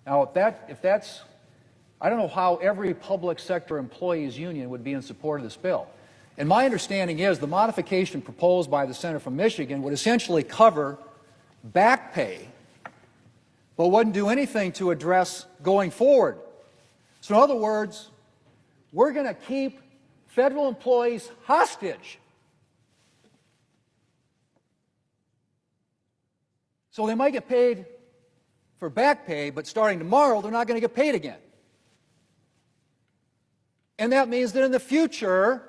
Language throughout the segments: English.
Now, I don't know how every public sector employees union would be in support of this bill. And my understanding is the modification proposed by the senator from Michigan would essentially cover back pay, but wouldn't do anything to address going forward. So in other words, we're going to keep federal employees hostage. So they might get paid for back pay, but starting tomorrow, they're not going to get paid again. And that means that in the future,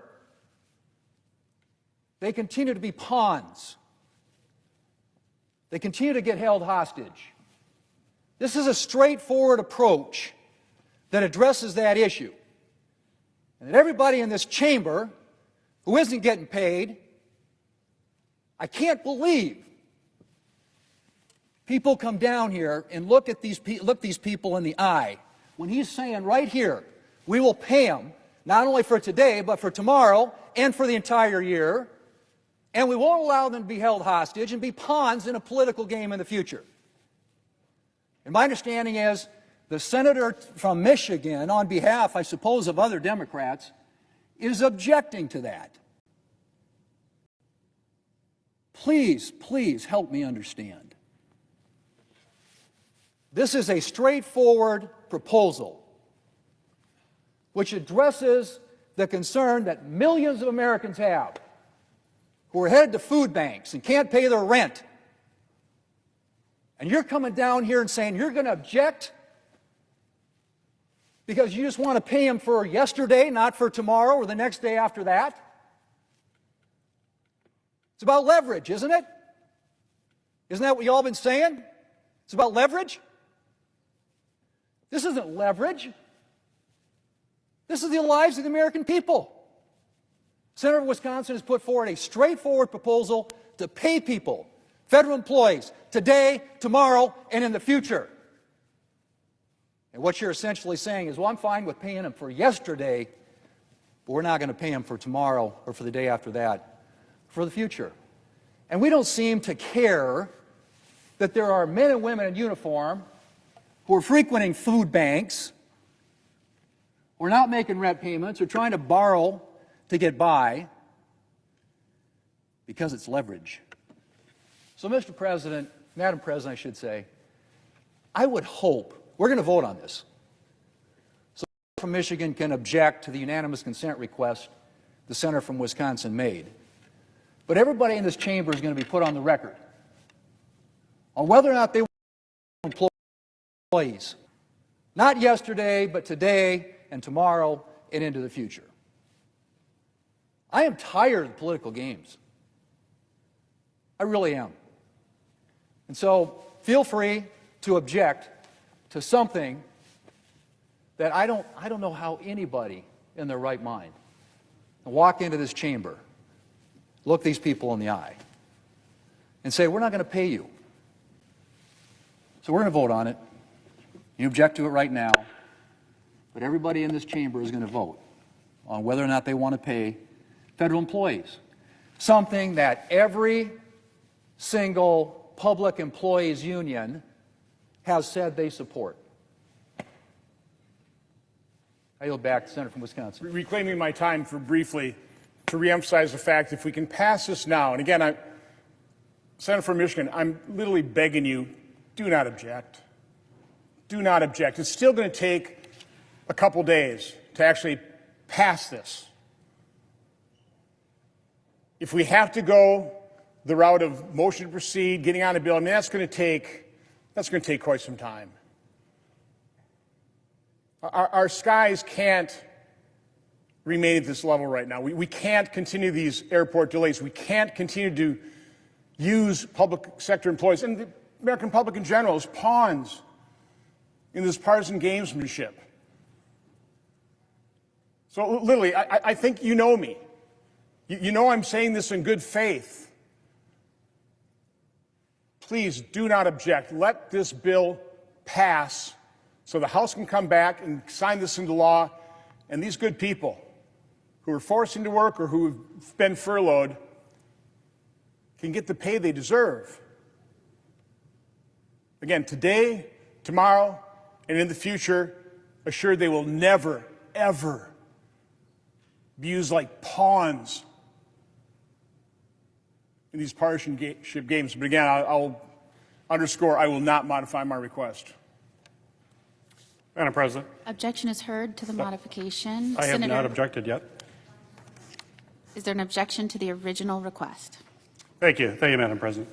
they continue to be pawns. They continue to get held hostage. This is a straightforward approach that addresses that issue. And that everybody in this chamber who isn't getting paid, I can't believe people come down here and look these people in the eye when he's saying right here, we will pay them not only for today, but for tomorrow and for the entire year, and we won't allow them to be held hostage and be pawns in a political game in the future. And my understanding is the senator from Michigan, on behalf, I suppose, of other Democrats, is objecting to that. Please, please help me understand. This is a straightforward proposal which addresses the concern that millions of Americans have who are headed to food banks and can't pay their rent. And you're coming down here and saying you're going to object because you just want to pay them for yesterday, not for tomorrow or the next day after that. It's about leverage, isn't it? Isn't that what you all been saying? It's about leverage? This isn't leverage. This is the lives of the American people. Senator of Wisconsin has put forward a straightforward proposal to pay people, federal employees, today, tomorrow, and in the future. And what you're essentially saying is, well, I'm fine with paying them for yesterday, but we're not going to pay them for tomorrow or for the day after that, for the future. And we don't seem to care that there are men and women in uniform who are frequenting food banks, who are not making rent payments, or trying to borrow to get by because it's leverage. So, Mr. President, Madam President, I should say, I would hope, we're going to vote on this, so the senator from Michigan can object to the unanimous consent request the senator from Wisconsin made. But everybody in this chamber is going to be put on the record on whether or not they want employees, not yesterday, but today and tomorrow and into the future. I am tired of political games. I really am. And so feel free to object to something that I don't know how anybody in their right mind can walk into this chamber, look these people in the eye, and say, we're not going to pay you. So we're going to vote on it. You object to it right now, but everybody in this chamber is going to vote on whether or not they want to pay federal employees, something that every single public employees union has said they support. I yield back to the senator from Wisconsin. Reclaiming my time for briefly to reemphasize the fact, if we can pass this now, and again, Senator from Michigan, I'm literally begging you, do not object. Do not object. It's still going to take a couple days to actually pass this. If we have to go the route of motion to proceed, getting on a bill, I mean, that's going to take quite some time. Our skies can't remain at this level right now. We can't continue these airport delays. We can't continue to use public sector employees and the American public in general as pawns in this partisan gamesmanship. So literally, I think you know me. You know I'm saying this in good faith. Please do not object. Let this bill pass so the House can come back and sign this into law, and these good people who are forced into work or who have been furloughed can get the pay they deserve. Again, today, tomorrow, and in the future assured they will never, ever be used like pawns in these partisanship games. But again, I'll underscore, I will not modify my request. Madam President, Objection is heard to the modification. I have Senator, not objected yet. is there an objection to the original request? Thank you, Madam President.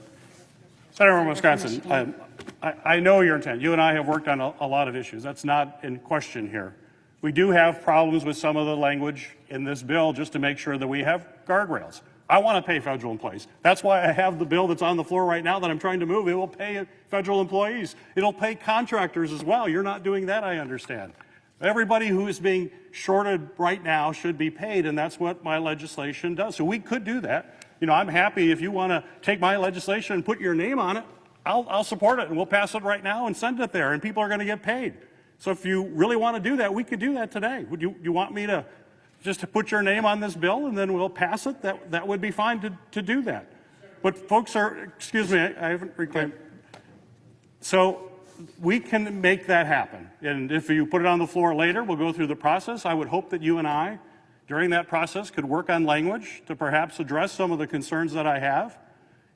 Senator from Wisconsin, I know your intent. You and I have worked on a lot of issues. That's not in question here. We do have problems with some of the language in this bill just to make sure that we have guardrails. I want to pay federal employees. That's why I have the bill that's on the floor right now that I'm trying to move. It will pay federal employees. It'll pay contractors as well. You're not doing that, I understand. Everybody who is being shorted right now should be paid, and that's what my legislation does. So we could do that. You know, I'm happy if you want to take my legislation and put your name on it, I'll support it, and we'll pass it right now and send it there, and people are going to get paid. So if you really want to do that, we could do that today. Would you want me to just to put your name on this bill and then we'll pass it? That would be fine to do that. But folks are, excuse me, I haven't reclaimed. So we can make that happen. And if you put it on the floor later, we'll go through the process. I would hope that you and I, during that process, could work on language to perhaps address some of the concerns that I have.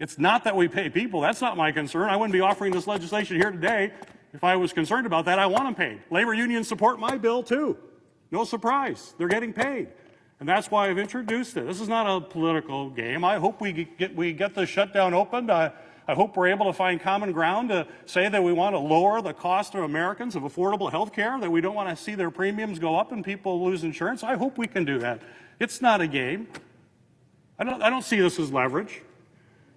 It's not that we pay people. That's not my concern. I wouldn't be offering this legislation here today if I was concerned about that. I want them paid. Labor unions support my bill too. No surprise. They're getting paid. And that's why I've introduced it. This is not a political game. I hope we get the shutdown opened. I hope we're able to find common ground to say that we want to lower the cost of Americans of affordable health care, that we don't want to see their premiums go up and people lose insurance. I hope we can do that. It's not a game. I don't see this as leverage.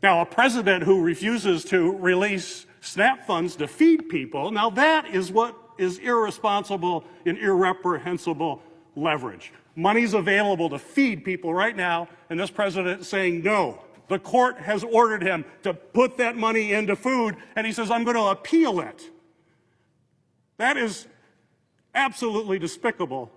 Now, a president who refuses to release SNAP funds to feed people, now that is what is irresponsible and irreprehensible leverage. Money's available to feed people right now, and this president is saying no. The court has ordered him to put that money into food, and he says, I'm going to appeal it. That is absolutely despicable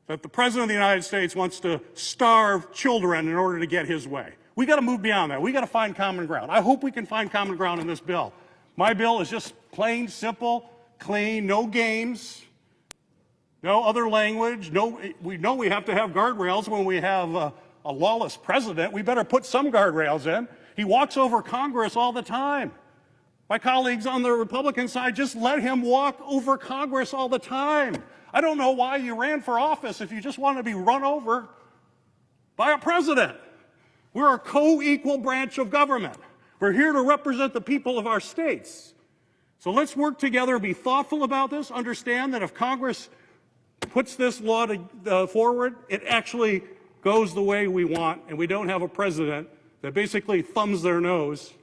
that the president of the United States wants to starve children in order to get his way. We got to move beyond that. We got to find common ground. I hope we can find common ground in this bill. My bill is just plain, simple, clean, no games, no other language. We know we have to have guardrails when we have a lawless president. We better put some guardrails in. He walks over Congress all the time. My colleagues on the Republican side, just let him walk over Congress all the time. I don't know why you ran for office if you just want to be run over by a president. We're a co-equal branch of government. We're here to represent the people of our states. So let's work together, be thoughtful about this, understand that if Congress puts this law forward, it actually goes the way we want, and we don't have a president that basically thumbs their nose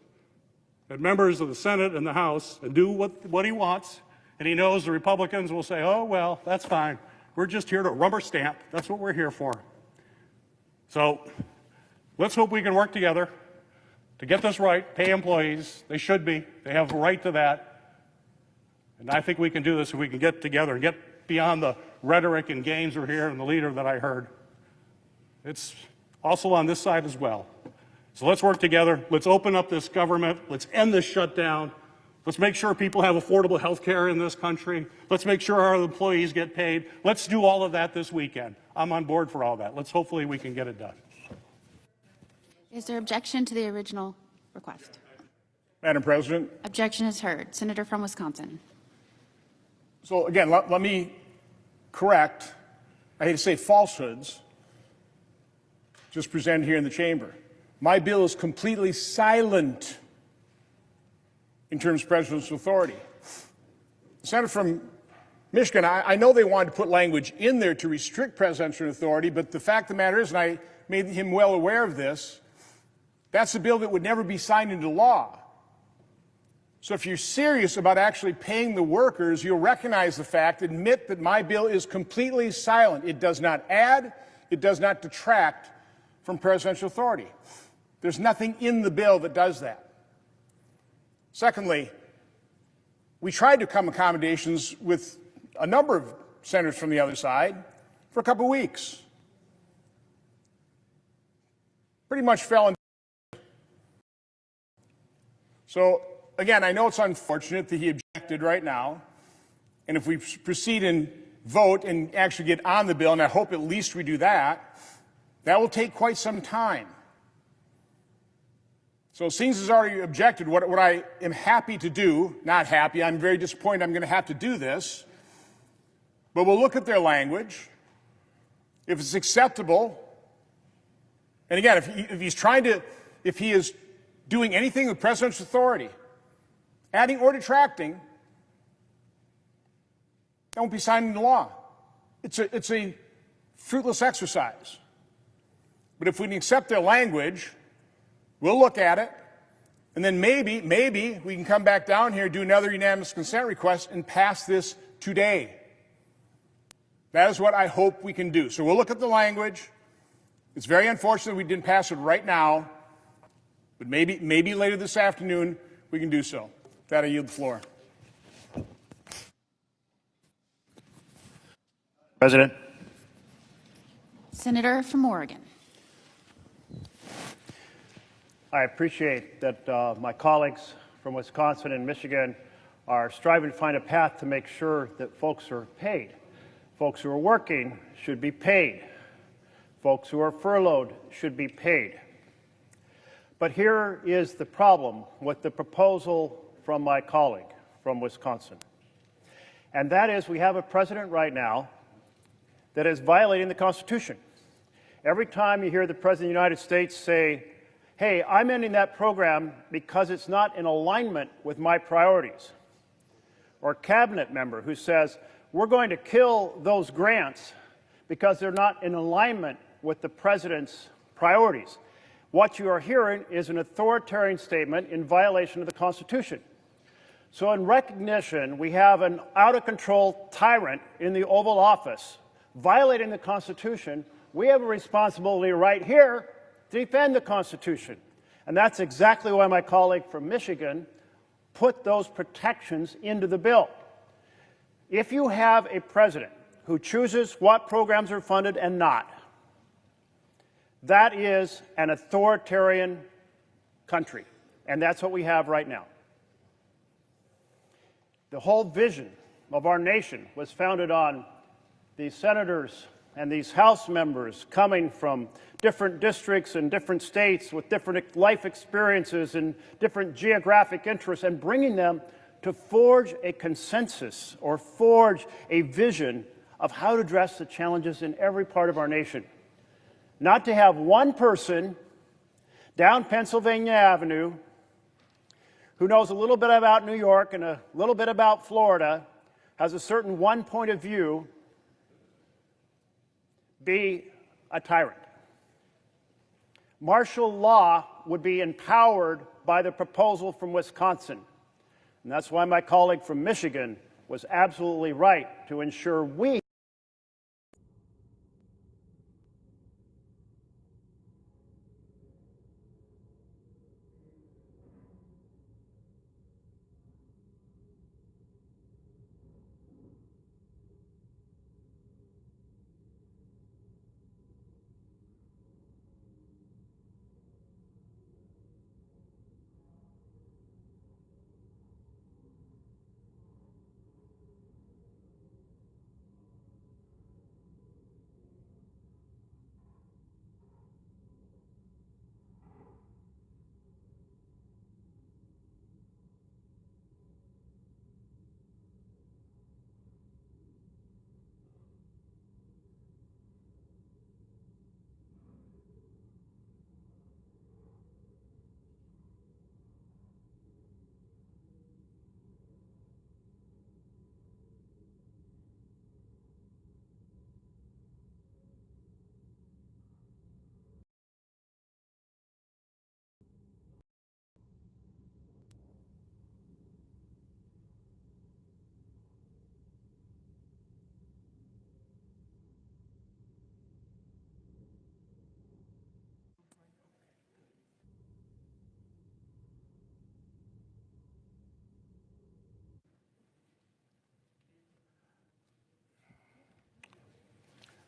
at members of the Senate and the House and do what he wants, and he knows the Republicans will say, oh, well, that's fine. We're just here to rubber stamp. That's what we're here for. So let's hope we can work together to get this right, pay employees. They should be. They have a right to that. And I think we can do this if we can get together and get beyond the rhetoric and games we're here and the leader that I heard. It's also on this side as well. So let's work together. Let's open up this government. Let's end this shutdown. Let's make sure people have affordable health care in this country. Let's make sure our employees get paid. Let's do all of that this weekend. I'm on board for all that. Hopefully we can get it done. Is there objection to the original request? Madam President. Objection is heard. Senator from Wisconsin. So again, let me correct, I hate to say falsehoods, just presented here in the chamber. My bill is completely silent in terms of presidential authority. The senator from Michigan, I know they wanted to put language in there to restrict presidential authority, but the fact of the matter is, and I made him well aware of this, that's a bill that would never be signed into law. So if you're serious about actually paying the workers, you'll recognize the fact, admit that my bill is completely silent. It does not add, it does not detract from presidential authority. There's nothing in the bill that does that. Secondly, we tried to come accommodations with a number of senators from the other side for a couple of weeks. Pretty much fell in. So again, I know it's unfortunate that he objected right now, And if we proceed and vote and actually get on the bill, and I hope at least we do that, that will take quite some time. So Scenes has already objected. What I am happy to do, not happy, I'm very disappointed I'm going to have to do this, but we'll look at their language. If it's acceptable, and again, if he is doing anything with president's authority, adding or detracting, that won't be signed into law. It's a fruitless exercise. But if we can accept their language, we'll look at it, and then maybe we can come back down here, do another unanimous consent request, and pass this today. That is what I hope we can do. So we'll look at the language. It's very unfortunate we didn't pass it right now, but maybe later this afternoon we can do so. With that, I yield the floor. President. Senator from Oregon. I appreciate that my colleagues from Wisconsin and Michigan are striving to find a path to make sure that folks are paid. Folks who are working should be paid. Folks who are furloughed should be paid. But here is the problem with the proposal from my colleague from Wisconsin. And that is we have a president right now that is violating the Constitution. Every time you hear the President of the United States say, hey, I'm ending that program because it's not in alignment with my priorities, or a cabinet member who says, we're going to kill those grants because they're not in alignment with the president's priorities. What you are hearing is an authoritarian statement in violation of the Constitution. So in recognition, we have an out-of-control tyrant in the Oval Office violating the Constitution. We have a responsibility right here to defend the Constitution. And that's exactly why my colleague from Michigan put those protections into the bill. If you have a president who chooses what programs are funded and not, that is an authoritarian country, and that's what we have right now. The whole vision of our nation was founded on these senators and these House members coming from different districts and different states with different life experiences and different geographic interests, and bringing them to forge a consensus or forge a vision of how to address the challenges in every part of our nation. Not to have one person down Pennsylvania Avenue who knows a little bit about New York and a little bit about Florida, has a certain one point of view, be a tyrant. Martial law would be empowered by the proposal from Wisconsin. And that's why my colleague from Michigan was absolutely right to ensure we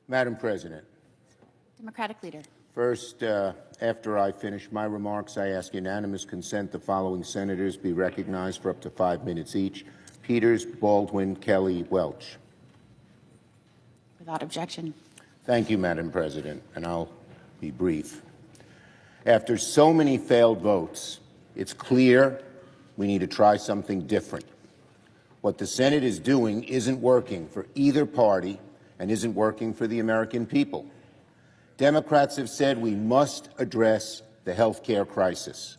Madam President, Democratic Leader. first, after I finish my remarks, I ask unanimous consent the following senators be recognized for up to 5 minutes each: Peters, Baldwin, Kelly, Welch. Without objection. Thank you, Madam President, and I'll be brief. After so many failed votes, it's clear we need to try something different. What the Senate is doing isn't working for either party and isn't working for the American people. Democrats have said we must address the health care crisis,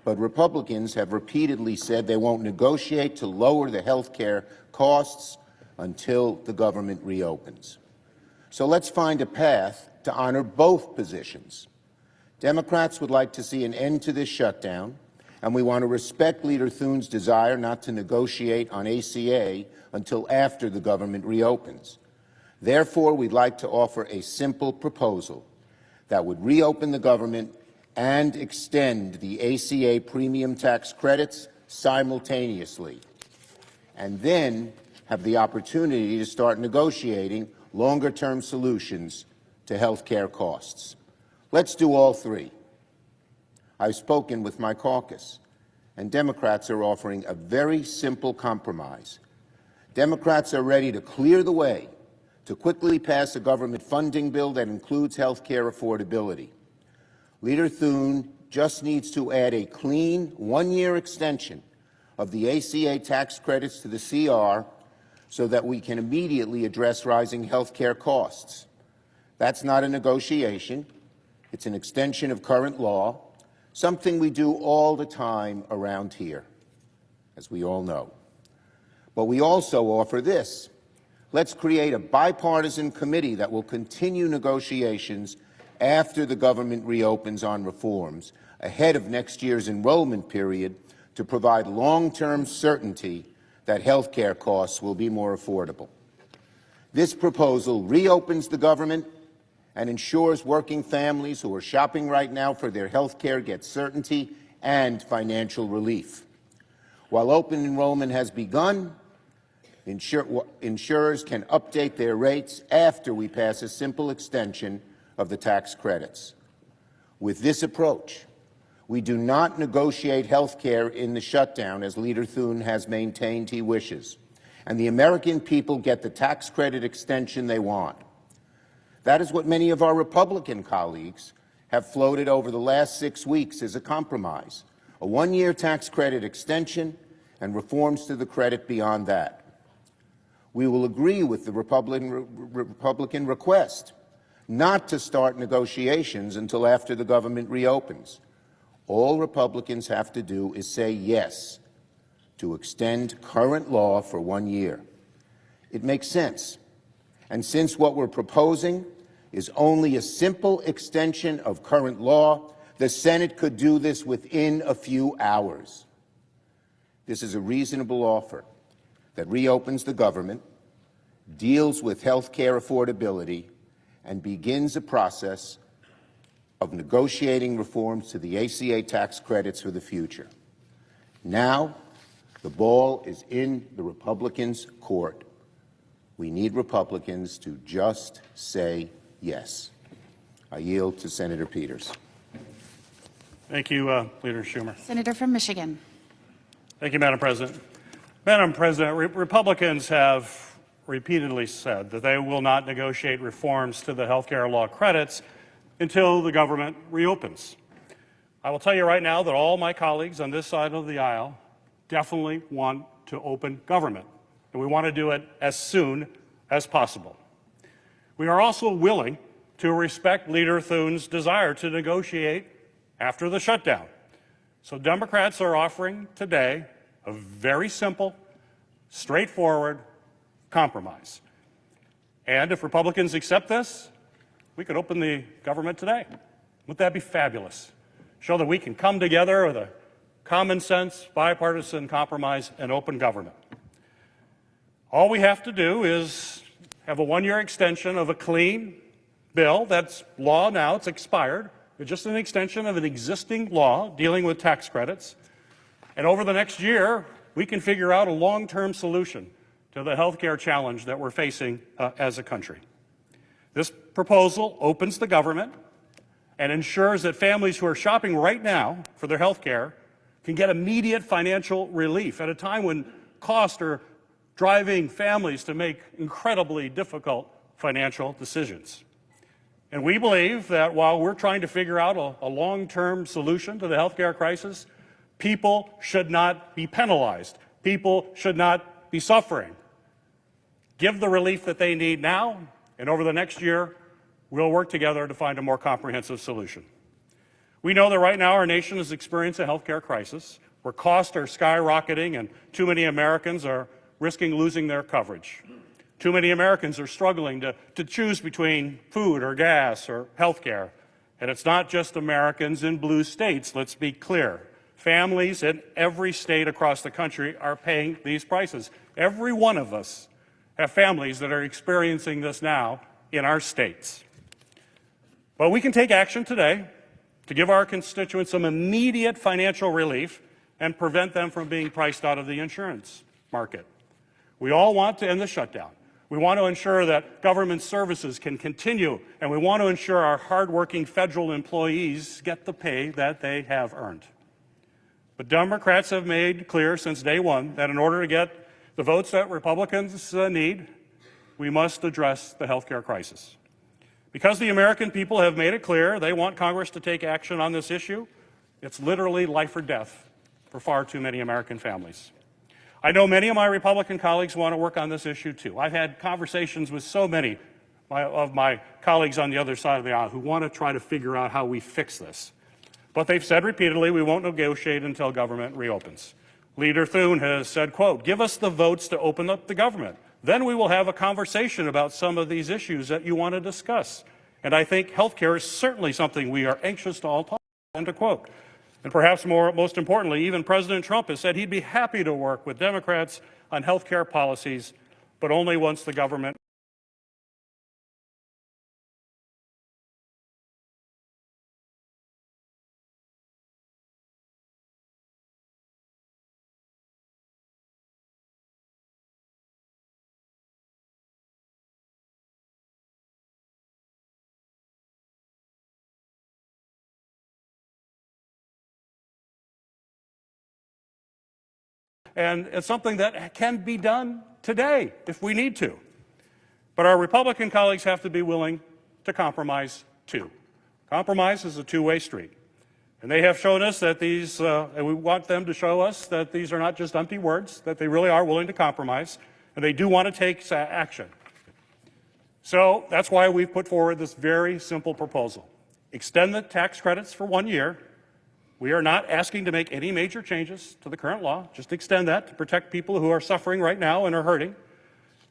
but Republicans have repeatedly said they won't negotiate to lower the health care costs until the government reopens. So let's find a path to honor both positions. Democrats would like to see an end to this shutdown, and we want to respect Leader Thune's desire not to negotiate on ACA until after the government reopens. Therefore, we'd like to offer a simple proposal that would reopen the government and extend the ACA premium tax credits simultaneously, and then have the opportunity to start negotiating longer-term solutions to health care costs. Let's do all three. I've spoken with my caucus, and Democrats are offering a very simple compromise. Democrats are ready to clear the way to quickly pass a government funding bill that includes health care affordability. Leader Thune just needs to add a clean one-year extension of the ACA tax credits to the CR so that we can immediately address rising health care costs. That's not a negotiation. It's an extension of current law, something we do all the time around here, as we all know. But we also offer this. Let's create a bipartisan committee that will continue negotiations after the government reopens on reforms, ahead of next year's enrollment period, to provide long-term certainty that health care costs will be more affordable. This proposal reopens the government and ensures working families who are shopping right now for their health care get certainty and financial relief. While open enrollment has begun, insurers can update their rates after we pass a simple extension of the tax credits. With this approach, we do not negotiate health care in the shutdown, as Leader Thune has maintained he wishes, and the American people get the tax credit extension they want. That is what many of our Republican colleagues have floated over the last 6 weeks as a compromise, a one-year tax credit extension and reforms to the credit beyond that. We will agree with the Republican request not to start negotiations until after the government reopens. All Republicans have to do is say yes to extend current law for 1 year. It makes sense. And since what we're proposing is only a simple extension of current law, the Senate could do this within a few hours. This is a reasonable offer that reopens the government, deals with health care affordability, and begins a process of negotiating reforms to the ACA tax credits for the future. Now, the ball is in the Republicans' court. We need Republicans to just say yes. I yield to Senator Peters. Thank you, Leader Schumer. Senator from Michigan. Thank you, Madam President. Madam President, Republicans have repeatedly said that they will not negotiate reforms to the health care law credits until the government reopens. I will tell you right now that all my colleagues on this side of the aisle definitely want to open government, and we want to do it as soon as possible. We are also willing to respect Leader Thune's desire to negotiate after the shutdown. So Democrats are offering today a very simple, straightforward compromise. And if Republicans accept this, we could open the government today. Wouldn't that be fabulous? Show that we can come together with a common sense, bipartisan compromise and open government. All we have to do is have a one-year extension of a clean bill that's law now, it's expired. It's just an extension of an existing law dealing with tax credits. And over the next year, we can figure out a long-term solution to the health care challenge that we're facing as a country. This proposal opens the government and ensures that families who are shopping right now for their health care can get immediate financial relief at a time when costs are driving families to make incredibly difficult financial decisions. And we believe that while we're trying to figure out a long-term solution to the healthcare crisis, people should not be penalized. People should not be suffering. Give the relief that they need now, and over the next year, we'll work together to find a more comprehensive solution. We know that right now our nation is experiencing a healthcare crisis where costs are skyrocketing and too many Americans are risking losing their coverage. Too many Americans are struggling to choose between food or gas or healthcare. And it's not just Americans in blue states, let's be clear. Families in every state across the country are paying these prices. Every one of us have families that are experiencing this now in our states. But we can take action today to give our constituents some immediate financial relief and prevent them from being priced out of the insurance market. We all want to end the shutdown. We want to ensure that government services can continue, and we want to ensure our hardworking federal employees get the pay that they have earned. But Democrats have made clear since day one that in order to get the votes that Republicans need, we must address the health care crisis. Because the American people have made it clear they want Congress to take action on this issue, it's literally life or death for far too many American families. I know many of my Republican colleagues want to work on this issue too. I've had conversations with so many of my colleagues on the other side of the aisle who want to try to figure out how we fix this. But they've said repeatedly we won't negotiate until government reopens. Leader Thune has said, quote, "Give us the votes to open up the government. Then we will have a conversation about some of these issues that you want to discuss." And I think health care is certainly something we are anxious to all talk about, end of quote. And perhaps most importantly, even President Trump has said he'd be happy to work with Democrats on health care policies, but only once the government and it's something that can be done today if we need to. But our Republican colleagues have to be willing to compromise too. Compromise is a two-way street. And they have shown us that these, and we want them to show us that these are not just empty words, that they really are willing to compromise, and they do want to take action. So that's why we've put forward this very simple proposal. Extend the tax credits for 1 year. We are not asking to make any major changes to the current law, just extend that to protect people who are suffering right now and are hurting.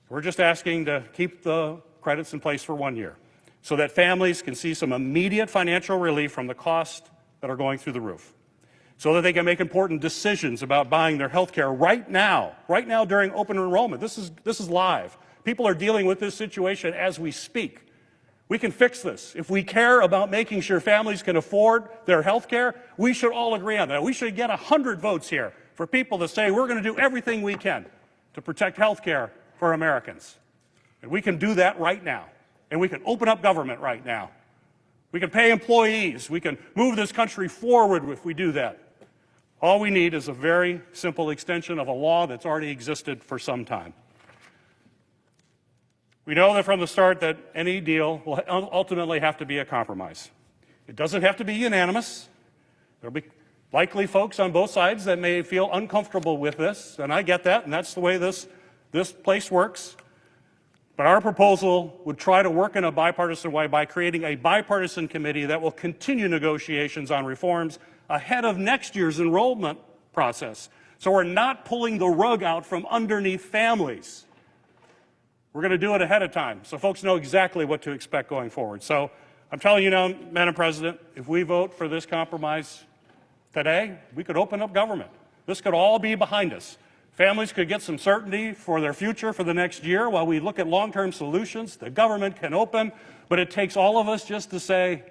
We're just asking to keep the credits in place for 1 year so that families can see some immediate financial relief from the costs that are going through the roof, so that they can make important decisions about buying their health care right now during open enrollment. This is live. People are dealing with this situation as we speak. We can fix this. If we care about making sure families can afford their health care, we should all agree on that. We should get 100 votes here for people to say we're going to do everything we can to protect health care for Americans. And we can do that right now. And we can open up government right now. We can pay employees. We can move this country forward if we do that. All we need is a very simple extension of a law that's already existed for some time. We know that from the start that any deal will ultimately have to be a compromise. It doesn't have to be unanimous. There'll be likely folks on both sides that may feel uncomfortable with this, and I get that, and that's the way this place works. But our proposal would try to work in a bipartisan way by creating a bipartisan committee that will continue negotiations on reforms ahead of next year's enrollment process. So we're not pulling the rug out from underneath families. We're going to do it ahead of time so folks know exactly what to expect going forward. So I'm telling you now, Madam President, if we vote for this compromise today, we could open up government. This could all be behind us. Families could get some certainty for their future for the next year while we look at long-term solutions. The government can open, but it takes all of us just to say,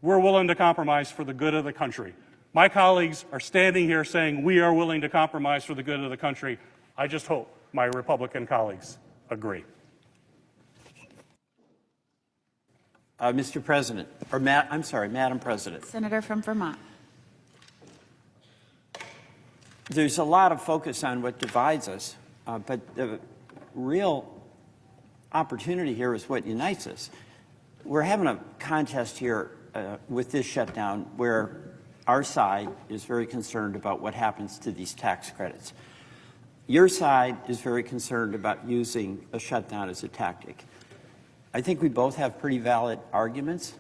we're willing to compromise for the good of the country. My colleagues are standing here saying we are willing to compromise for the good of the country. I just hope my Republican colleagues agree. Mr. President, or Madam President. Senator from Vermont. There's a lot of focus on what divides us. but the real opportunity here is what unites us. We're having a contest here with this shutdown where our side is very concerned about what happens to these tax credits. Your side is very concerned about using a shutdown as a tactic. I think we both have pretty valid arguments.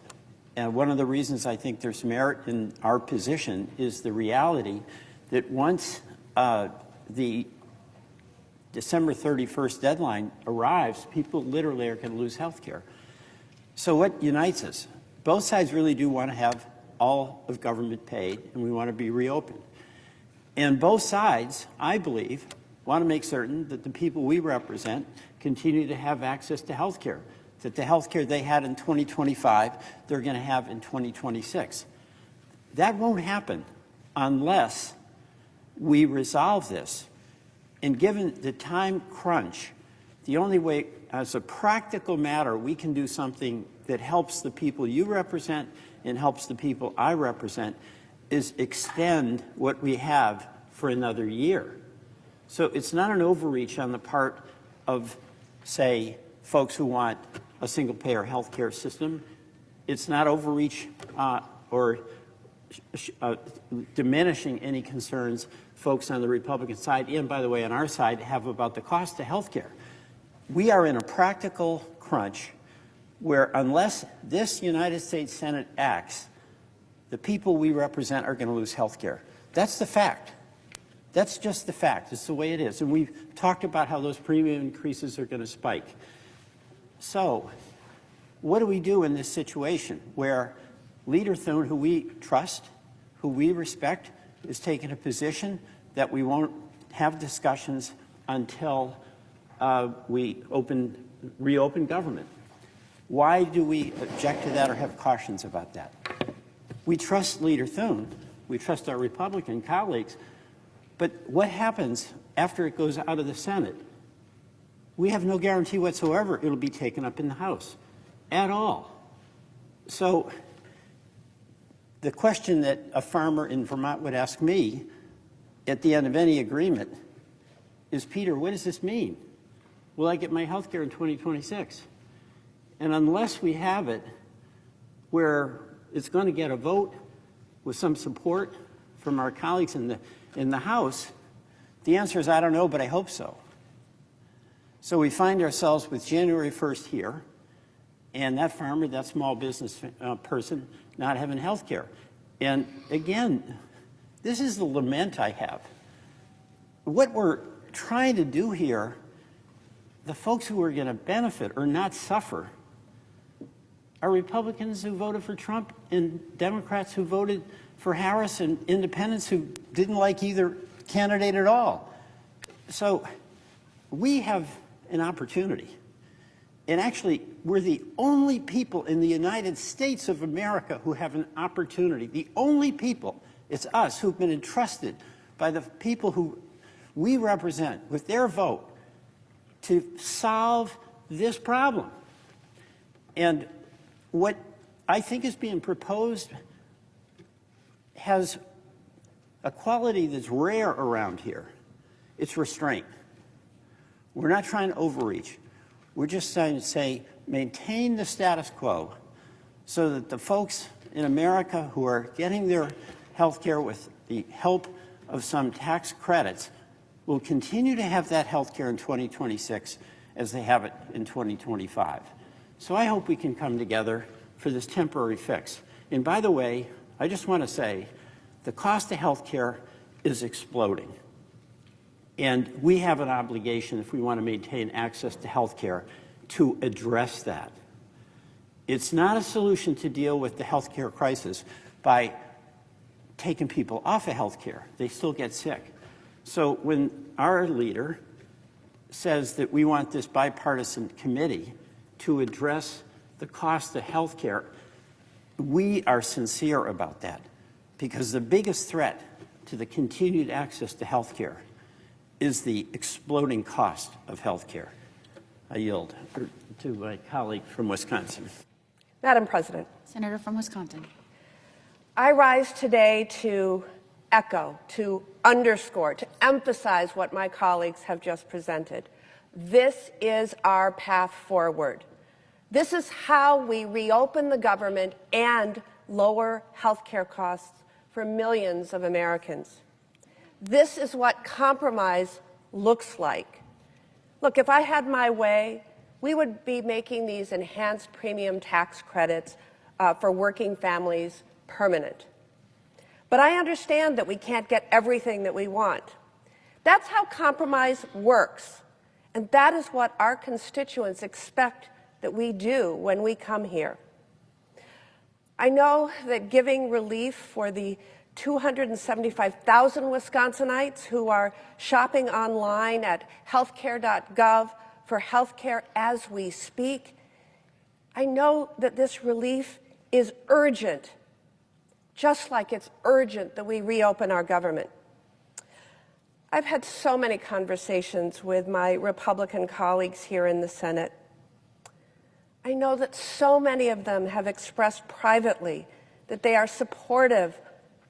And one of the reasons I think there's merit in our position is the reality that once the December 31st deadline arrives, people literally are going to lose health care. So what unites us? Both sides really do want to have all of government paid, and we want to be reopened. And both sides, I believe, want to make certain that the people we represent continue to have access to health care, that the health care they had in 2025, they're going to have in 2026. That won't happen unless we resolve this. And given the time crunch, the only way, as a practical matter, we can do something that helps the people you represent and helps the people I represent is extend what we have for another year. So it's not an overreach on the part of, say, folks who want a single-payer health care system. It's not overreach or diminishing any concerns folks on the Republican side, and by the way, on our side, have about the cost of health care. We are in a practical crunch where unless this United States Senate acts, the people we represent are going to lose health care. That's the fact. That's just the fact. It's the way it is. And we've talked about how those premium increases are going to spike. So what do we do in this situation where Leader Thune, who we trust, who we respect, is taking a position that we won't have discussions until we reopen government? Why do we object to that or have cautions about that? We trust Leader Thune. We trust our Republican colleagues. But what happens after it goes out of the Senate? We have no guarantee whatsoever it'll be taken up in the House at all. So the question that a farmer in Vermont would ask me at the end of any agreement is, Peter, what does this mean? Will I get my health care in 2026? And unless we have it where it's going to get a vote with some support from our colleagues in the House, the answer is I don't know, but I hope so. So we find ourselves with January 1st here, and that farmer, that small business person, not having health care. And again, this is the lament I have. What we're trying to do here, the folks who are going to benefit or not suffer are Republicans who voted for Trump and Democrats who voted for Harris and independents who didn't like either candidate at all. So we have an opportunity. And actually, we're the only people in the United States of America who have an opportunity. The only people, it's us, who've been entrusted by the people who we represent with their vote to solve this problem. And what I think is being proposed has a quality that's rare around here. It's restraint. We're not trying to overreach. We're just trying to say, maintain the status quo so that the folks in America who are getting their health care with the help of some tax credits will continue to have that health care in 2026 as they have it in 2025. So I hope we can come together for this temporary fix. And by the way, I just want to say the cost of health care is exploding. And we have an obligation, if we want to maintain access to health care, to address that. It's not a solution to deal with the health care crisis by taking people off of health care. They still get sick. So when our leader says that we want this bipartisan committee to address the cost of health care, we are sincere about that, because the biggest threat to the continued access to health care is the exploding cost of health care. I yield to my colleague from Wisconsin. Madam President, Senator from Wisconsin. I rise today to echo, to underscore, to emphasize what my colleagues have just presented. This is our path forward. This is how we reopen the government and lower health care costs for millions of Americans. This is what compromise looks like. Look, if I had my way, we would be making these enhanced premium tax credits for working families permanent. But I understand that we can't get everything that we want. That's how compromise works. And that is what our constituents expect that we do when we come here. I know that giving relief for the 275,000 Wisconsinites who are shopping online at healthcare.gov for healthcare as we speak, I know that this relief is urgent, just like it's urgent that we reopen our government. I've had so many conversations with my Republican colleagues here in the Senate. I know that so many of them have expressed privately that they are supportive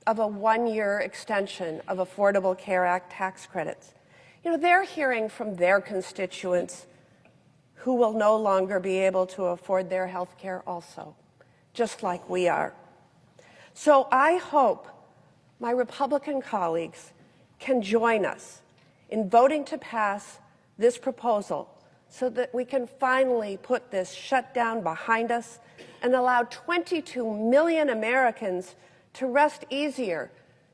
of a one-year extension of Affordable Care Act tax credits. You know, they're hearing from their constituents who will no longer be able to afford their health care also, just like we are. So I hope my Republican colleagues can join us in voting to pass this proposal so that we can finally put this shutdown behind us and allow 22 million Americans to rest easier,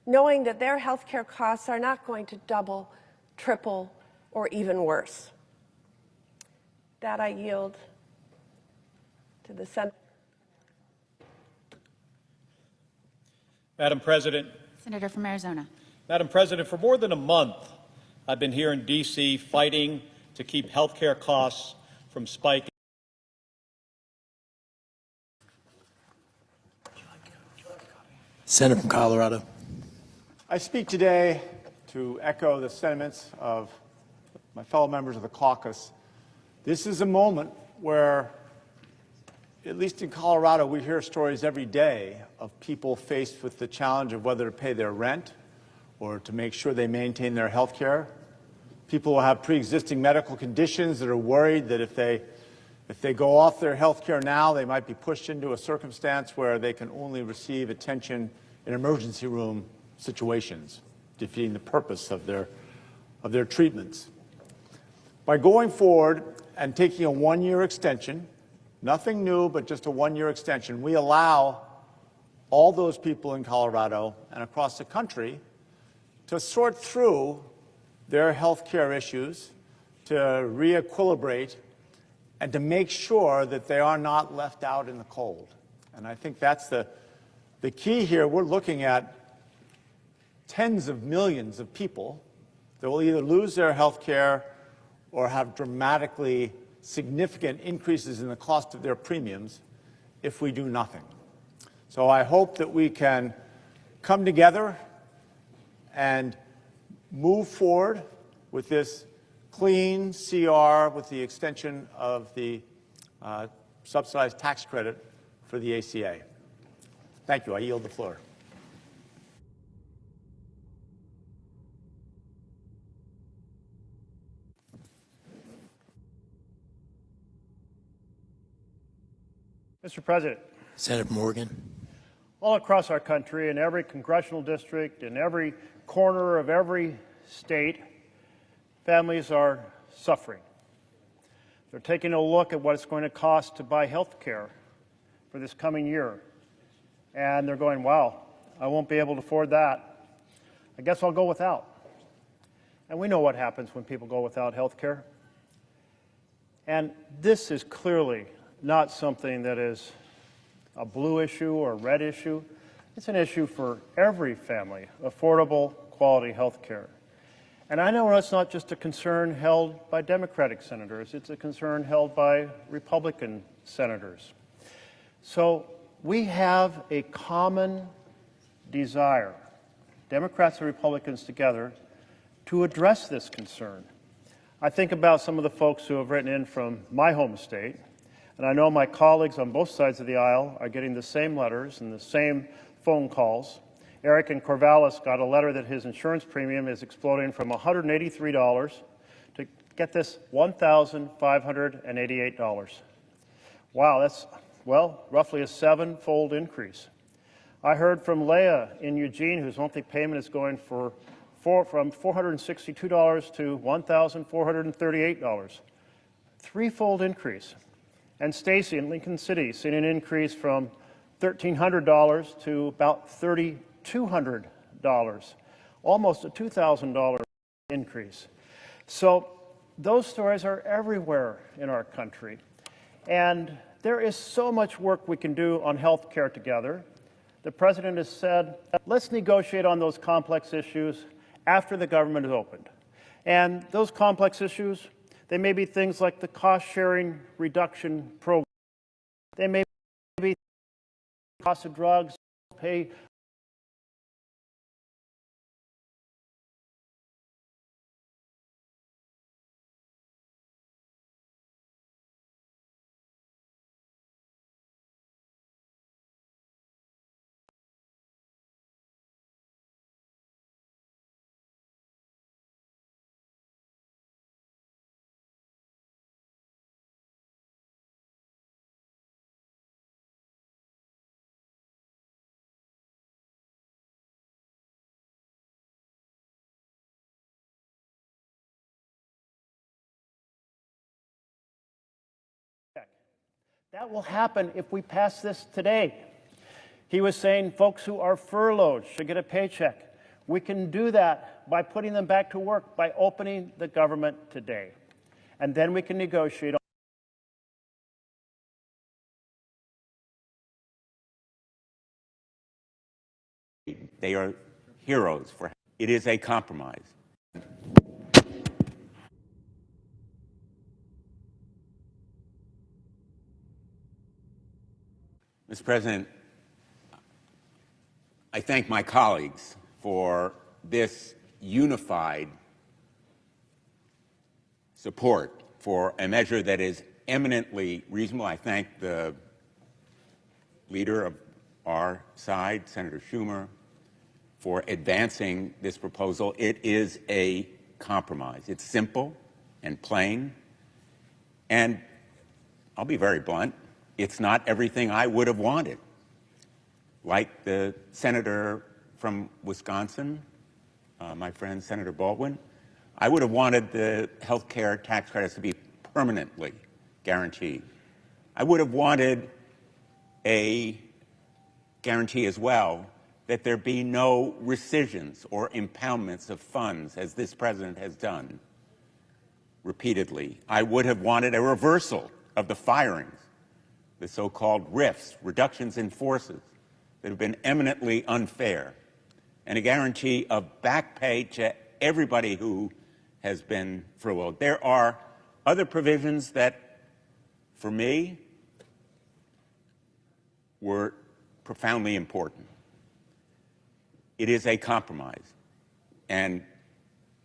knowing that their health care costs are not going to double, triple, or even worse. That I yield to the Senate. Madam President. Senator from Arizona. Madam President, for more than a month, I've been here in D.C. fighting to keep health care costs from spiking. Senator from Colorado. I speak today to echo the sentiments of my fellow members of the caucus. This is a moment where, at least in Colorado, we hear stories every day of people faced with the challenge of whether to pay their rent or to make sure they maintain their health care. People who have pre-existing medical conditions that are worried that if they go off their health care now, they might be pushed into a circumstance where they can only receive attention in emergency room situations, defeating the purpose of their treatments. By going forward and taking a one-year extension, nothing new, but just a one-year extension, we allow all those people in Colorado and across the country to sort through their health care issues, to re-equilibrate, and to make sure that they are not left out in the cold. And I think that's the key here. We're looking at tens of millions of people that will either lose their health care or have dramatically significant increases in the cost of their premiums if we do nothing. So I hope that we can come together and move forward with this clean CR with the extension of the subsidized tax credit for the ACA. Thank you. I yield the floor. Mr. President. Senator Morgan. All across our country, in every congressional district, in every corner of every state, families are suffering. They're taking a look at what it's going to cost to buy health care for this coming year. And they're going, wow, I won't be able to afford that. I guess I'll go without. And we know what happens when people go without health care. And this is clearly not something that is a blue issue or a red issue. It's an issue for every family, affordable, quality health care. And I know it's not just a concern held by Democratic senators, it's a concern held by Republican senators. So we have a common desire, Democrats and Republicans together, to address this concern. I think about some of the folks who have written in from my home state, and I know my colleagues on both sides of the aisle are getting the same letters and the same phone calls Eric in Corvallis got a letter that his insurance premium is exploding from $183 to, get this, $1,588. Wow, that's, well, roughly a 7-fold increase. I heard from Leah in Eugene, whose monthly payment is going from $462 to $1,438. 3-fold increase. And Stacy in Lincoln City seen an increase from $1,300 to about $3,200, almost a $2,000 increase. So those stories are everywhere in our country. And there is so much work we can do on health care together. The President has said, let's negotiate on those complex issues after the government is opened. And those complex issues, they may be things like the cost-sharing reduction program. They may be the cost of drugs, pay that will happen if we pass this today. He was saying folks who are furloughed should get a paycheck. We can do that by putting them back to work, by opening the government today. And then we can negotiate. They are heroes for it is a compromise. Mr. President, I thank my colleagues for this unified support for a measure that is eminently reasonable. I thank the leader of our side, Senator Schumer, for advancing this proposal. It is a compromise. It's simple and plain, and I'll be very blunt, it's not everything I would have wanted. Like the senator from Wisconsin, my friend Senator Baldwin, I would have wanted the health care tax credits to be permanently guaranteed. I would have wanted a guarantee as well that there be no rescissions or impoundments of funds, as this president has done repeatedly. I would have wanted a reversal of the firings, the so-called RIFs, reductions in forces, that have been eminently unfair, and a guarantee of back pay to everybody who has been furloughed. There are other provisions that, for me, were profoundly important. It is a compromise, and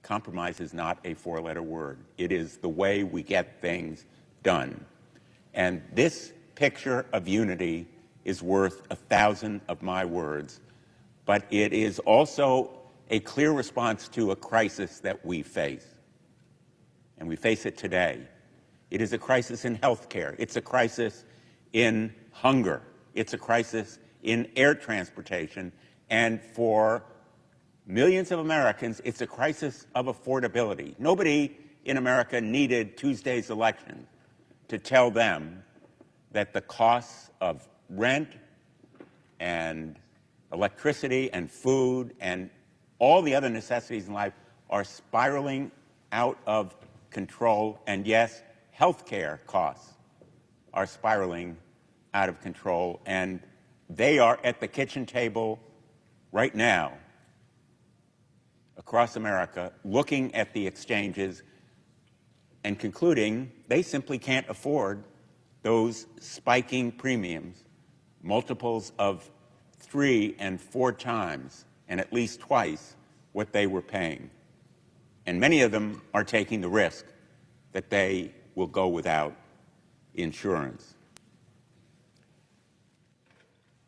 compromise is not a four-letter word. It is the way we get things done. And this picture of unity is worth 1,000 of my words, but it is also a clear response to a crisis that we face. And we face it today. It is a crisis in health care. It's a crisis in hunger. It's a crisis in air transportation. And for millions of Americans, it's a crisis of affordability. Nobody in America needed Tuesday's election to tell them that the costs of rent and electricity and food and all the other necessities in life are spiraling out of control. And yes, health care costs are spiraling out of control. And they are at the kitchen table right now across America, looking at the exchanges and concluding they simply can't afford those spiking premiums, multiples of 3 and 4 times, and at least twice what they were paying. And many of them are taking the risk that they will go without insurance.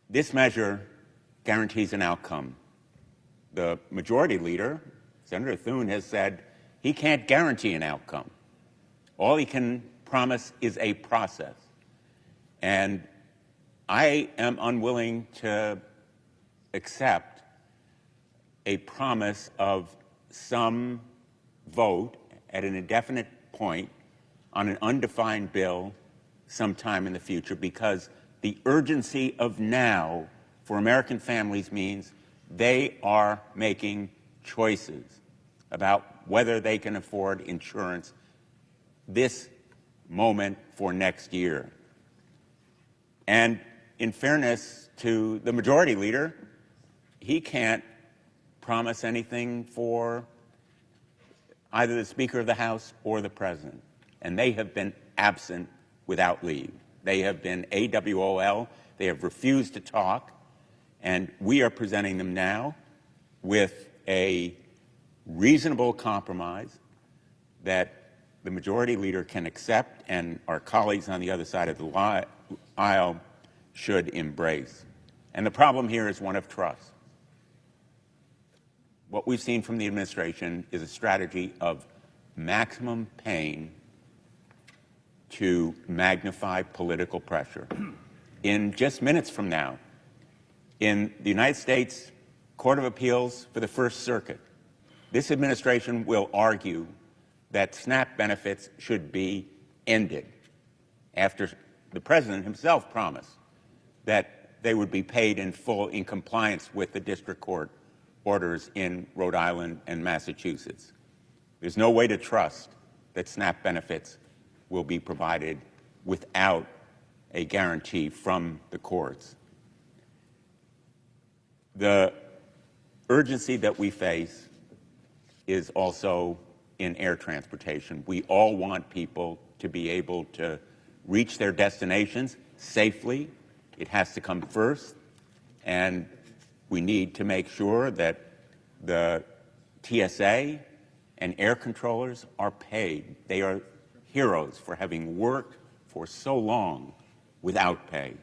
This measure guarantees an outcome the majority leader, Senator Thune, has said he can't guarantee an outcome. All he can promise is a process. And I am unwilling to accept a promise of some vote at an indefinite point on an undefined bill sometime in the future, because the urgency of now for American families means they are making choices about whether they can afford insurance this moment for next year. And in fairness to the majority leader, he can't promise anything for either the Speaker of the House or the President. And they have been absent without leave. They have been AWOL. They have refused to talk. And we are presenting them now with a reasonable compromise that the majority leader can accept and our colleagues on the other side of the aisle should embrace. And the problem here is one of trust. What we've seen from the administration is a strategy of maximum pain to magnify political pressure. In just minutes from now, in the United States Court of Appeals for the First Circuit, this administration will argue that SNAP benefits should be ended after the President himself promised that they would be paid in full in compliance with the district court orders in Rhode Island and Massachusetts. There's no way to trust that SNAP benefits will be provided without a guarantee from the courts. The urgency that we face is also in air transportation. We all want people to be able to reach their destinations safely. It has to come first, and we need to make sure that the TSA and air controllers are paid. They are heroes for having worked for so long without pay.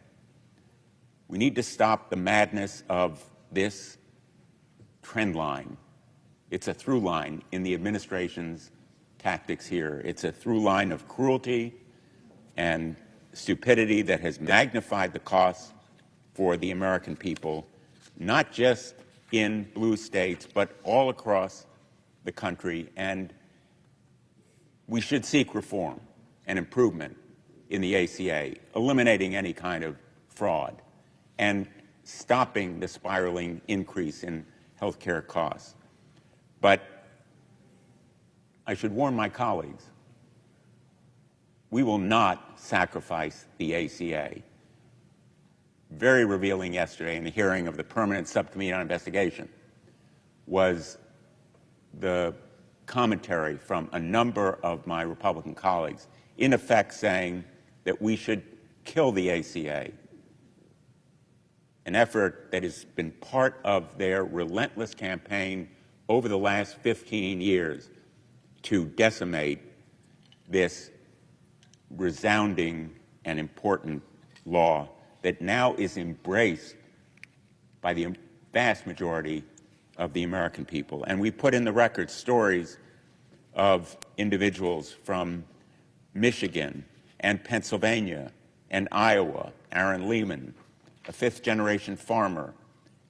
We need to stop the madness of this trend line. It's a through line in the administration's tactics here. It's a through line of cruelty and stupidity that has magnified the costs for the American people, not just in blue states, but all across the country. And we should seek reform and improvement in the ACA, eliminating any kind of fraud and stopping the spiraling increase in health care costs. But I should warn my colleagues, we will not sacrifice the ACA. Very revealing yesterday in the hearing of the Permanent Subcommittee on Investigation was the commentary from a number of my Republican colleagues, in effect saying that we should kill the ACA, an effort that has been part of their relentless campaign over the last 15 years to decimate this resounding and important law that now is embraced by the vast majority of the American people. And we put in the record stories of individuals from Michigan and Pennsylvania and Iowa, Aaron Lehman, a fifth-generation farmer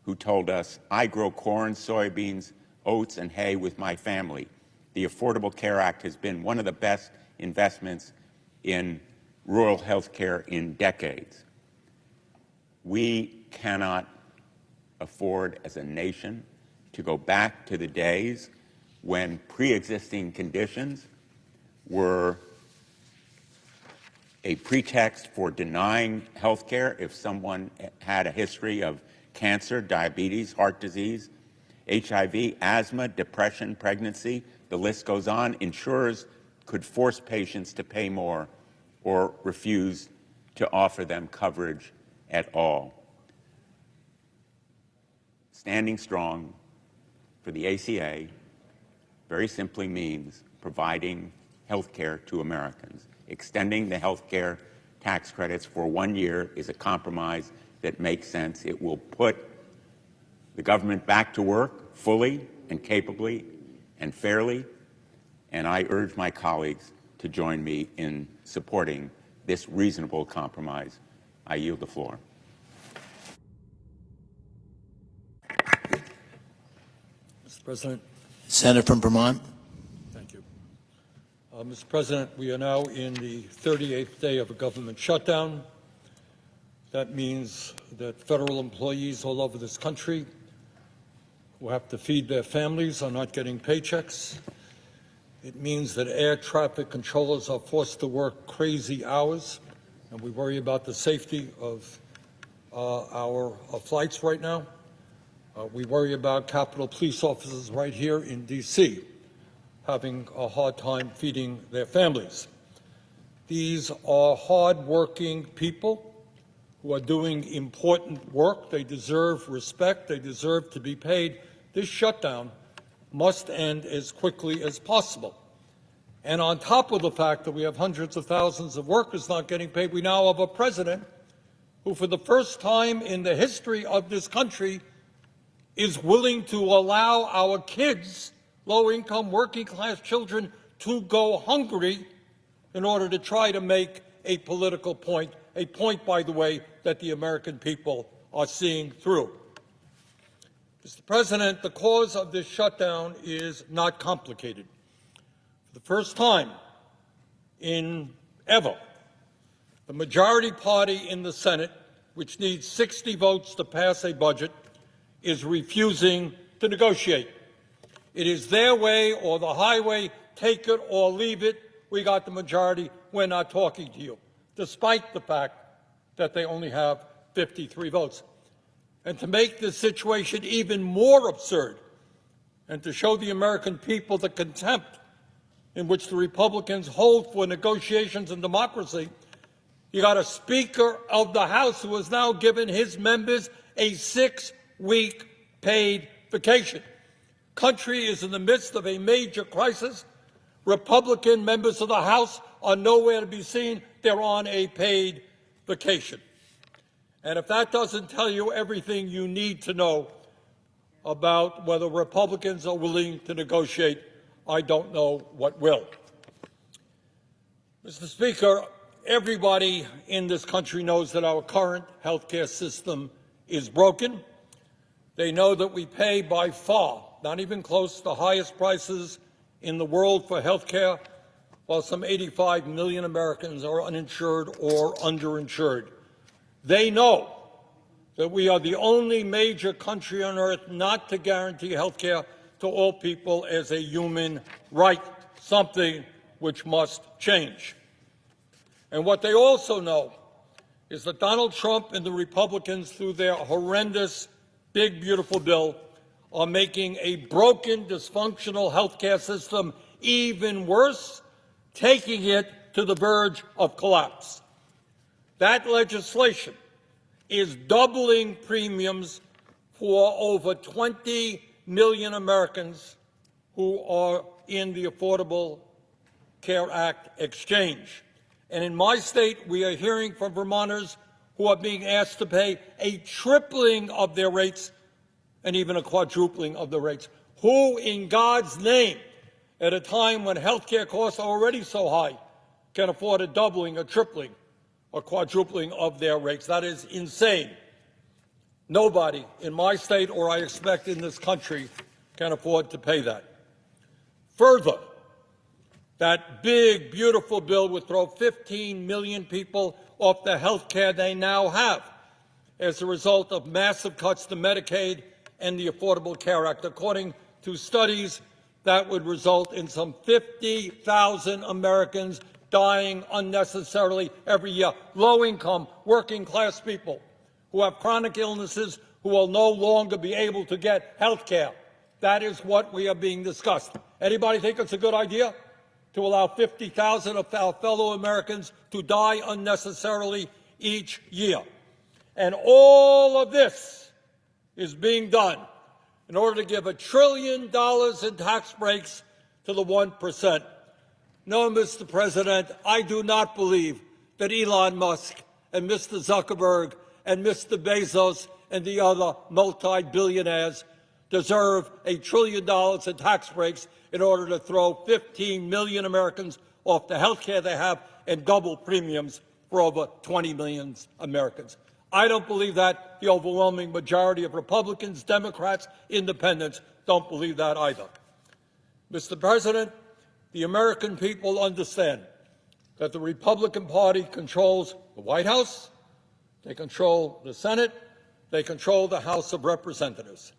who told us, "I grow corn, soybeans, oats, and hay with my family. The Affordable Care Act has been one of the best investments in rural health care in decades." We cannot afford as a nation to go back to the days when pre-existing conditions were a pretext for denying health care if someone had a history of cancer, diabetes, heart disease, HIV, asthma, depression, pregnancy. The list goes on. Insurers could force patients to pay more or refuse to offer them coverage at all. Standing strong for the ACA very simply means providing health care to Americans. Extending the health care tax credits for 1 year is a compromise that makes sense. It will put the government back to work fully and capably and fairly, and I urge my colleagues to join me in supporting this reasonable compromise. I yield the floor. Mr. President. Senator from Vermont. Thank you. Mr. President, we are now in the 38th day of a government shutdown. That means that federal employees all over this country who have to feed their families are not getting paychecks. It means that air traffic controllers are forced to work crazy hours, and we worry about the safety of our flights right now. We worry about Capitol Police officers right here in D.C. having a hard time feeding their families. These are hard-working people who are doing important work. They deserve respect. They deserve to be paid. This shutdown must end as quickly as possible. And on top of the fact that we have hundreds of thousands of workers not getting paid, we now have a president who, for the first time in the history of this country, is willing to allow our kids, low-income, working-class children, to go hungry in order to try to make a political point, a point, by the way, that the American people are seeing through. Mr. President, the cause of this shutdown is not complicated. For the first time in ever, the majority party in the Senate, which needs 60 votes to pass a budget, is refusing to negotiate. It is their way or the highway, take it or leave it. We got the majority, we're not talking to you, despite the fact that they only have 53 votes. And to make this situation even more absurd, and to show the American people the contempt in which the Republicans hold for negotiations and democracy, you got a Speaker of the House who has now given his members a 6-week paid vacation. Country is in the midst of a major crisis. Republican members of the House are nowhere to be seen. They're on a paid vacation. And if that doesn't tell you everything you need to know about whether Republicans are willing to negotiate, I don't know what will. Mr. Speaker, everybody in this country knows that our current health care system is broken. They know that we pay by far, not even close, the highest prices in the world for health care, while some 85 million Americans are uninsured or underinsured. They know that we are the only major country on earth not to guarantee health care to all people as a human right, something which must change. And what they also know is that Donald Trump and the Republicans, through their horrendous big, beautiful bill, are making a broken, dysfunctional health care system even worse, taking it to the verge of collapse. That legislation is doubling premiums for over 20 million Americans who are in the Affordable Care Act exchange. And in my state, we are hearing from Vermonters who are being asked to pay a tripling of their rates and even a quadrupling of the rates. Who, in God's name, at a time when health care costs are already so high, can afford a doubling, a tripling, or quadrupling of their rates? That is insane. Nobody in my state, or I expect in this country, can afford to pay that. Further, that big, beautiful bill would throw 15 million people off the health care they now have as a result of massive cuts to Medicaid and the Affordable Care Act. According to studies, that would result in some 50,000 Americans dying unnecessarily every year. Low-income, working-class people who have chronic illnesses who will no longer be able to get health care. That is what we are being discussed. Anybody think it's a good idea to allow 50,000 of our fellow Americans to die unnecessarily each year? And all of this is being done in order to give $1 trillion in tax breaks to the 1%. No, Mr. President, I do not believe that Elon Musk and Mr. Zuckerberg and Mr. Bezos and the other multi-billionaires deserve $1 trillion in tax breaks in order to throw 15 million Americans off the health care they have and double premiums for over 20 million Americans. I don't believe that. The overwhelming majority of Republicans, Democrats, Independents don't believe that either. Mr. President, the American people understand that the Republican Party controls the White House, they control the Senate, they control the House of Representatives.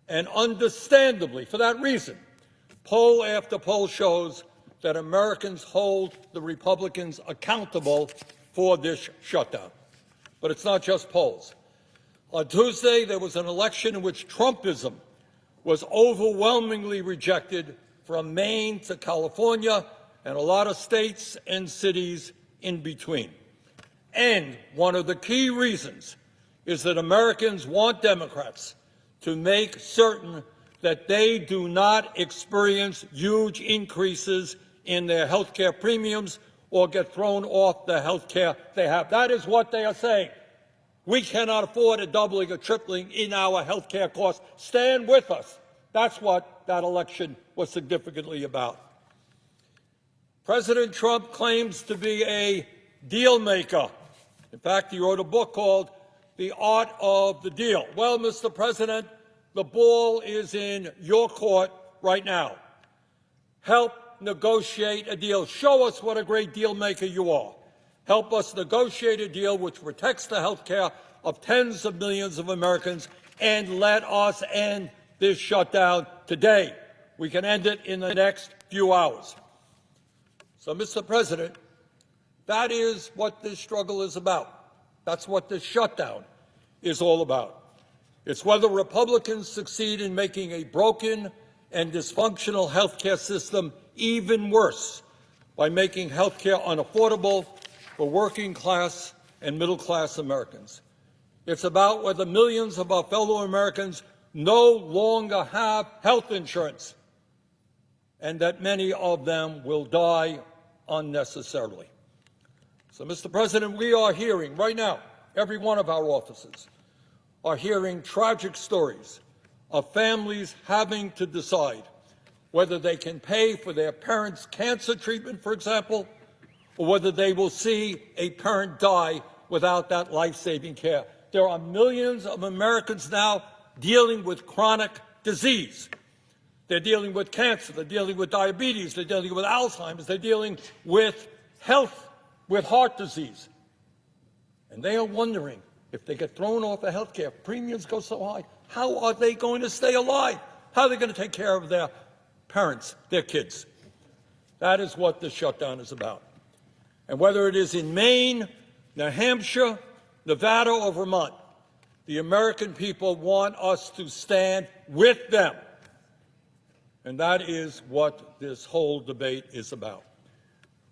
And understandably, for that reason, poll after poll shows that Americans hold the Republicans accountable for this shutdown. But it's not just polls. On Tuesday, there was an election in which Trumpism was overwhelmingly rejected from Maine to California and a lot of states and cities in between. And one of the key reasons is that Americans want Democrats to make certain that they do not experience huge increases in their health care premiums or get thrown off the health care they have. That is what they are saying. We cannot afford a doubling or tripling in our health care costs. Stand with us. That's what that election was significantly about. President Trump claims to be a deal maker. In fact, he wrote a book called The Art of the Deal. Well, Mr. President, the ball is in your court right now. Help negotiate a deal. Show us what a great deal maker you are. Help us negotiate a deal which protects the health care of tens of millions of Americans, and let us end this shutdown today. We can end it in the next few hours. So, Mr. President, that is what this struggle is about. That's what this shutdown is all about. It's whether Republicans succeed in making a broken and dysfunctional health care system even worse by making health care unaffordable for working class and middle class Americans. It's about whether millions of our fellow Americans no longer have health insurance and that many of them will die unnecessarily. So, Mr. President, we are hearing right now, every one of our offices are hearing tragic stories of families having to decide whether they can pay for their parents' cancer treatment, for example, or whether they will see a parent die without that life-saving care. There are millions of Americans now dealing with chronic disease. They're dealing with cancer, they're dealing with diabetes, they're dealing with Alzheimer's, they're dealing with health, with heart disease. And they are wondering, if they get thrown off the health care, premiums go so high, how are they going to stay alive? How are they going to take care of their parents, their kids? That is what this shutdown is about. And whether it is in Maine, New Hampshire, Nevada, or Vermont, the American people want us to stand with them. And that is what this whole debate is about.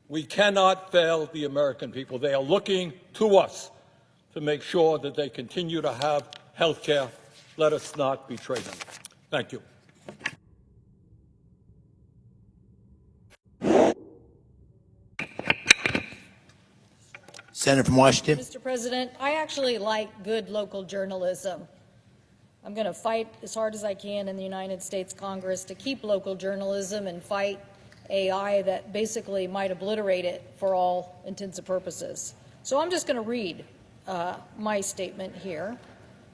We cannot fail the American people. They are looking to us to make sure that they continue to have health care. Let us not betray them. Thank you. Senator from Washington. Mr. President, I actually like good local journalism. I'm going to fight as hard as I can in the United States Congress to keep local journalism and fight AI that basically might obliterate it for all intents and purposes. So I'm just going to read my statement here.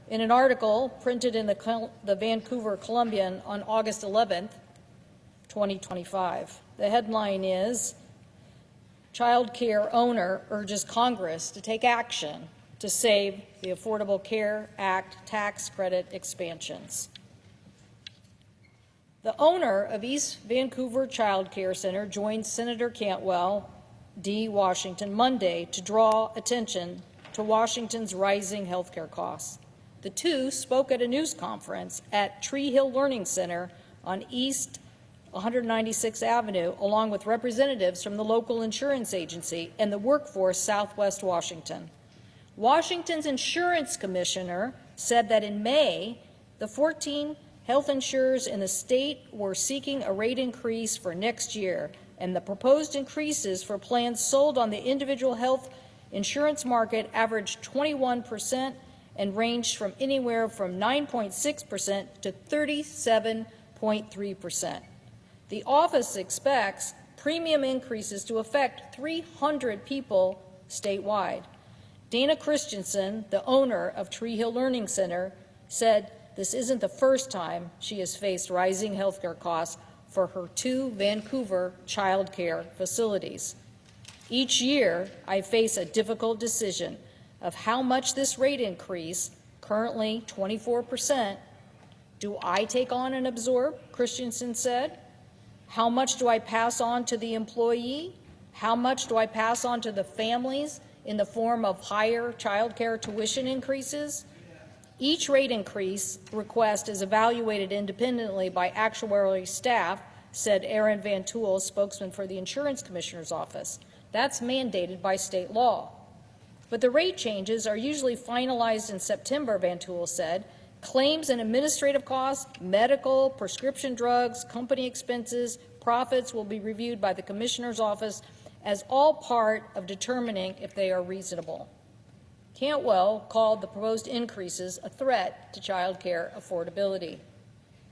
In an article printed in the Vancouver Columbian on August 11th, 2025, the headline is, Child Care Owner Urges Congress to Take Action to Save the Affordable Care Act Tax Credit Expansions. The owner of East Vancouver Child Care Center joined Senator Cantwell D. Washington Monday to draw attention to Washington's rising health care costs. The two spoke at a news conference at Tree Hill Learning Center on East 196th Avenue, along with representatives from the local insurance agency and the workforce Southwest Washington. Washington's insurance commissioner said that in May, the 14 health insurers in the state were seeking a rate increase for next year, and the proposed increases for plans sold on the individual health insurance market averaged 21% and ranged from anywhere from 9.6% to 37.3%. The office expects premium increases to affect 300 people statewide. Dana Christensen, the owner of Tree Hill Learning Center, said this isn't the first time she has faced rising healthcare costs for her 2 Vancouver child care facilities. Each year, I face a difficult decision of how much this rate increase, currently 24%, do I take on and absorb, Christensen said. How much do I pass on to the employee? How much do I pass on to the families in the form of higher child care tuition increases? Each rate increase request is evaluated independently by actuarial staff, said Aaron Van Tool, spokesman for the Insurance Commissioner's Office. That's mandated by state law. But the rate changes are usually finalized in September, Van Tool said. Claims and administrative costs, medical, prescription drugs, company expenses, profits will be reviewed by the Commissioner's Office as all part of determining if they are reasonable. Cantwell called the proposed increases a threat to child care affordability.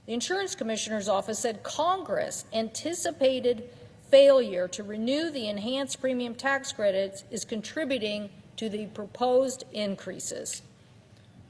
The Insurance Commissioner's Office said Congress anticipated failure to renew the enhanced premium tax credits is contributing to the proposed increases.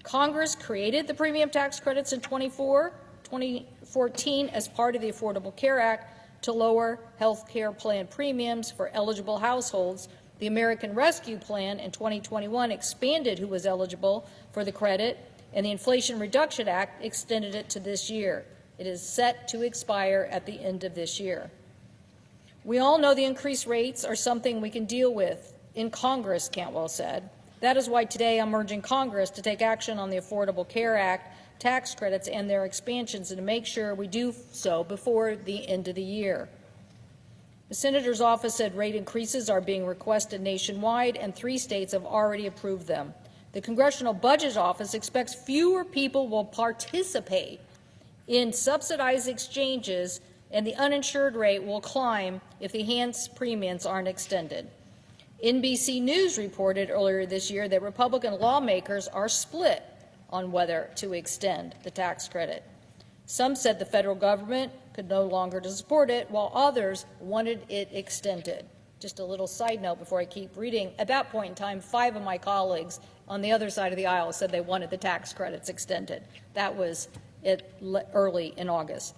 Congress created the premium tax credits in 2014 as part of the Affordable Care Act to lower health care plan premiums for eligible households. The American Rescue Plan in 2021 expanded who was eligible for the credit, and the Inflation Reduction Act extended it to this year. It is set to expire at the end of this year. We all know the increased rates are something we can deal with in Congress, Cantwell said. That is why today I'm urging Congress to take action on the Affordable Care Act tax credits and their expansions, and to make sure we do so before the end of the year. The Senator's office said rate increases are being requested nationwide, and 3 states have already approved them. The Congressional Budget Office expects fewer people will participate in subsidized exchanges, and the uninsured rate will climb if the enhanced premiums aren't extended. NBC News reported earlier this year that Republican lawmakers are split on whether to extend the tax credit. Some said the federal government could no longer support it, while others wanted it extended. Just a little side note before I keep reading. At that point in time, 5 of my colleagues on the other side of the aisle said they wanted the tax credits extended. That was early in August.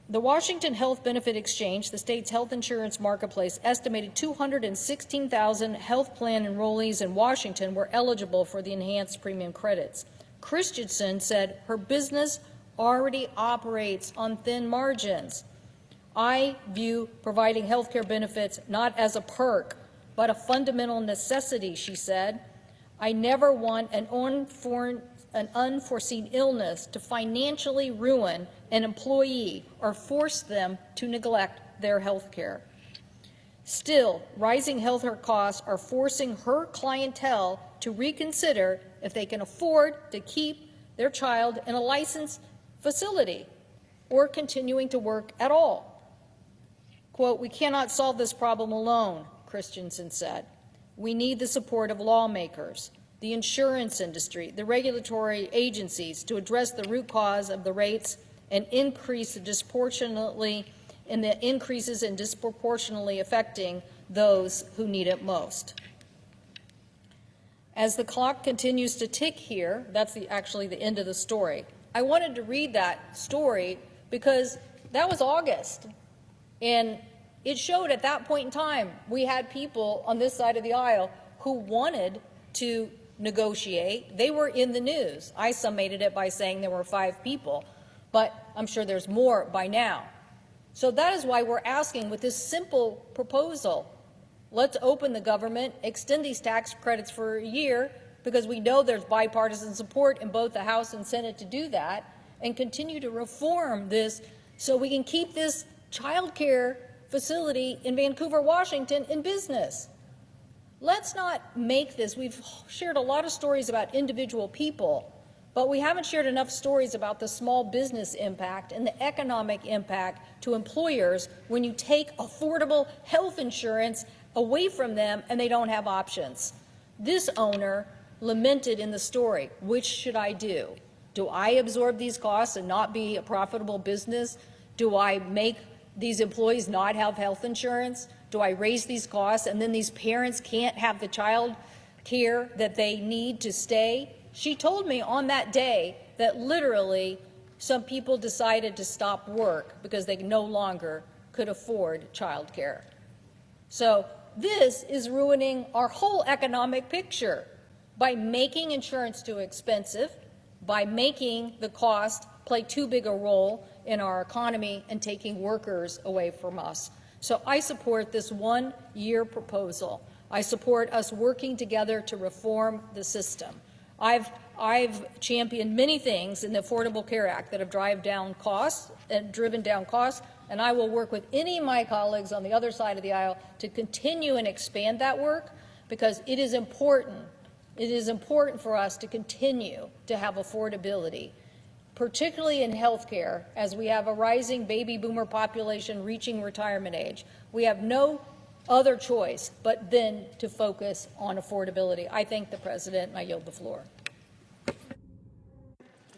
The Washington Health Benefit Exchange, the state's health insurance marketplace, estimated 216,000 health plan enrollees in Washington were eligible for the enhanced premium credits. Christensen said her business already operates on thin margins. I view providing health care benefits not as a perk, but a fundamental necessity, she said. I never want an unforeseen illness to financially ruin an employee or force them to neglect their health care. Still, rising health care costs are forcing her clientele to reconsider if they can afford to keep their child in a licensed facility or continuing to work at all. Quote, "We cannot solve this problem alone," Christensen said. "We need the support of lawmakers, the insurance industry, the regulatory agencies to address the root cause of the rates and increase disproportionately in the increases and disproportionately affecting those who need it most." As the clock continues to tick here, that's actually the end of the story. I wanted to read that story because that was August, and it showed at that point in time we had people on this side of the aisle who wanted to negotiate. They were in the news. I summated it by saying there were 5 people, but I'm sure there's more by now. So that is why we're asking with this simple proposal, let's open the government, extend these tax credits for a year, because we know there's bipartisan support in both the House and Senate to do that, and continue to reform this so we can keep this child care facility in Vancouver, Washington in business. Let's not make this. We've shared a lot of stories about individual people, but we haven't shared enough stories about the small business impact and the economic impact to employers when you take affordable health insurance away from them and they don't have options. This owner lamented in the story, which should I do? Do I absorb these costs and not be a profitable business? Do I make these employees not have health insurance? Do I raise these costs and then these parents can't have the child care that they need to stay? She told me on that day that literally some people decided to stop work because they no longer could afford child care. So this is ruining our whole economic picture by making insurance too expensive, by making the cost play too big a role in our economy and taking workers away from us. So I support this one-year proposal. I support us working together to reform the system. I've championed many things in the Affordable Care Act that have driven down costs, and I will work with any of my colleagues on the other side of the aisle to continue and expand that work, because it is important. It is important for us to continue to have affordability, particularly in health care, as we have a rising baby boomer population reaching retirement age. We have no other choice but then to focus on affordability. I thank the President, and I yield the floor.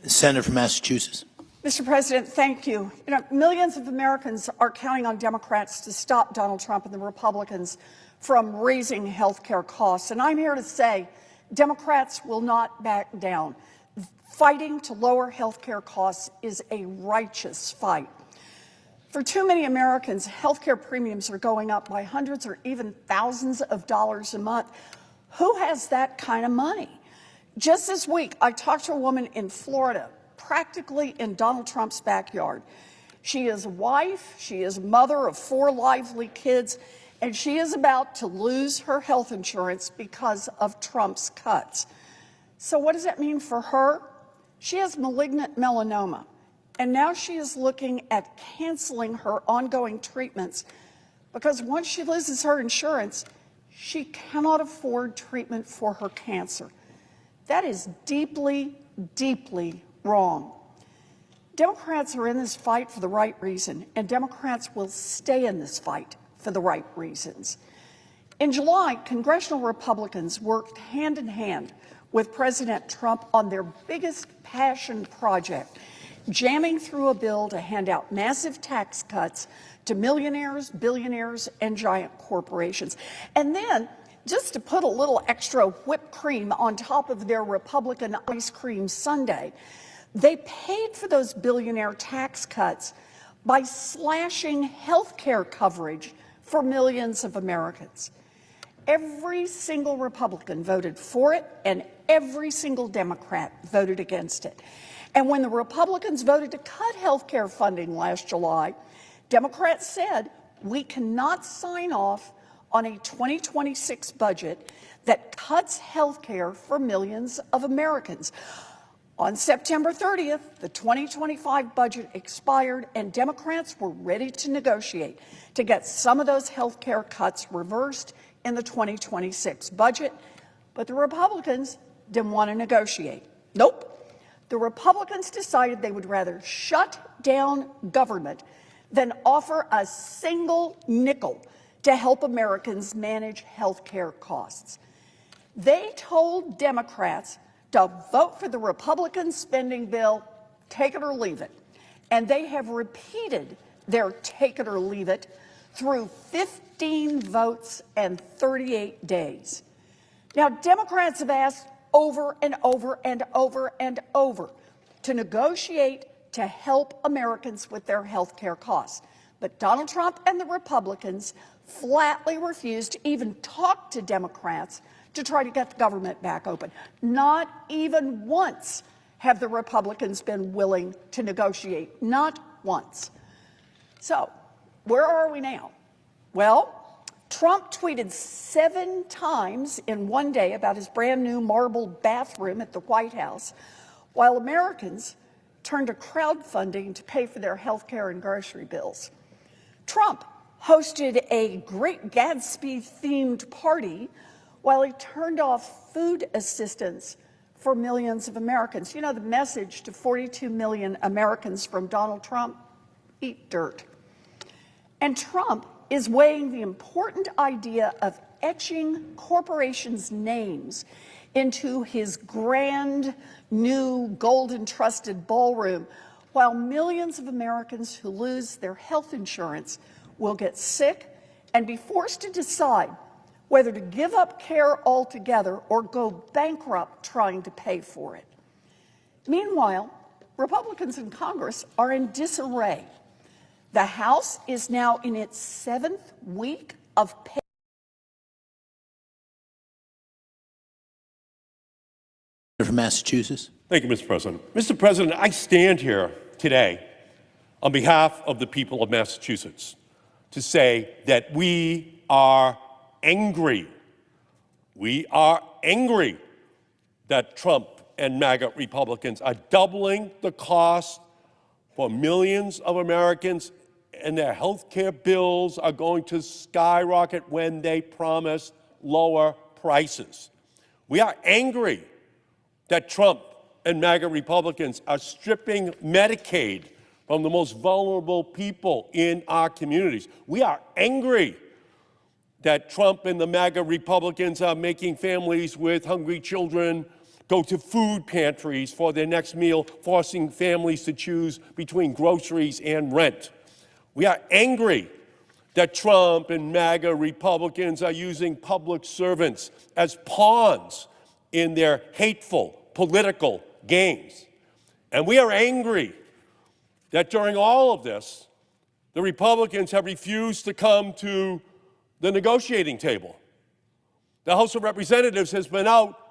The Senator from Massachusetts. Mr. President, thank you. Millions of Americans are counting on Democrats to stop Donald Trump and the Republicans from raising health care costs. And I'm here to say Democrats will not back down. Fighting to lower health care costs is a righteous fight. For too many Americans, health care premiums are going up by hundreds or even thousands of dollars a month. Who has that kind of money? Just this week, I talked to a woman in Florida, practically in Donald Trump's backyard. She is a wife, she is a mother of 4 lively kids, and she is about to lose her health insurance because of Trump's cuts. So what does that mean for her? She has malignant melanoma, and now she is looking at canceling her ongoing treatments because once she loses her insurance, she cannot afford treatment for her cancer. That is deeply, deeply wrong. Democrats are in this fight for the right reason, and Democrats will stay in this fight for the right reasons. In July, congressional Republicans worked hand in hand with President Trump on their biggest passion project, jamming through a bill to hand out massive tax cuts to millionaires, billionaires, and giant corporations. And then, just to put a little extra whipped cream on top of their Republican ice cream sundae, they paid for those billionaire tax cuts by slashing health care coverage for millions of Americans. Every single Republican voted for it, and every single Democrat voted against it. And when the Republicans voted to cut health care funding last July, Democrats said, we cannot sign off on a 2026 budget that cuts health care for millions of Americans. On September 30th, the 2025 budget expired, and Democrats were ready to negotiate to get some of those health care cuts reversed in the 2026 budget, but the Republicans didn't want to negotiate. Nope. The Republicans decided they would rather shut down government than offer a single nickel to help Americans manage health care costs. They told Democrats to vote for the Republican spending bill, take it or leave it. And they have repeated their take it or leave it through 15 votes and 38 days. Now, Democrats have asked over and over and over and over to negotiate to help Americans with their health care costs. But Donald Trump and the Republicans flatly refused to even talk to Democrats to try to get the government back open. Not even once have the Republicans been willing to negotiate. Not once. So, where are we now? Well, Trump tweeted 7 times in one day about his brand new marble bathroom at the White House, while Americans turned to crowdfunding to pay for their health care and grocery bills. Trump hosted a Great Gatsby-themed party while he turned off food assistance for millions of Americans. You know the message to 42 million Americans from Donald Trump? Eat dirt. And Trump is weighing the important idea of etching corporations' names into his grand new gold encrusted ballroom, while millions of Americans who lose their health insurance will get sick and be forced to decide whether to give up care altogether or go bankrupt trying to pay for it. Meanwhile, Republicans in Congress are in disarray. The House is now in its 7th week of pay. From Massachusetts. Thank you, Mr. President. Mr. President, I stand here today on behalf of the people of Massachusetts to say that we are angry. We are angry that Trump and MAGA Republicans are doubling the cost for millions of Americans, and their health care bills are going to skyrocket when they promised lower prices. We are angry that Trump and MAGA Republicans are stripping Medicaid from the most vulnerable people in our communities. We are angry that Trump and the MAGA Republicans are making families with hungry children go to food pantries for their next meal, forcing families to choose between groceries and rent. We are angry that Trump and MAGA Republicans are using public servants as pawns in their hateful political games. And we are angry that during all of this, the Republicans have refused to come to the negotiating table. The House of Representatives has been out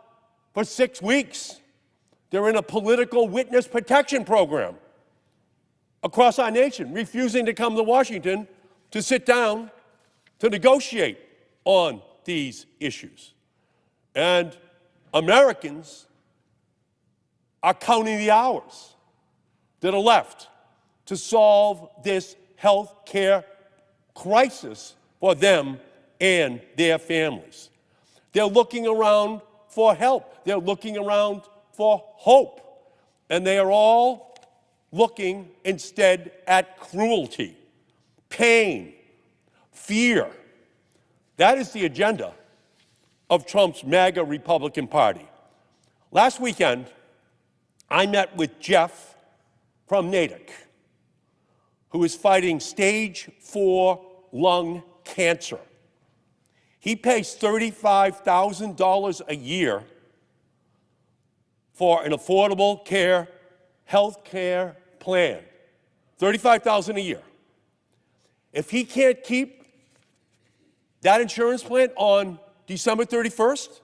for 6 weeks. They're in a political witness protection program across our nation, refusing to come to Washington to sit down to negotiate on these issues. And Americans are counting the hours that are left to solve this health care crisis for them and their families. They're looking around for help. They're looking around for hope. And they are all looking instead at cruelty, pain, fear. That is the agenda of Trump's MAGA Republican Party. Last weekend, I met with Jeff from Natick, who is fighting stage 4 lung cancer. He pays $35,000 a year for an affordable care, health care plan. $35,000 a year. If he can't keep that insurance plan on December 31st,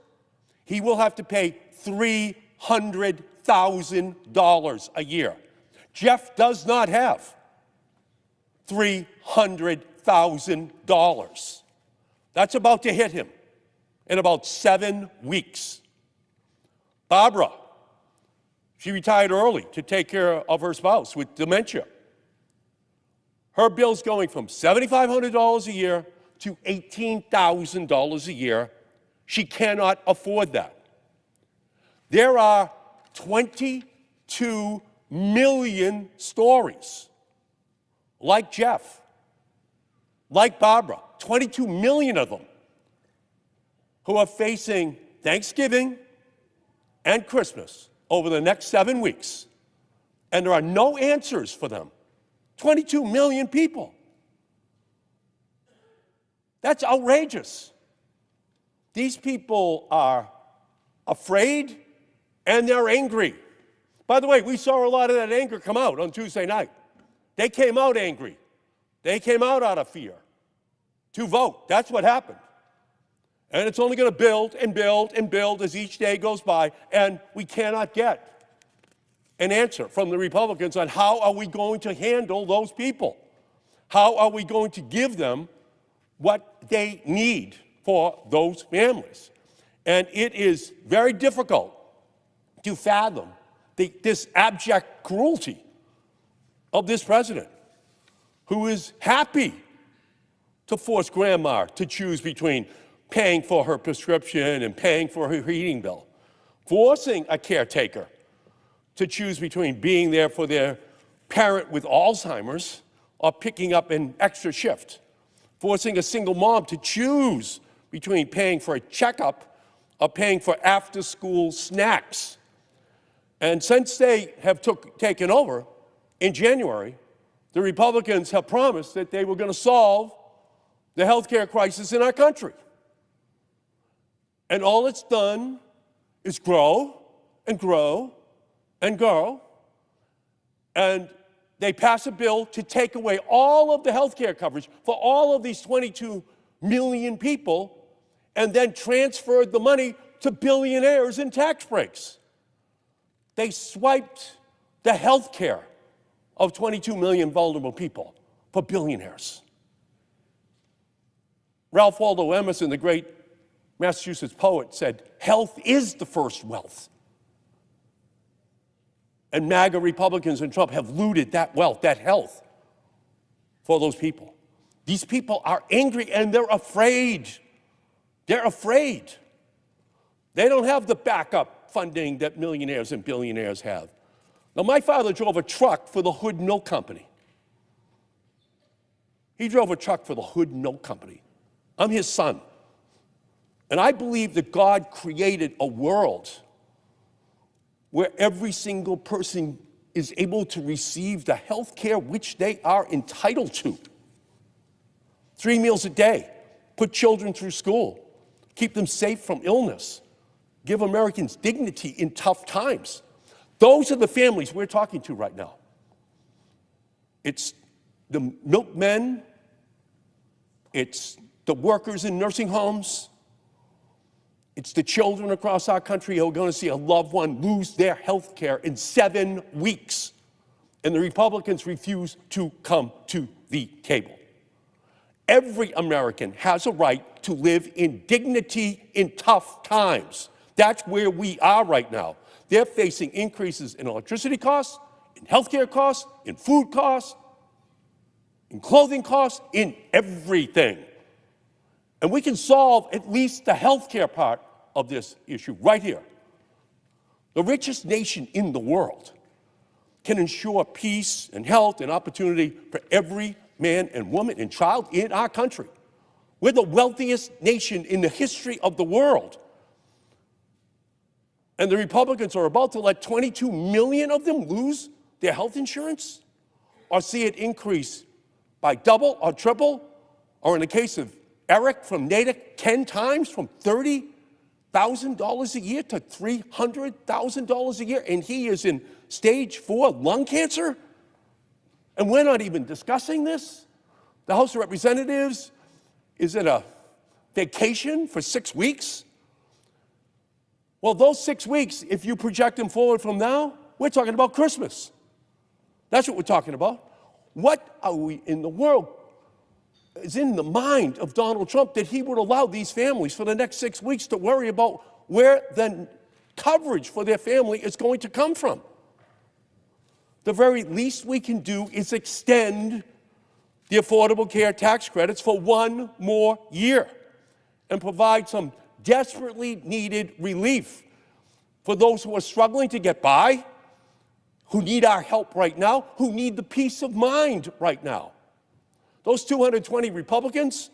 he will have to pay $300,000 a year. Jeff does not have $300,000. That's about to hit him in about 7 weeks. Barbara, she retired early to take care of her spouse with dementia. Her bill's going from $7,500 a year to $18,000 a year. She cannot afford that. There are 22 million stories like Jeff, like Barbara, 22 million of them, who are facing Thanksgiving and Christmas over the next 7 weeks, and there are no answers for them. 22 million people. That's outrageous. These people are afraid and they're angry. By the way, we saw a lot of that anger come out on Tuesday night. They came out angry. They came out of fear to vote. That's what happened. And it's only going to build and build and build as each day goes by, and we cannot get an answer from the Republicans on how are we going to handle those people? How are we going to give them what they need for those families? And it is very difficult to fathom this abject cruelty of this president, who is happy to force grandma to choose between paying for her prescription and paying for her heating bill, forcing a caretaker to choose between being there for their parent with Alzheimer's or picking up an extra shift, forcing a single mom to choose between paying for a checkup or paying for after-school snacks. And since they have taken over in January, the Republicans have promised that they were going to solve the health care crisis in our country. And all it's done is grow and grow and grow. And they pass a bill to take away all of the health care coverage for all of these 22 million people and then transferred the money to billionaires in tax breaks. They swiped the health care of 22 million vulnerable people for billionaires. Ralph Waldo Emerson, the great Massachusetts poet, said, "Health is the first wealth." And MAGA Republicans and Trump have looted that wealth, that health, for those people. These people are angry and they're afraid. They're afraid. They don't have the backup funding that millionaires and billionaires have. Now, my father drove a truck for the Hood Milk Company. He drove a truck for the Hood Milk Company. I'm his son. And I believe that God created a world where every single person is able to receive the health care which they are entitled to. 3 meals a day, put children through school, keep them safe from illness, give Americans dignity in tough times. Those are the families we're talking to right now. It's the milkmen, it's the workers in nursing homes, it's the children across our country who are going to see a loved one lose their health care in 7 weeks. And the Republicans refuse to come to the table. Every American has a right to live in dignity in tough times. That's where we are right now. They're facing increases in electricity costs, in healthcare costs, in food costs, in clothing costs, in everything. And we can solve at least the healthcare part of this issue right here. The richest nation in the world can ensure peace and health and opportunity for every man and woman and child in our country. We're the wealthiest nation in the history of the world. And the Republicans are about to let 22 million of them lose their health insurance or see it increase by double or triple, or in the case of Eric from Natick, 10 times, from $30,000 a year to $300,000 a year, and he is in stage 4 lung cancer? And we're not even discussing this. The House of Representatives is in a vacation for 6 weeks. Well, those 6 weeks, if you project them forward from now, we're talking about Christmas. That's what we're talking about. What are we in the world is in the mind of Donald Trump that he would allow these families for the next 6 weeks to worry about where the coverage for their family is going to come from? The very least we can do is extend the Affordable Care Tax Credits for 1 more year and provide some desperately needed relief for those who are struggling to get by, who need our help right now, who need the peace of mind right now. Those 220 Republicans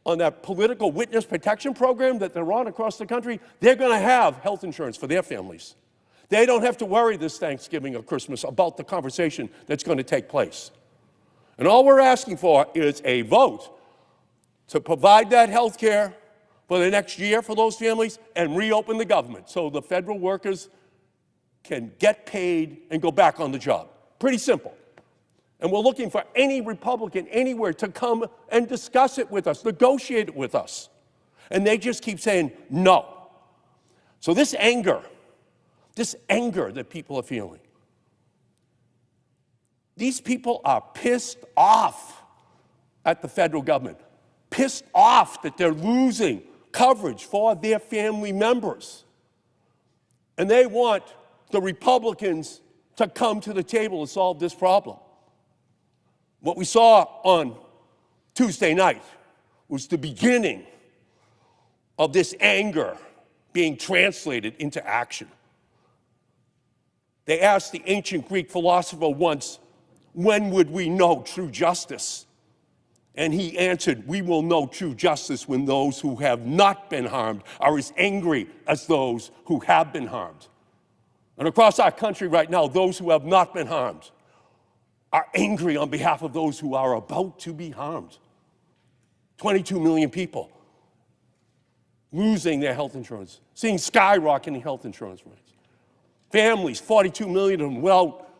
on that political witness protection program that they're on across the country, they're going to have health insurance for their families. They don't have to worry this Thanksgiving or Christmas about the conversation that's going to take place. And all we're asking for is a vote to provide that health care for the next year for those families and reopen the government so the federal workers can get paid and go back on the job. Pretty simple. And we're looking for any Republican anywhere to come and discuss it with us, negotiate it with us. And they just keep saying no. So this anger that people are feeling, these people are pissed off at the federal government, pissed off that they're losing coverage for their family members. And they want the Republicans to come to the table to solve this problem. What we saw on Tuesday night was the beginning of this anger being translated into action. They asked the ancient Greek philosopher once, when would we know true justice? And he answered, we will know true justice when those who have not been harmed are as angry as those who have been harmed. And across our country right now, those who have not been harmed are angry on behalf of those who are about to be harmed. 22 million people losing their health insurance, seeing skyrocketing health insurance rates. Families, 42 million of them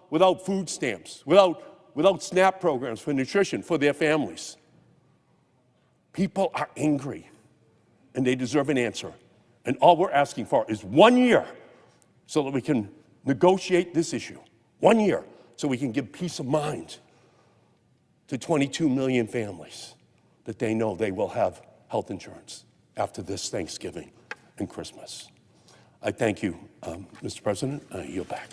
without food stamps, without SNAP programs for nutrition for their families. People are angry, and they deserve an answer. And all we're asking for is 1 year so that we can negotiate this issue. 1 year so we can give peace of mind to 22 million families that they know they will have health insurance after this Thanksgiving and Christmas. I thank you, Mr. President. I yield back.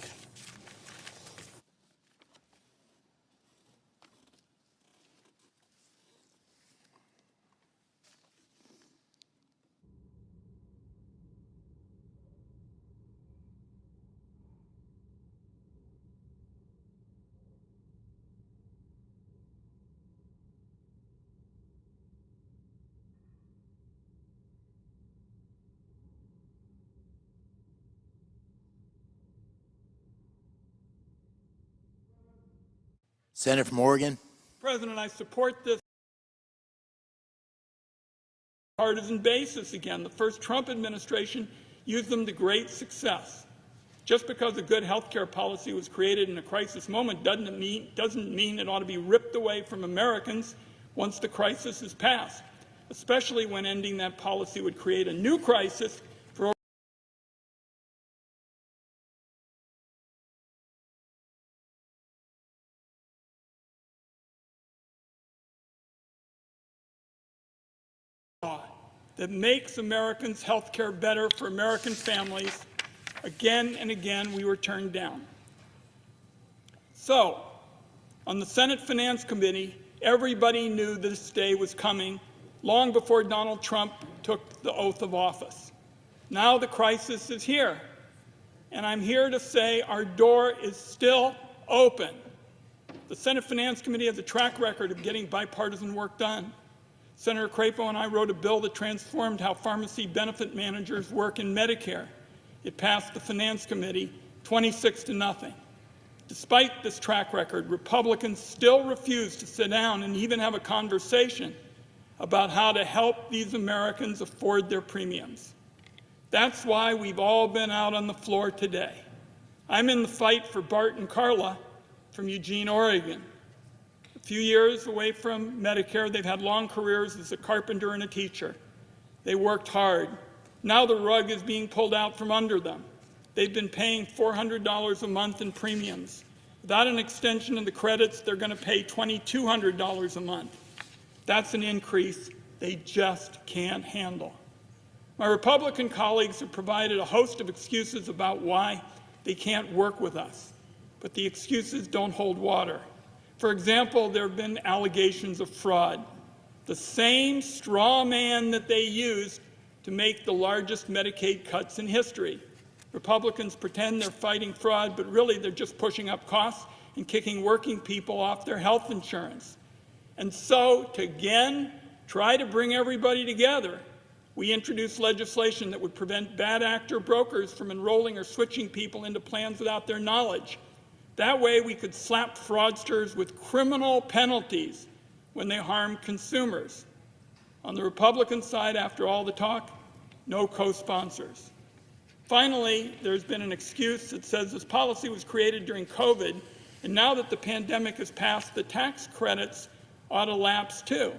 Senator from Oregon. President, I support this partisan basis again. The first Trump administration used them to great success. Just because a good health care policy was created in a crisis moment doesn't mean it ought to be ripped away from Americans once the crisis is past, especially when ending that policy would create a new crisis for that makes Americans' health care better for American families. Again and again, we were turned down. So, on the Senate Finance Committee, everybody knew this day was coming long before Donald Trump took the oath of office. Now the crisis is here, and I'm here to say our door is still open. The Senate Finance Committee has a track record of getting bipartisan work done. Senator Crapo and I wrote a bill that transformed how pharmacy benefit managers work in Medicare. It passed the Finance Committee 26-0. Despite this track record, Republicans still refuse to sit down and even have a conversation about how to help these Americans afford their premiums. That's why we've all been out on the floor today. I'm in the fight for Bart and Carla from Eugene, Oregon. A few years away from Medicare, they've had long careers as a carpenter and a teacher. They worked hard. Now the rug is being pulled out from under them. They've been paying $400 a month in premiums. Without an extension of the credits, they're going to pay $2,200 a month. That's an increase they just can't handle. My Republican colleagues have provided a host of excuses about why they can't work with us, but the excuses don't hold water. For example, there have been allegations of fraud, the same straw man that they used to make the largest Medicaid cuts in history. Republicans pretend they're fighting fraud, but really they're just pushing up costs and kicking working people off their health insurance. And so, to again try to bring everybody together, we introduced legislation that would prevent bad actor brokers from enrolling or switching people into plans without their knowledge. That way we could slap fraudsters with criminal penalties when they harm consumers. On the Republican side, after all the talk, no co-sponsors. Finally, there's been an excuse that says this policy was created during COVID, and now that the pandemic has passed, the tax credits ought to lapse too.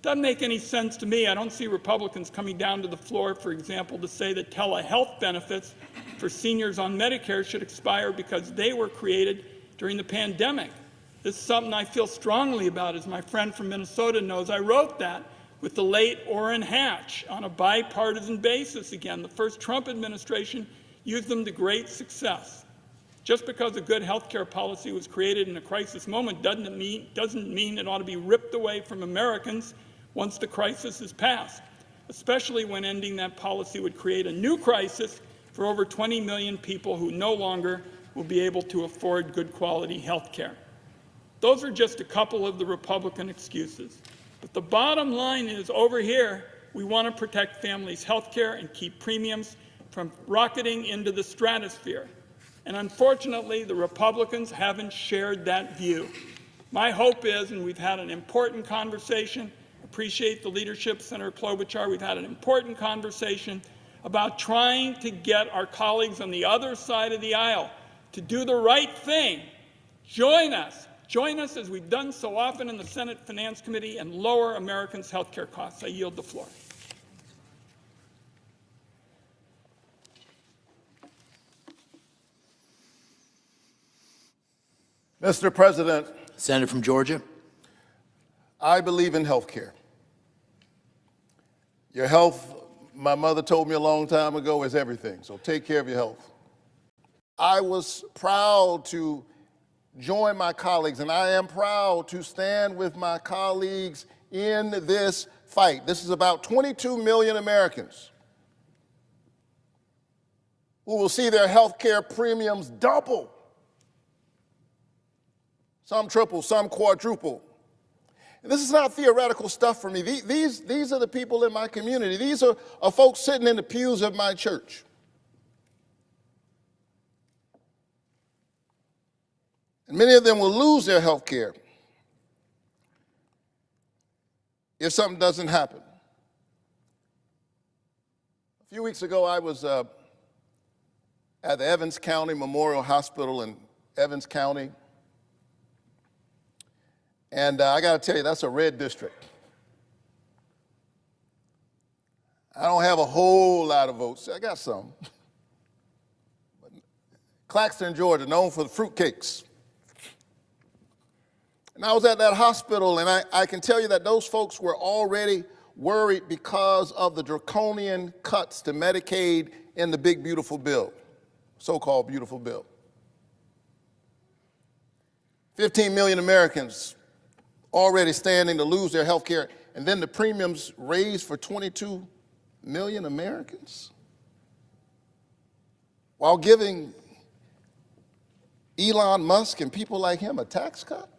Doesn't make any sense to me. I don't see Republicans coming down to the floor, for example, to say that telehealth benefits for seniors on Medicare should expire because they were created during the pandemic. This is something I feel strongly about. As my friend from Minnesota knows, I wrote that with the late Orrin Hatch on a bipartisan basis again. The first Trump administration used them to great success. Just because a good health care policy was created in a crisis moment doesn't mean it ought to be ripped away from Americans once the crisis is past, especially when ending that policy would create a new crisis for over 20 million people who no longer will be able to afford good quality health care. Those are just a couple of the Republican excuses. But the bottom line is, over here, we want to protect families' health care and keep premiums from rocketing into the stratosphere. And unfortunately, the Republicans haven't shared that view. My hope is, and we've had an important conversation, appreciate the leadership, Senator Klobuchar, we've had an important conversation about trying to get our colleagues on the other side of the aisle to do the right thing. Join us as we've done so often in the Senate Finance Committee, and lower Americans' health care costs. I yield the floor. Mr. President, Senator from Georgia. I believe in health care. Your health, my mother told me a long time ago, is everything, so take care of your health. I was proud to join my colleagues, and I am proud to stand with my colleagues in this fight. This is about 22 million Americans who will see their health care premiums double. Some triple, some quadruple. And this is not theoretical stuff for me. These are the people in my community. These are folks sitting in the pews of my church. And many of them will lose their health care if something doesn't happen. A few weeks ago, I was at the Evans County Memorial Hospital in Evans County. And I got to tell you, that's a red district. I don't have a whole lot of votes. I got some. But Claxton, Georgia, known for the fruitcakes. And I was at that hospital, and I can tell you that those folks were already worried because of the draconian cuts to Medicaid in the big, beautiful bill, so-called beautiful bill. 15 million Americans already standing to lose their health care, and then the premiums raised for 22 million Americans while giving Elon Musk and people like him a tax cut?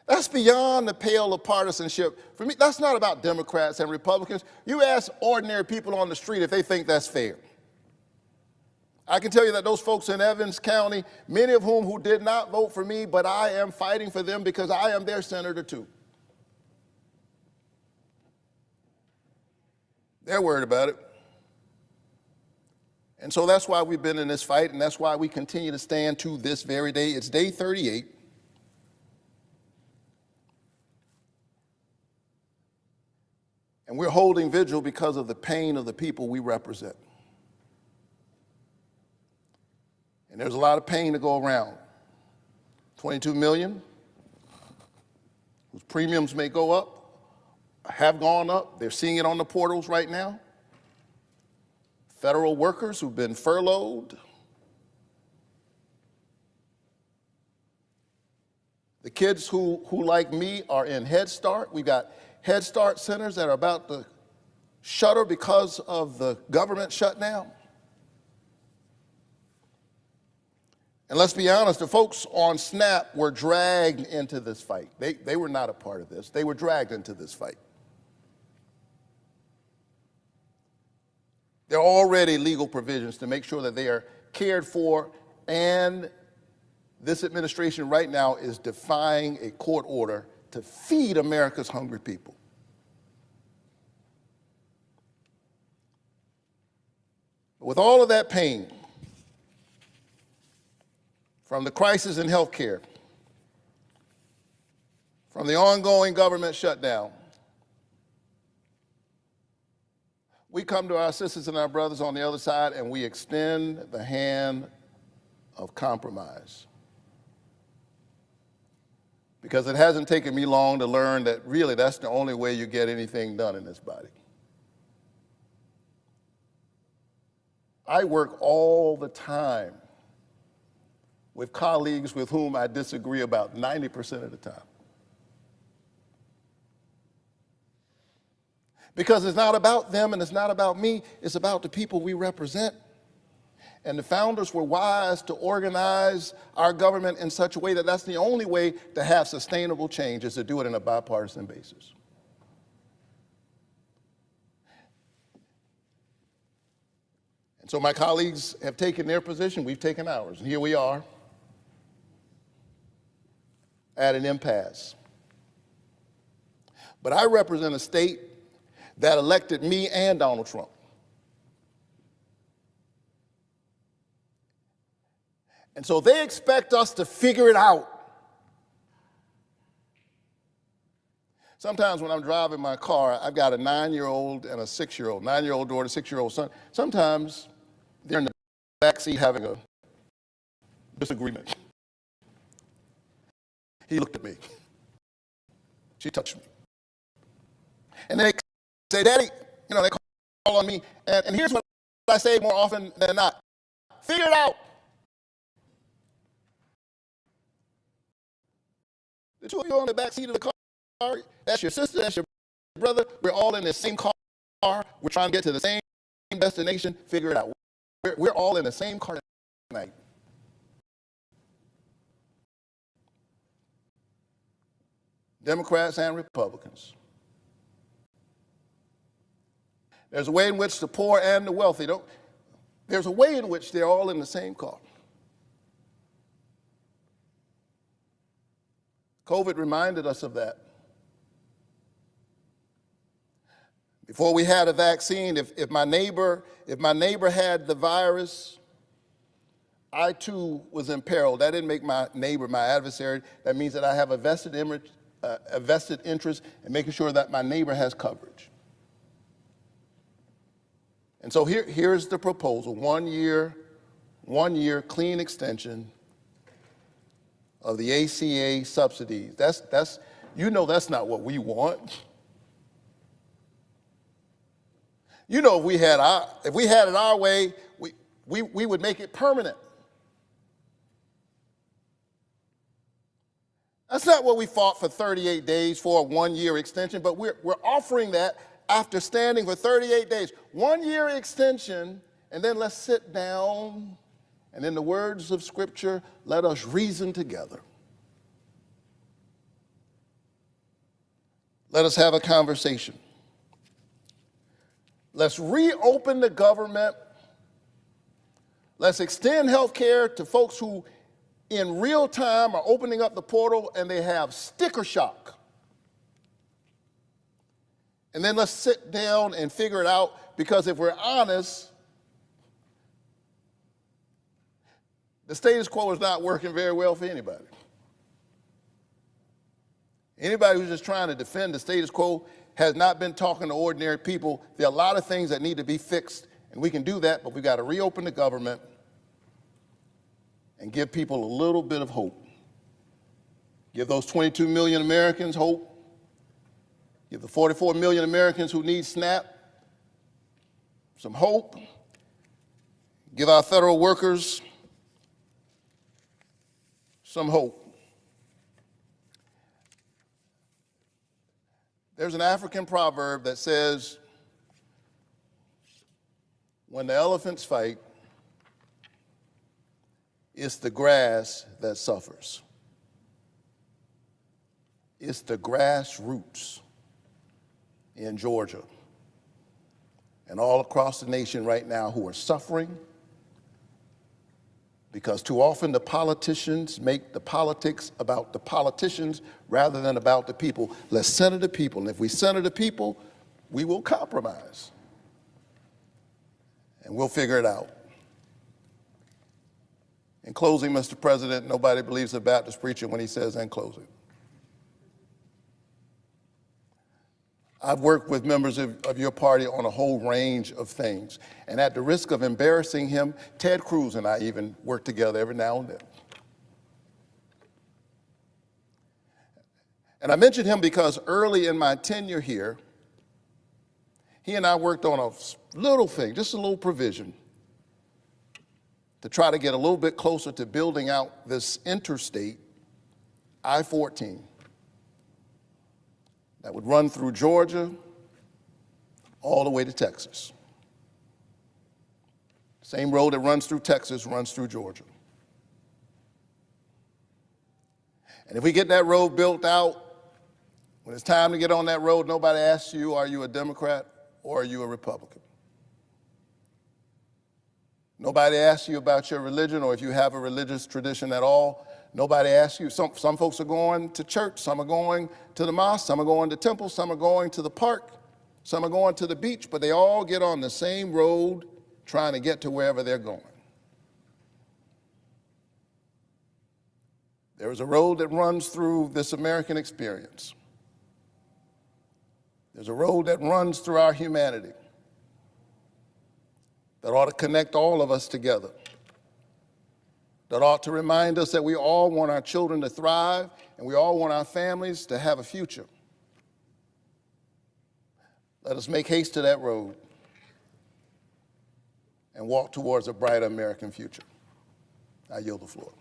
That's beyond the pale of partisanship. For me, that's not about Democrats and Republicans. You ask ordinary people on the street if they think that's fair. I can tell you that those folks in Evans County, many of whom who did not vote for me, but I am fighting for them because I am their senator too. They're worried about it. And so that's why we've been in this fight, and that's why we continue to stand to this very day. It's day 38. And we're holding vigil because of the pain of the people we represent. And there's a lot of pain to go around. 22 million whose premiums may go up, have gone up. They're seeing it on the portals right now. Federal workers who've been furloughed. The kids who like me, are in Head Start. We've got Head Start centers that are about to shutter because of the government shutdown. And let's be honest, the folks on SNAP were dragged into this fight. They were not a part of this. They were dragged into this fight. There are already legal provisions to make sure that they are cared for, and this administration right now is defying a court order to feed America's hungry people. With all of that pain, from the crisis in health care, from the ongoing government shutdown, we come to our sisters and our brothers on the other side and we extend the hand of compromise. Because it hasn't taken me long to learn that really that's the only way you get anything done in this body. I work all the time with colleagues with whom I disagree about 90% of the time. Because it's not about them and it's not about me, it's about the people we represent. And the founders were wise to organize our government in such a way that that's the only way to have sustainable change, is to do it in a bipartisan basis. And so my colleagues have taken their position, we've taken ours, and here we are at an impasse. But I represent a state that elected me and Donald Trump. And so they expect us to figure it out. Sometimes when I'm driving my car, I've got a 9-year-old and a 6-year-old, 9-year-old daughter, 6-year-old son. Sometimes they're in the backseat having a disagreement. He looked at me. She touched me. And they say, Daddy, you know, they call on me. And here's what I say more often than not. Figure it out. The two of you on the back seat of the car, that's your sister, that's your brother. We're all in the same car. We're trying to get to the same destination. Figure it out. We're all in the same car tonight. Democrats and Republicans. There's a way in which the poor and the wealthy don't. There's a way in which they're all in the same car. COVID reminded us of that. Before we had a vaccine, if my neighbor had the virus, I too was in peril. That didn't make my neighbor my adversary. That means that I have a vested interest in making sure that my neighbor has coverage. And so here's the proposal: 1 year clean extension of the ACA subsidies. That's that's not what we want. You know, if we had it our way, we would make it permanent. That's not what we fought for 38 days for, a 1-year extension, but we're offering that after standing for 38 days. 1 year extension, and then let's sit down, and in the words of Scripture, let us reason together. Let us have a conversation. Let's reopen the government. Let's extend health care to folks who in real time are opening up the portal and they have sticker shock. And then let's sit down and figure it out, because if we're honest, the status quo is not working very well for anybody. Anybody who's just trying to defend the status quo has not been talking to ordinary people. There are a lot of things that need to be fixed, and we can do that, but we've got to reopen the government and give people a little bit of hope. Give those 22 million Americans hope. Give the 44 million Americans who need SNAP some hope. Give our federal workers some hope. There's an African proverb that says, when the elephants fight, it's the grass that suffers. It's the grassroots in Georgia and all across the nation right now who are suffering, because too often the politicians make the politics about the politicians rather than about the people. Let's center the people, and if we center the people, we will compromise, and we'll figure it out. In closing, Mr. President, nobody believes a Baptist preacher when he says in closing. I've worked with members of your party on a whole range of things. And at the risk of embarrassing him, Ted Cruz and I even work together every now and then. And I mention him because early in my tenure here, he and I worked on a little thing, just a little provision, to try to get a little bit closer to building out this interstate, I-14. That would run through Georgia all the way to Texas. Same road that runs through Texas runs through Georgia. And if we get that road built out, when it's time to get on that road, nobody asks you, are you a Democrat or are you a Republican? Nobody asks you about your religion or if you have a religious tradition at all. Nobody asks you. Some folks are going to church, some are going to the mosque, some are going to temples, some are going to the park, some are going to the beach, but they all get on the same road trying to get to wherever they're going. There is a road that runs through this American experience. There's a road that runs through our humanity that ought to connect all of us together, that ought to remind us that we all want our children to thrive and we all want our families to have a future. Let us make haste to that road and walk towards a brighter American future. I yield the floor.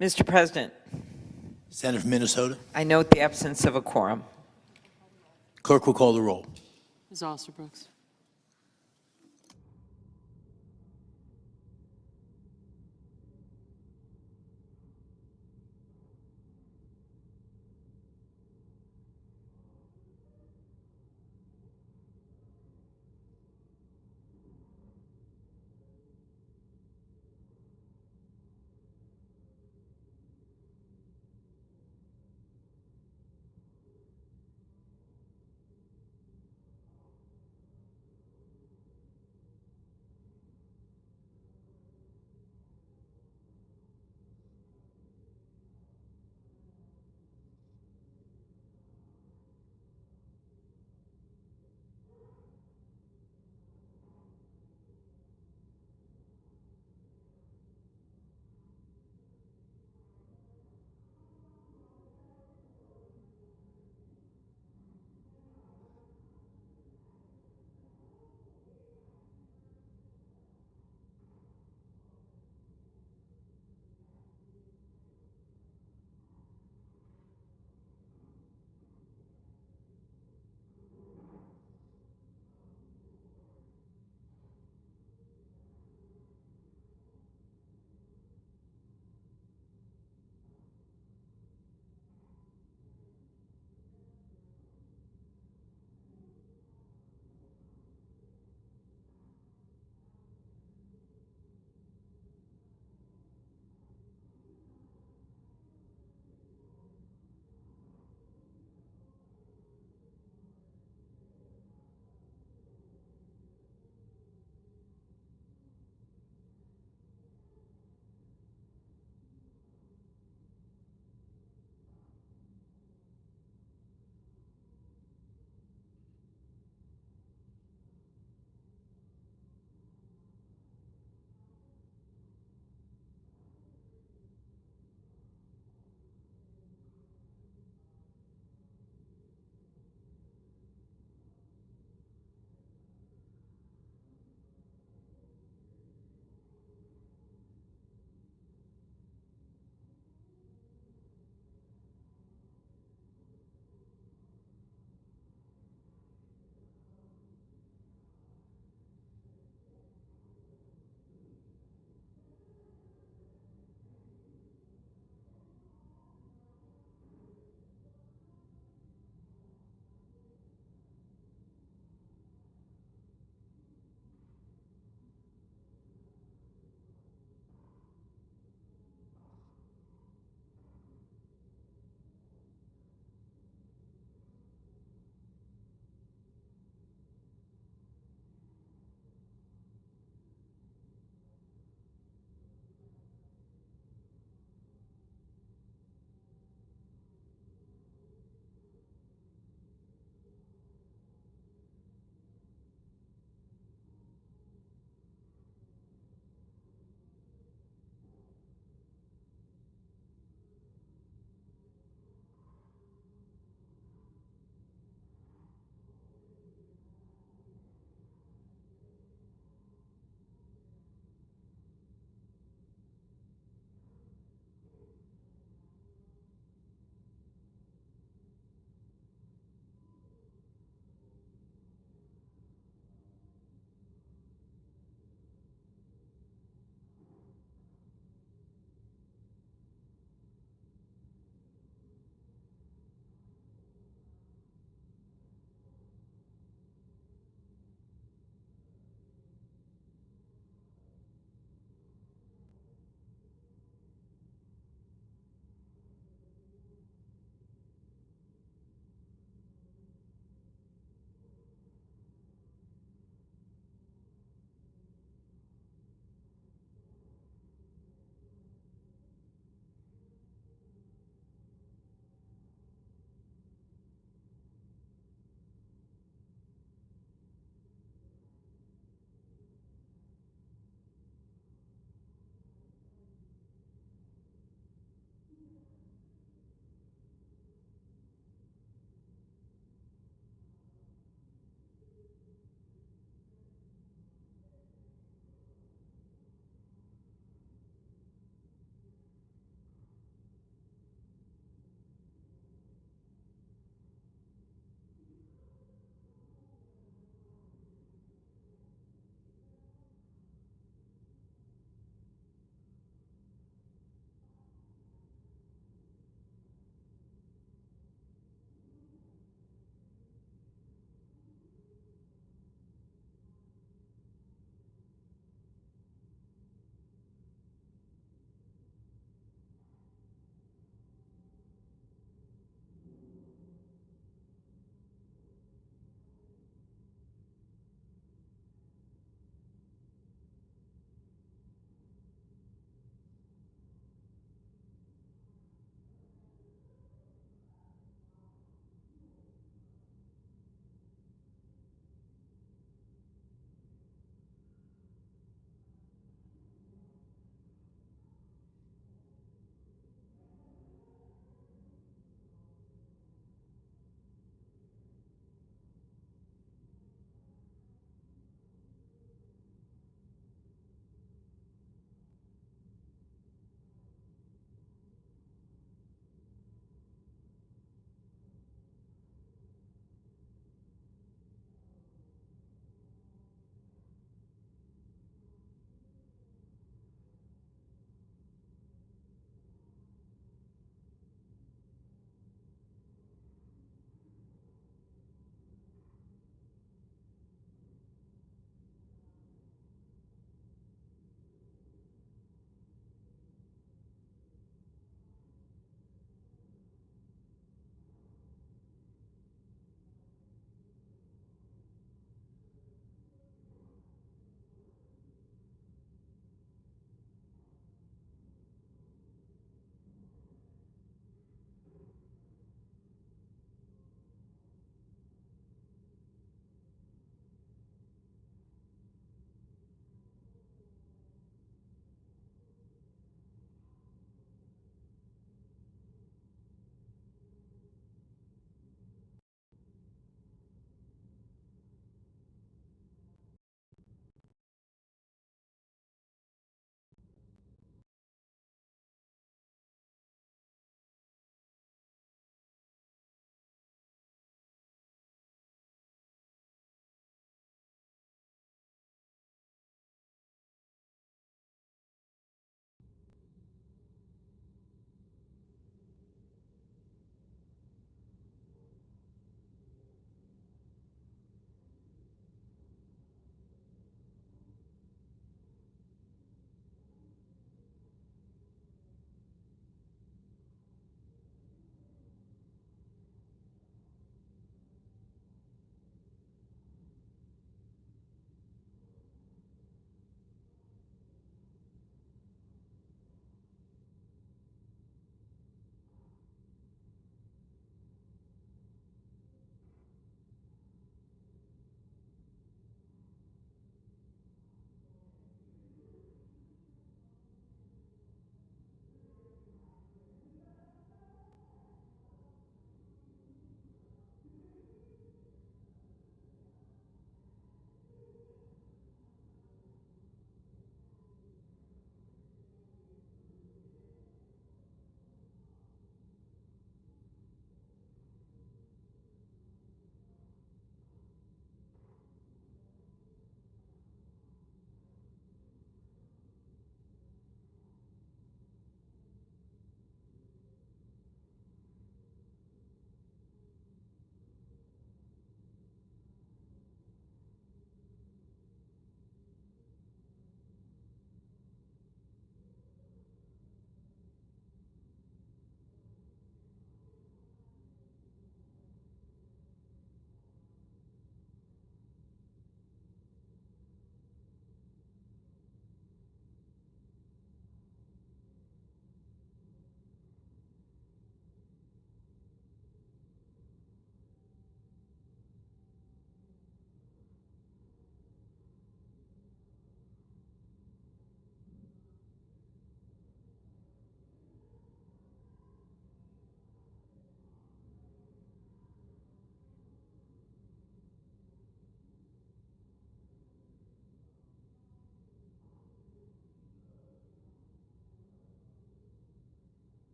Mr. President, Senator from Minnesota. I note the absence of a quorum. Clerk will call the roll. Ms. Alsterbrooks.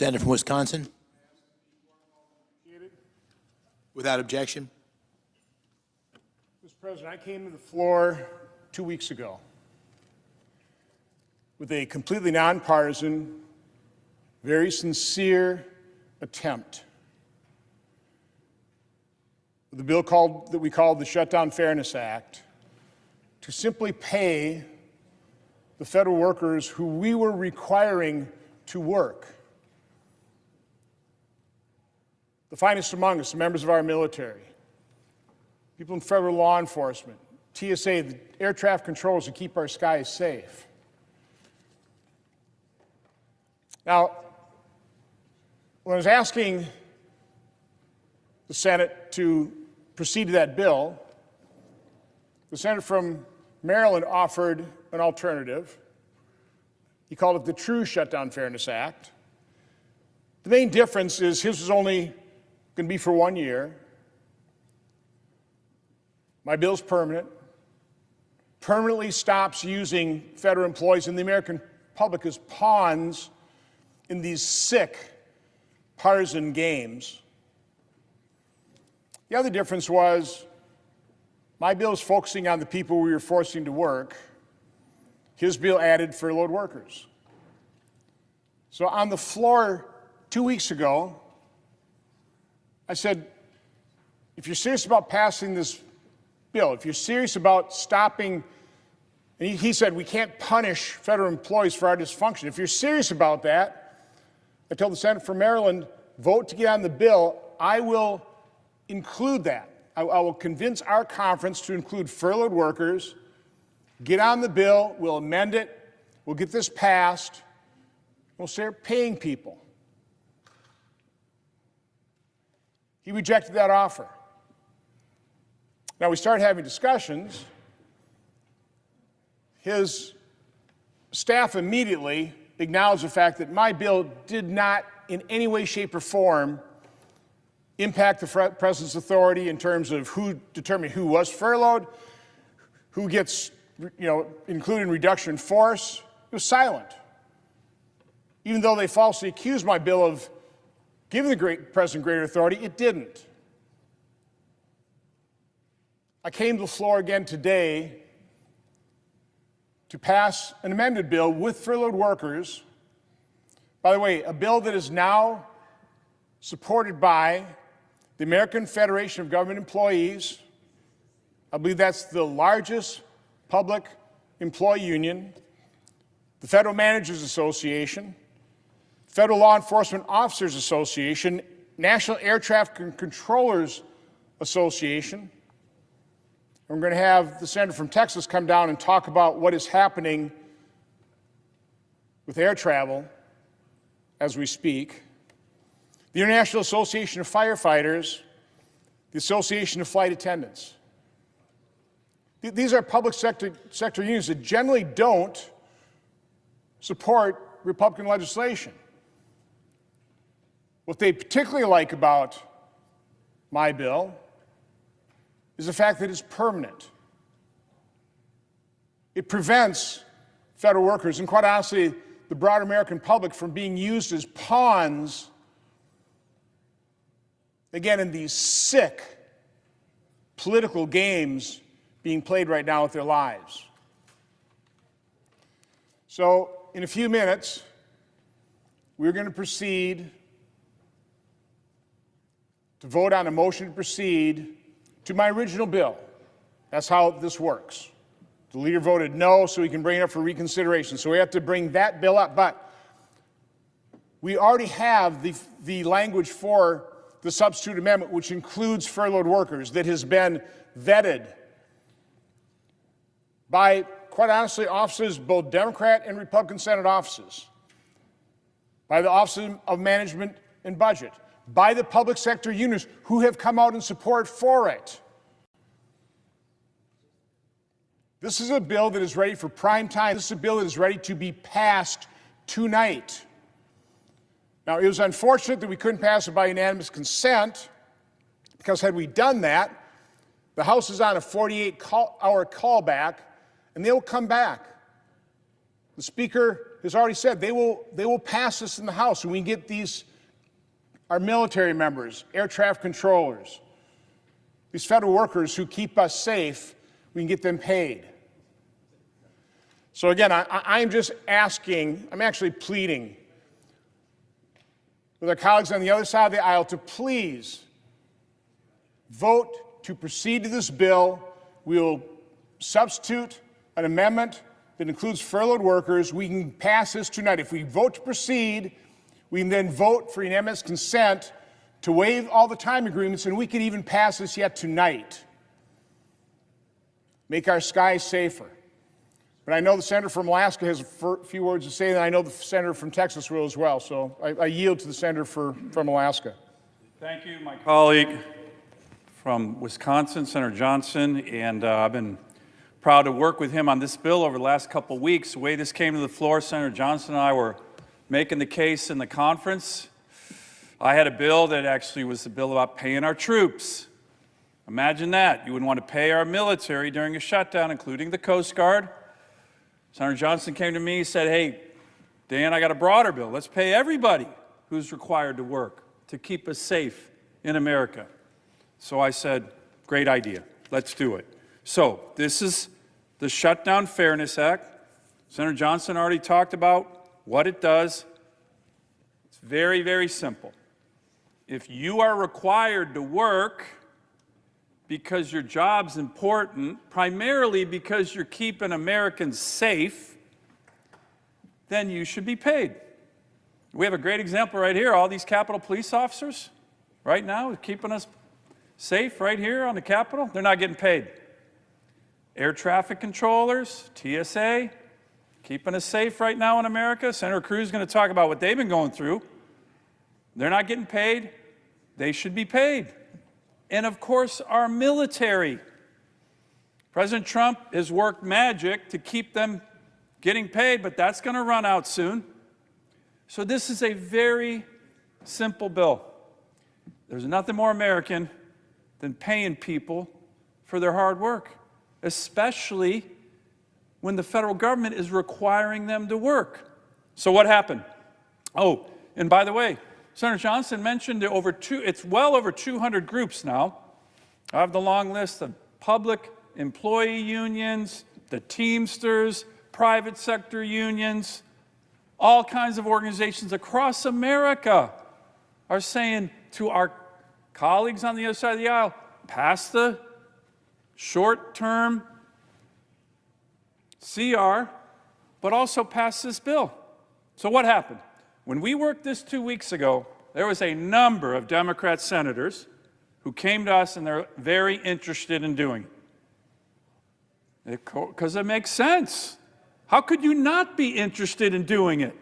Senator from Wisconsin. Without objection. Mr. President, I came to the floor 2 weeks ago with a completely nonpartisan, very sincere attempt. The bill that we called the Shutdown Fairness Act, to simply pay the federal workers who we were requiring to work. The finest among us, the members of our military, people in federal law enforcement, TSA, the air traffic controllers who keep our skies safe. Now, when I was asking the Senate to proceed to that bill, the senator from Maryland offered an alternative. He called it the True Shutdown Fairness Act. The main difference is his was only going to be for 1 year. My bill's permanent. Permanently stops using federal employees and the American public as pawns in these sick partisan games. The other difference was my bill is focusing on the people we were forcing to work. His bill added furloughed workers. So on the floor 2 weeks ago, I said, if you're serious about passing this bill, if you're serious about stopping, and he said we can't punish federal employees for our dysfunction. If you're serious about that, I told the senator from Maryland, vote to get on the bill. I will include that. I will convince our conference to include furloughed workers, get on the bill, we'll amend it, we'll get this passed, we'll start paying people. He rejected that offer. Now we started having discussions. His staff immediately acknowledged the fact that my bill did not in any way, shape, or form impact the president's authority in terms of who determined who was furloughed, who gets, included in reduction in force. It was silent. Even though they falsely accused my bill of giving the president greater authority, it didn't. I came to the floor again today to pass an amended bill with furloughed workers. By the way, a bill that is now supported by the American Federation of Government Employees. I believe that's the largest public employee union, the Federal Managers Association, Federal Law Enforcement Officers Association, National Air Traffic Controllers Association. And we're going to have the senator from Texas come down and talk about what is happening with air travel as we speak. The International Association of Firefighters, the Association of Flight Attendants. These are public sector unions that generally don't support Republican legislation. What they particularly like about my bill is the fact that it's permanent. It prevents federal workers, and quite honestly, the broader American public, from being used as pawns, again, in these sick political games being played right now with their lives. So, in a few minutes, we're going to proceed to vote on a motion to proceed to my original bill. That's how this works. The leader voted no, so he can bring it up for reconsideration. So we have to bring that bill up. But we already have the language for the substitute amendment, which includes furloughed workers, that has been vetted by, quite honestly, offices, both Democrat and Republican Senate offices, by the Office of Management and Budget, by the public sector unions who have come out in support for it. This is a bill that is ready for prime time. This is a bill that is ready to be passed tonight. Now, it was unfortunate that we couldn't pass it by unanimous consent, because had we done that, the House is on a 48-hour callback, and they'll come back. The Speaker has already said they will pass this in the House, and we can get our military members, air traffic controllers, these federal workers who keep us safe, we can get them paid. So again, I'm just asking, I'm actually pleading with our colleagues on the other side of the aisle to please vote to proceed to this bill. We will substitute an amendment that includes furloughed workers. We can pass this tonight. If we vote to proceed, we can then vote for unanimous consent to waive all the time agreements, and we could even pass this yet tonight. Make our skies safer. But I know the senator from Alaska has a few words to say, and I know the senator from Texas will as well. So I yield to the senator from Alaska. Thank you, my colleague from Wisconsin, Senator Johnson, and I've been proud to work with him on this bill over the last couple of weeks. The way this came to the floor, Senator Johnson and I were making the case in the conference. I had a bill that actually was a bill about paying our troops. Imagine that. You wouldn't want to pay our military during a shutdown, including the Coast Guard. Senator Johnson came to me and said, hey, Dan, I got a broader bill. Let's pay everybody who's required to work to keep us safe in America. So I said, great idea. Let's do it. So this is the Shutdown Fairness Act. Senator Johnson already talked about what it does. It's very, very simple. If you are required to work because your job's important, primarily because you're keeping Americans safe, then you should be paid. We have a great example right here. All these Capitol police officers right now keeping us safe right here on the Capitol, they're not getting paid. Air traffic controllers, TSA, keeping us safe right now in America. Senator Cruz is going to talk about what they've been going through. They're not getting paid. They should be paid. And of course, our military. President Trump has worked magic to keep them getting paid, but that's going to run out soon. So this is a very simple bill. There's nothing more American than paying people for their hard work, especially when the federal government is requiring them to work. So what happened? Oh, and by the way, Senator Johnson mentioned it's well over 200 groups now. I have the long list of public employee unions, the Teamsters, private sector unions, all kinds of organizations across America are saying to our colleagues on the other side of the aisle, pass the short-term CR, but also pass this bill. So what happened? When we worked this 2 weeks ago, there was a number of Democrat senators who came to us and they're very interested in doing it. Because it makes sense. How could you not be interested in doing it?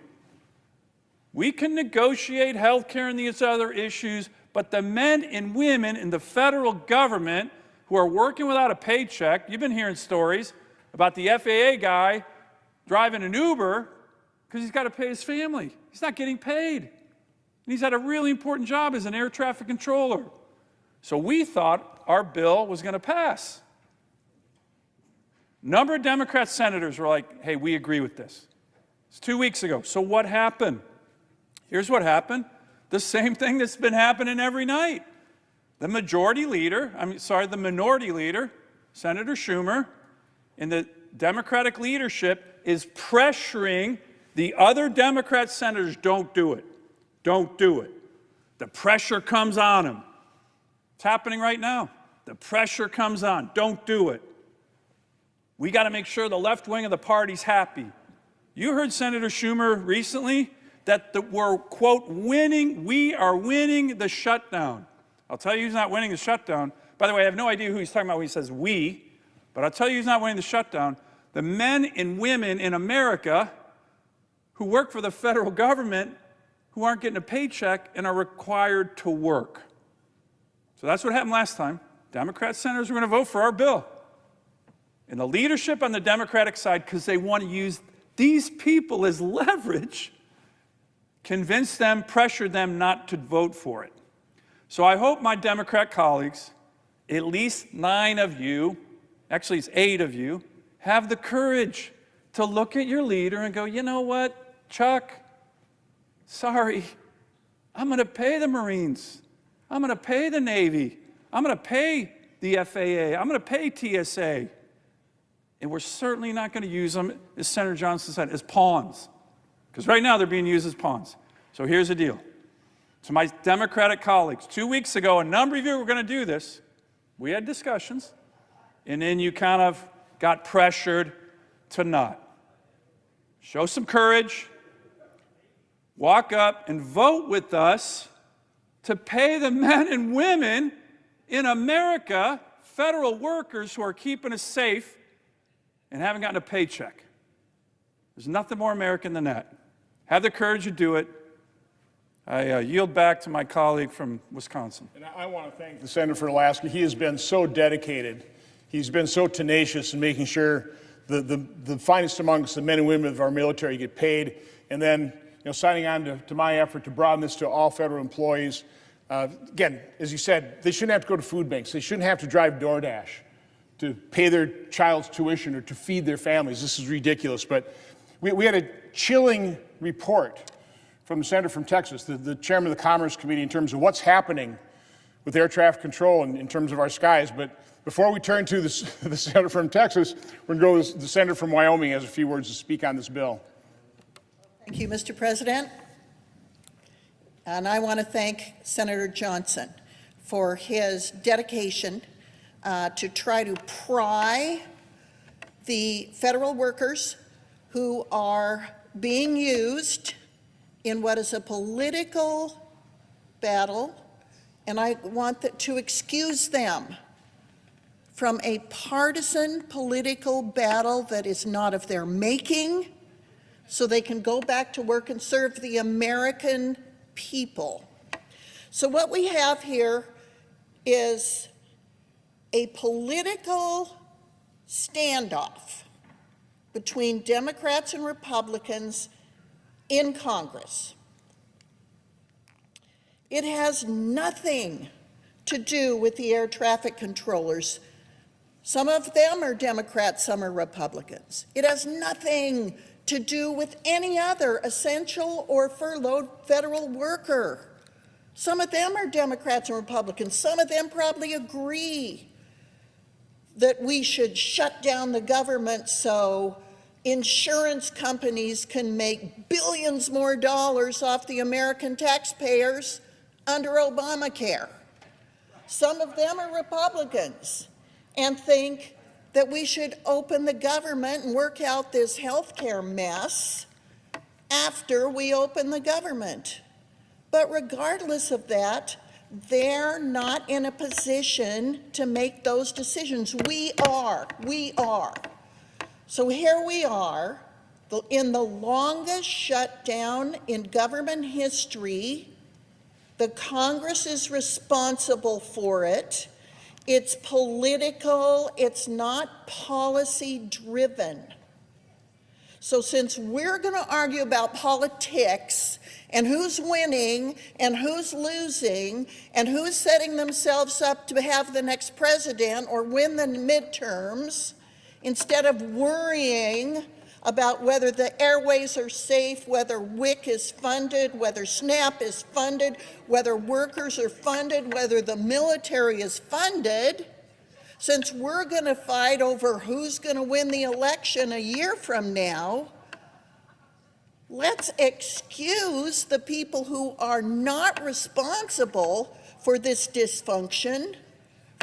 We can negotiate health care and these other issues, but the men and women in the federal government who are working without a paycheck, you've been hearing stories about the FAA guy driving an Uber because he's got to pay his family. He's not getting paid. And he's had a really important job as an air traffic controller. So we thought our bill was going to pass. A number of Democrat senators were like, hey, we agree with this. It's 2 weeks ago. So what happened? Here's what happened. The same thing that's been happening every night. The minority leader, Senator Schumer, and the Democratic leadership is pressuring the other Democrat senators, don't do it. Don't do it. The pressure comes on them. It's happening right now. The pressure comes on. Don't do it. We got to make sure the left wing of the party's happy. You heard Senator Schumer recently that we're, quote, winning. We are winning the shutdown. I'll tell you who's not winning the shutdown. By the way, I have no idea who he's talking about when he says we, but I'll tell you who's not winning the shutdown. The men and women in America who work for the federal government who aren't getting a paycheck and are required to work. So that's what happened last time. Democrat senators were going to vote for our bill. And the leadership on the Democratic side, because they want to use these people as leverage, convince them, pressure them not to vote for it. So I hope my Democrat colleagues, at least 9 of you, actually it's 8 of you, have the courage to look at your leader and go, you know what, Chuck, sorry, I'm going to pay the Marines. I'm going to pay the Navy. I'm going to pay the FAA. I'm going to pay TSA. And we're certainly not going to use them, as Senator Johnson said, as pawns. Because right now they're being used as pawns. So here's the deal. To my Democratic colleagues, 2 weeks ago, a number of you were going to do this. We had discussions. And then you kind of got pressured to not. Show some courage. Walk up and vote with us to pay the men and women in America, federal workers who are keeping us safe and haven't gotten a paycheck. There's nothing more American than that. Have the courage to do it. I yield back to my colleague from Wisconsin. And I want to thank the Senator from Alaska. He has been so dedicated. He's been so tenacious in making sure the finest amongst the men and women of our military get paid. And then, signing on to my effort to broaden this to all federal employees. Again, as you said, they shouldn't have to go to food banks. They shouldn't have to drive DoorDash to pay their child's tuition or to feed their families. This is ridiculous. But we had a chilling report from the senator from Texas, the chairman of the Commerce Committee, in terms of what's happening with air traffic control in terms of our skies. But before we turn to the senator from Texas, we're going to go to the senator from Wyoming has a few words to speak on this bill. Thank you, Mr. President. And I want to thank Senator Johnson for his dedication to try to pry the federal workers who are being used in what is a political battle, and I want to excuse them from a partisan political battle that is not of their making, so they can go back to work and serve the American people. So what we have here is a political standoff between Democrats and Republicans in Congress. It has nothing to do with the air traffic controllers. Some of them are Democrats, some are Republicans. It has nothing to do with any other essential or furloughed federal worker. Some of them are Democrats and Republicans. Some of them probably agree that we should shut down the government so insurance companies can make billions more dollars off the American taxpayers under Obamacare. Some of them are Republicans and think that we should open the government and work out this health care mess after we open the government. But regardless of that, they're not in a position to make those decisions. We are. So here we are, in the longest shutdown in government history. The Congress is responsible for it. It's political, it's not policy driven. So since we're going to argue about politics and who's winning and who's losing and who's setting themselves up to have the next president or win the midterms, instead of worrying about whether the airways are safe, whether WIC is funded, whether SNAP is funded, whether workers are funded, whether the military is funded, since we're going to fight over who's going to win the election a year from now, let's excuse the people who are not responsible for this dysfunction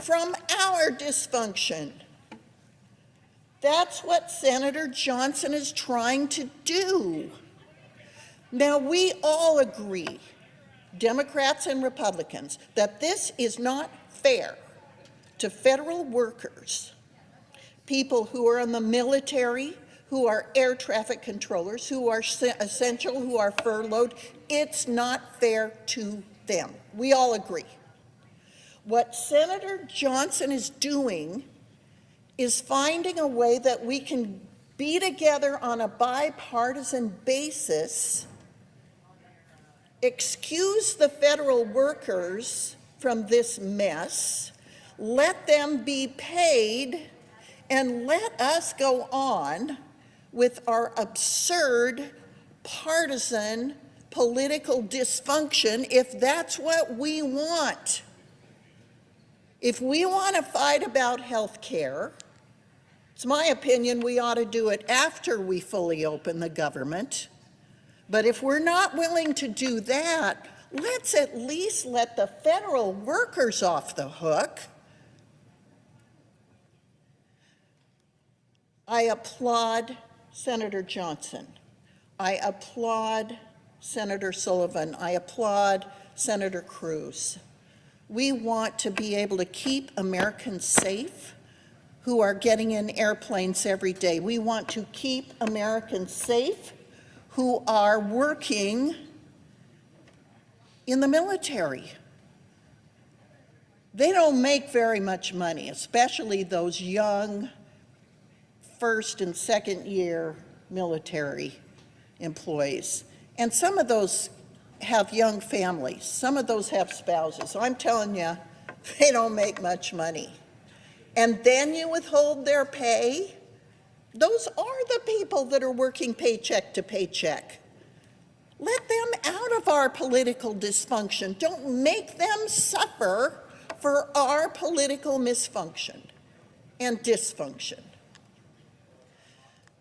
from our dysfunction. That's what Senator Johnson is trying to do. Now, we all agree, Democrats and Republicans, that this is not fair to federal workers, people who are in the military, who are air traffic controllers, who are essential, who are furloughed. It's not fair to them. We all agree. What Senator Johnson is doing is finding a way that we can be together on a bipartisan basis, excuse the federal workers from this mess, let them be paid, and let us go on with our absurd, partisan, political dysfunction if that's what we want. If we want to fight about health care, it's my opinion we ought to do it after we fully open the government. But if we're not willing to do that, let's at least let the federal workers off the hook. I applaud Senator Johnson. I applaud Senator Sullivan. I applaud Senator Cruz. We want to be able to keep Americans safe who are getting in airplanes every day. We want to keep Americans safe who are working in the military. They don't make very much money, especially those young first and second year military employees. And some of those have young families. Some of those have spouses. So I'm telling you, they don't make much money. And then you withhold their pay. Those are the people that are working paycheck to paycheck. Let them out of our political dysfunction. Don't make them suffer for our political misfunction and dysfunction.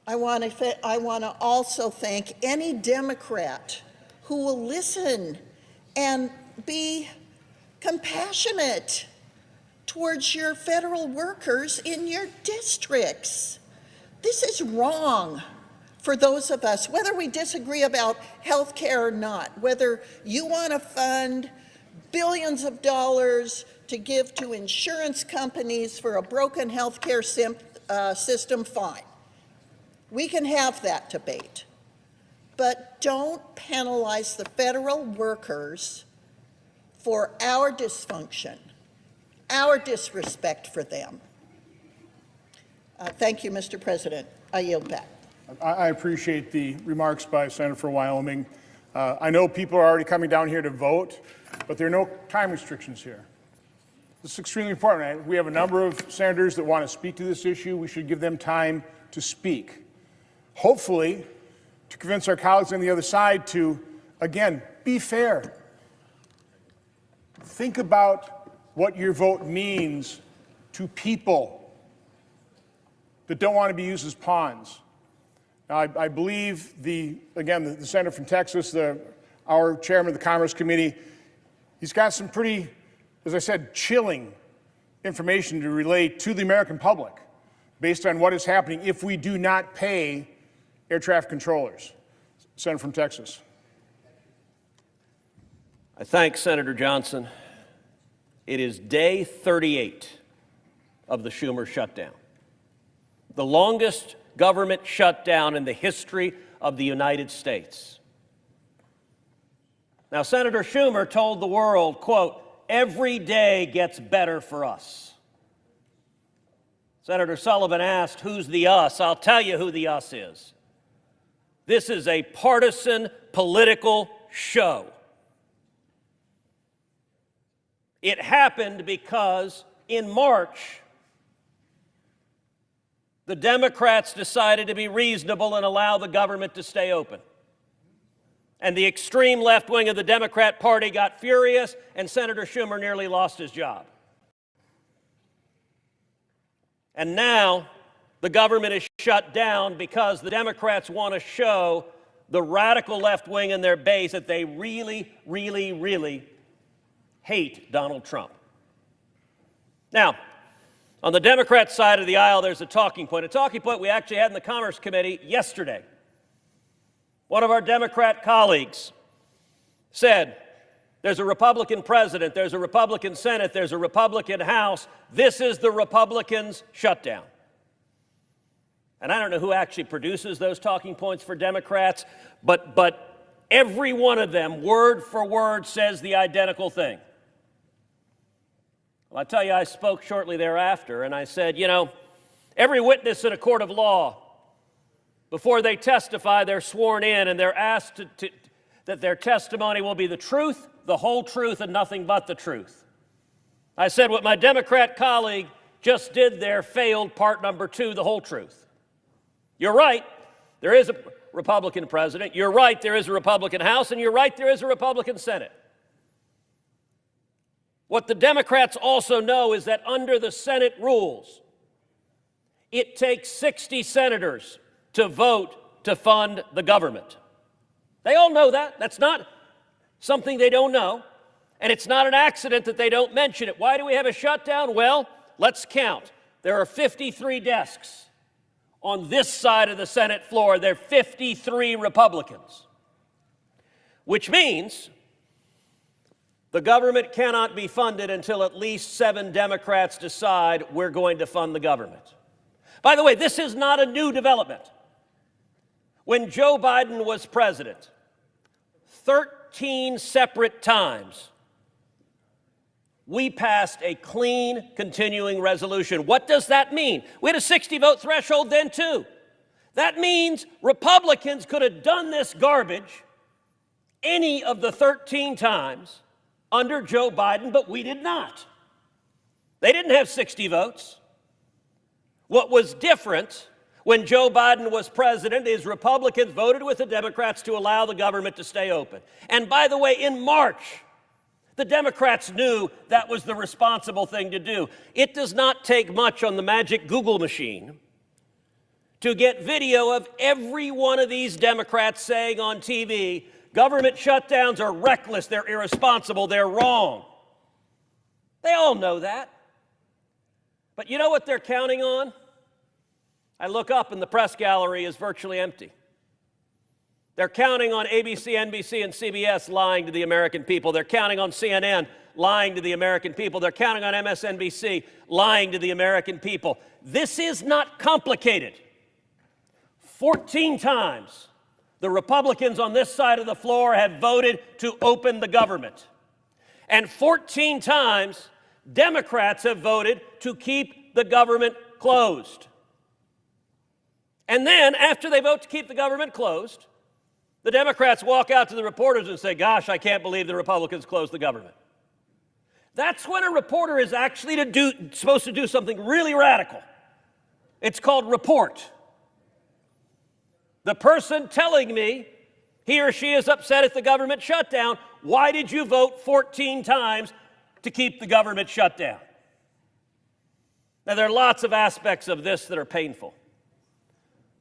I want to also thank any Democrat who will listen and be compassionate towards your federal workers in your districts. This is wrong for those of us, whether we disagree about health care or not, whether you want to fund billions of dollars to give to insurance companies for a broken health care system, fine. We can have that debate. But don't penalize the federal workers for our dysfunction, our disrespect for them. Thank you, Mr. President. I yield back. I appreciate the remarks by Senator from Wyoming. I know people are already coming down here to vote, but there are no time restrictions here. This is extremely important. We have a number of senators that want to speak to this issue. We should give them time to speak. Hopefully, to convince our colleagues on the other side to, again, be fair. Think about what your vote means to people that don't want to be used as pawns. Now, I believe the senator from Texas, our chairman of the Commerce Committee, he's got some pretty, as I said, chilling information to relay to the American public based on what is happening if we do not pay air traffic controllers. Senator from Texas. I thank Senator Johnson. It is day 38 of the Schumer shutdown, the longest government shutdown in the history of the United States. Now, Senator Schumer told the world, quote, "Every day gets better for us." Senator Sullivan asked, "Who's the us?" I'll tell you who the us is. This is a partisan political show. It happened because in March, the Democrats decided to be reasonable and allow the government to stay open. And the extreme left wing of the Democrat Party got furious, and Senator Schumer nearly lost his job. And now the government is shut down because the Democrats want to show the radical left wing and their base that they really, really, really hate Donald Trump. Now, on the Democrat side of the aisle, there's a talking point we actually had in the Commerce Committee yesterday. One of our Democrat colleagues said, there's a Republican president, there's a Republican Senate, there's a Republican House. This is the Republicans' shutdown. And I don't know who actually produces those talking points for Democrats, but every one of them, word for word, says the identical thing. Well, I tell you, I spoke shortly thereafter, and I said, you know, every witness in a court of law, before they testify, they're sworn in, and they're asked that their testimony will be the truth, the whole truth, and nothing but the truth. I said what my Democrat colleague just did there failed part number 2, the whole truth. You're right. There is a Republican president. You're right, there is a Republican House, and you're right, there is a Republican Senate. What the Democrats also know is that under the Senate rules, it takes 60 senators to vote to fund the government. They all know that. That's not something they don't know. And it's not an accident that they don't mention it. Why do we have a shutdown? Well, let's count. There are 53 desks on this side of the Senate floor. There are 53 Republicans, which means the government cannot be funded until at least 7 Democrats decide we're going to fund the government. By the way, this is not a new development. When Joe Biden was president, 13 separate times, we passed a clean continuing resolution. What does that mean? We had a 60-vote threshold then, too. That means Republicans could have done this garbage any of the 13 times under Joe Biden, but we did not. They didn't have 60 votes. What was different when Joe Biden was president is Republicans voted with the Democrats to allow the government to stay open. And by the way, in March, the Democrats knew that was the responsible thing to do. It does not take much on the magic Google machine to get video of every one of these Democrats saying on TV, government shutdowns are reckless, they're irresponsible, they're wrong. They all know that. But you know what they're counting on? I look up and the press gallery is virtually empty. They're counting on ABC, NBC, and CBS lying to the American people. They're counting on CNN lying to the American people. They're counting on MSNBC lying to the American people. This is not complicated. 14 times the Republicans on this side of the floor have voted to open the government. And 14 times Democrats have voted to keep the government closed. And then, after they vote to keep the government closed, the Democrats walk out to the reporters and say, gosh, I can't believe the Republicans closed the government. That's when a reporter is actually supposed to do something really radical. It's called report. The person telling me he or she is upset at the government shutdown, why did you vote 14 times to keep the government shut down? Now, there are lots of aspects of this that are painful.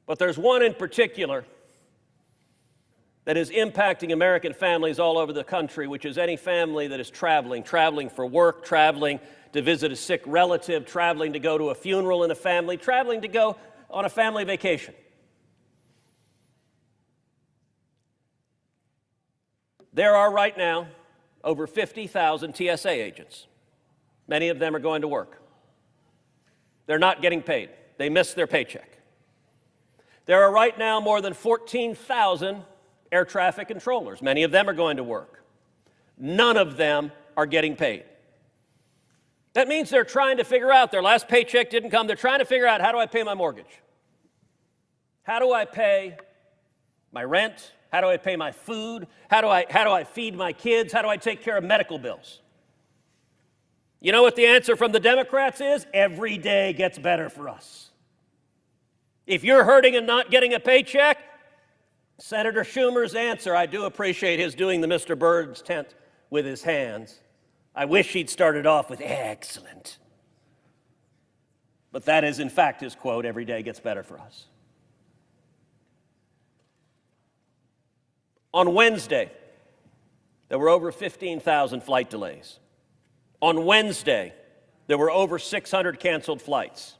But there's one in particular that is impacting American families all over the country, which is any family that is traveling for work, traveling to visit a sick relative, traveling to go to a funeral in a family, traveling to go on a family vacation. There are right now over 50,000 TSA agents. Many of them are going to work. They're not getting paid. They miss their paycheck. There are right now more than 14,000 air traffic controllers. Many of them are going to work. None of them are getting paid. That means they're trying to figure out, their last paycheck didn't come, they're trying to figure out, how do I pay my mortgage? How do I pay my rent? How do I pay my food? How do I feed my kids? How do I take care of medical bills? You know what the answer from the Democrats is? Every day gets better for us. If you're hurting and not getting a paycheck, Senator Schumer's answer, I do appreciate his doing the Mr. Bird's tent with his hands. I wish he'd started off with excellent. But that is, in fact, his quote, every day gets better for us. On Wednesday, there were over 15,000 flight delays. On Wednesday, there were over 600 canceled flights.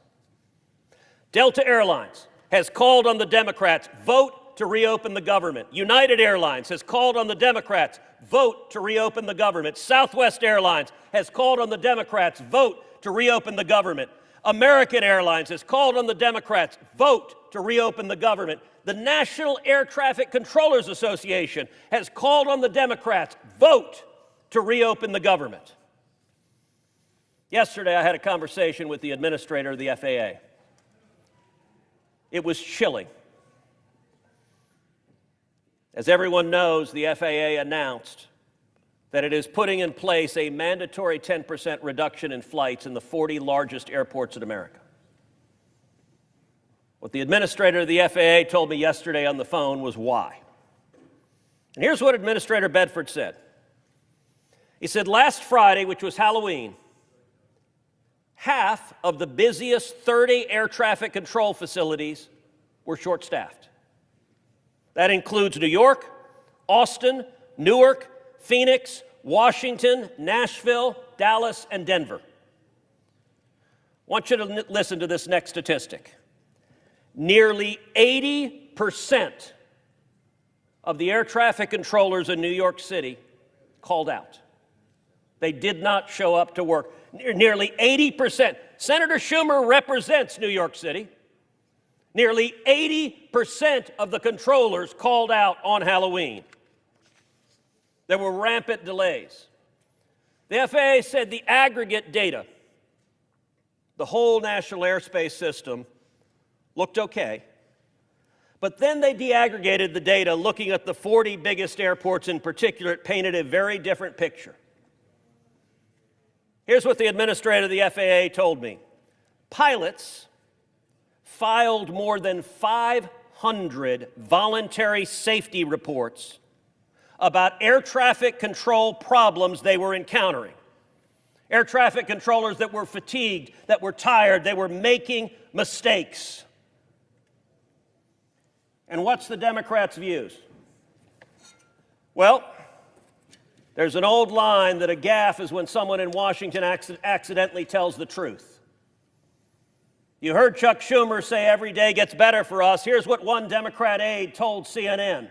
Delta Airlines has called on the Democrats, vote to reopen the government. United Airlines has called on the Democrats, vote to reopen the government. Southwest Airlines has called on the Democrats, vote to reopen the government. American Airlines has called on the Democrats, vote to reopen the government. The National Air Traffic Controllers Association has called on the Democrats, vote to reopen the government. Yesterday, I had a conversation with the administrator of the FAA. It was chilling. As everyone knows, the FAA announced that it is putting in place a mandatory 10% reduction in flights in the 40 largest airports in America. What the administrator of the FAA told me yesterday on the phone was why. And here's what Administrator Bedford said. He said, last Friday, which was Halloween, half of the busiest 30 air traffic control facilities were short-staffed. That includes New York, Austin, Newark, Phoenix, Washington, Nashville, Dallas, and Denver. I want you to listen to this next statistic. Nearly 80% of the air traffic controllers in New York City called out. They did not show up to work. Nearly 80%. Senator Schumer represents New York City. Nearly 80% of the controllers called out on Halloween. There were rampant delays. The FAA said the aggregate data, the whole national airspace system, looked okay. But then they deaggregated the data, looking at the 40 biggest airports in particular. It painted a very different picture. Here's what the administrator of the FAA told me. Pilots filed more than 500 voluntary safety reports about air traffic control problems they were encountering. Air traffic controllers that were fatigued, that were tired, they were making mistakes. And what's the Democrats' views? Well, there's an old line that a gaffe is when someone in Washington accidentally tells the truth. You heard Chuck Schumer say every day gets better for us. Here's what one Democrat aide told CNN.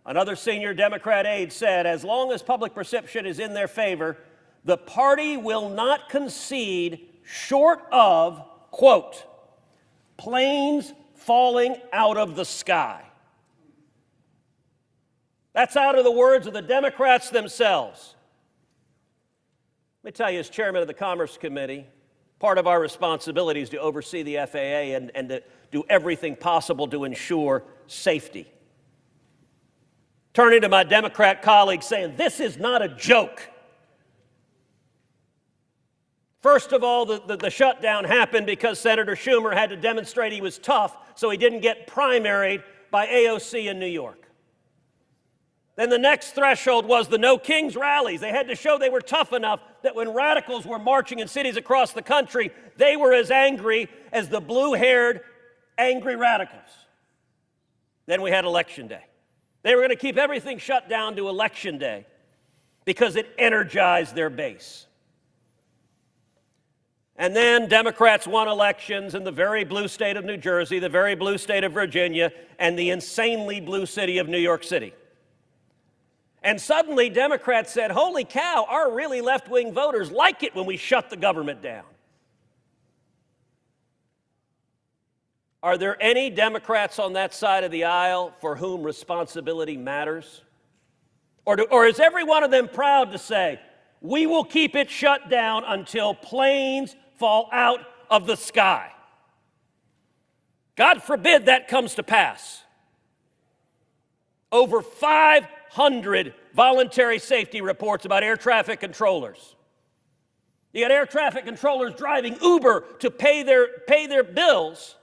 Another senior Democrat aide said, as long as public perception is in their favor, the party will not concede short of, quote, planes falling out of the sky. That's out of the words of the Democrats themselves. Let me tell you, as chairman of the Commerce Committee, part of our responsibility is to oversee the FAA and to do everything possible to ensure safety. Turning to my Democrat colleagues saying, this is not a joke. First of all, the shutdown happened because Senator Schumer had to demonstrate he was tough, so he didn't get primaried by AOC in New York. Then the next threshold was the No Kings rallies. They had to show they were tough enough that when radicals were marching in cities across the country, they were as angry as the blue-haired angry radicals. Then we had Election Day. They were going to keep everything shut down to Election Day because it energized their base. And then Democrats won elections in the very blue state of New Jersey, the very blue state of Virginia, and the insanely blue city of New York City. And suddenly Democrats said, holy cow, our really left-wing voters like it when we shut the government down. Are there any Democrats on that side of the aisle for whom responsibility matters? Or is every one of them proud to say, we will keep it shut down until planes fall out of the sky? God forbid that comes to pass. Over 500 voluntary safety reports about air traffic controllers. You got air traffic controllers driving Uber to pay their bills.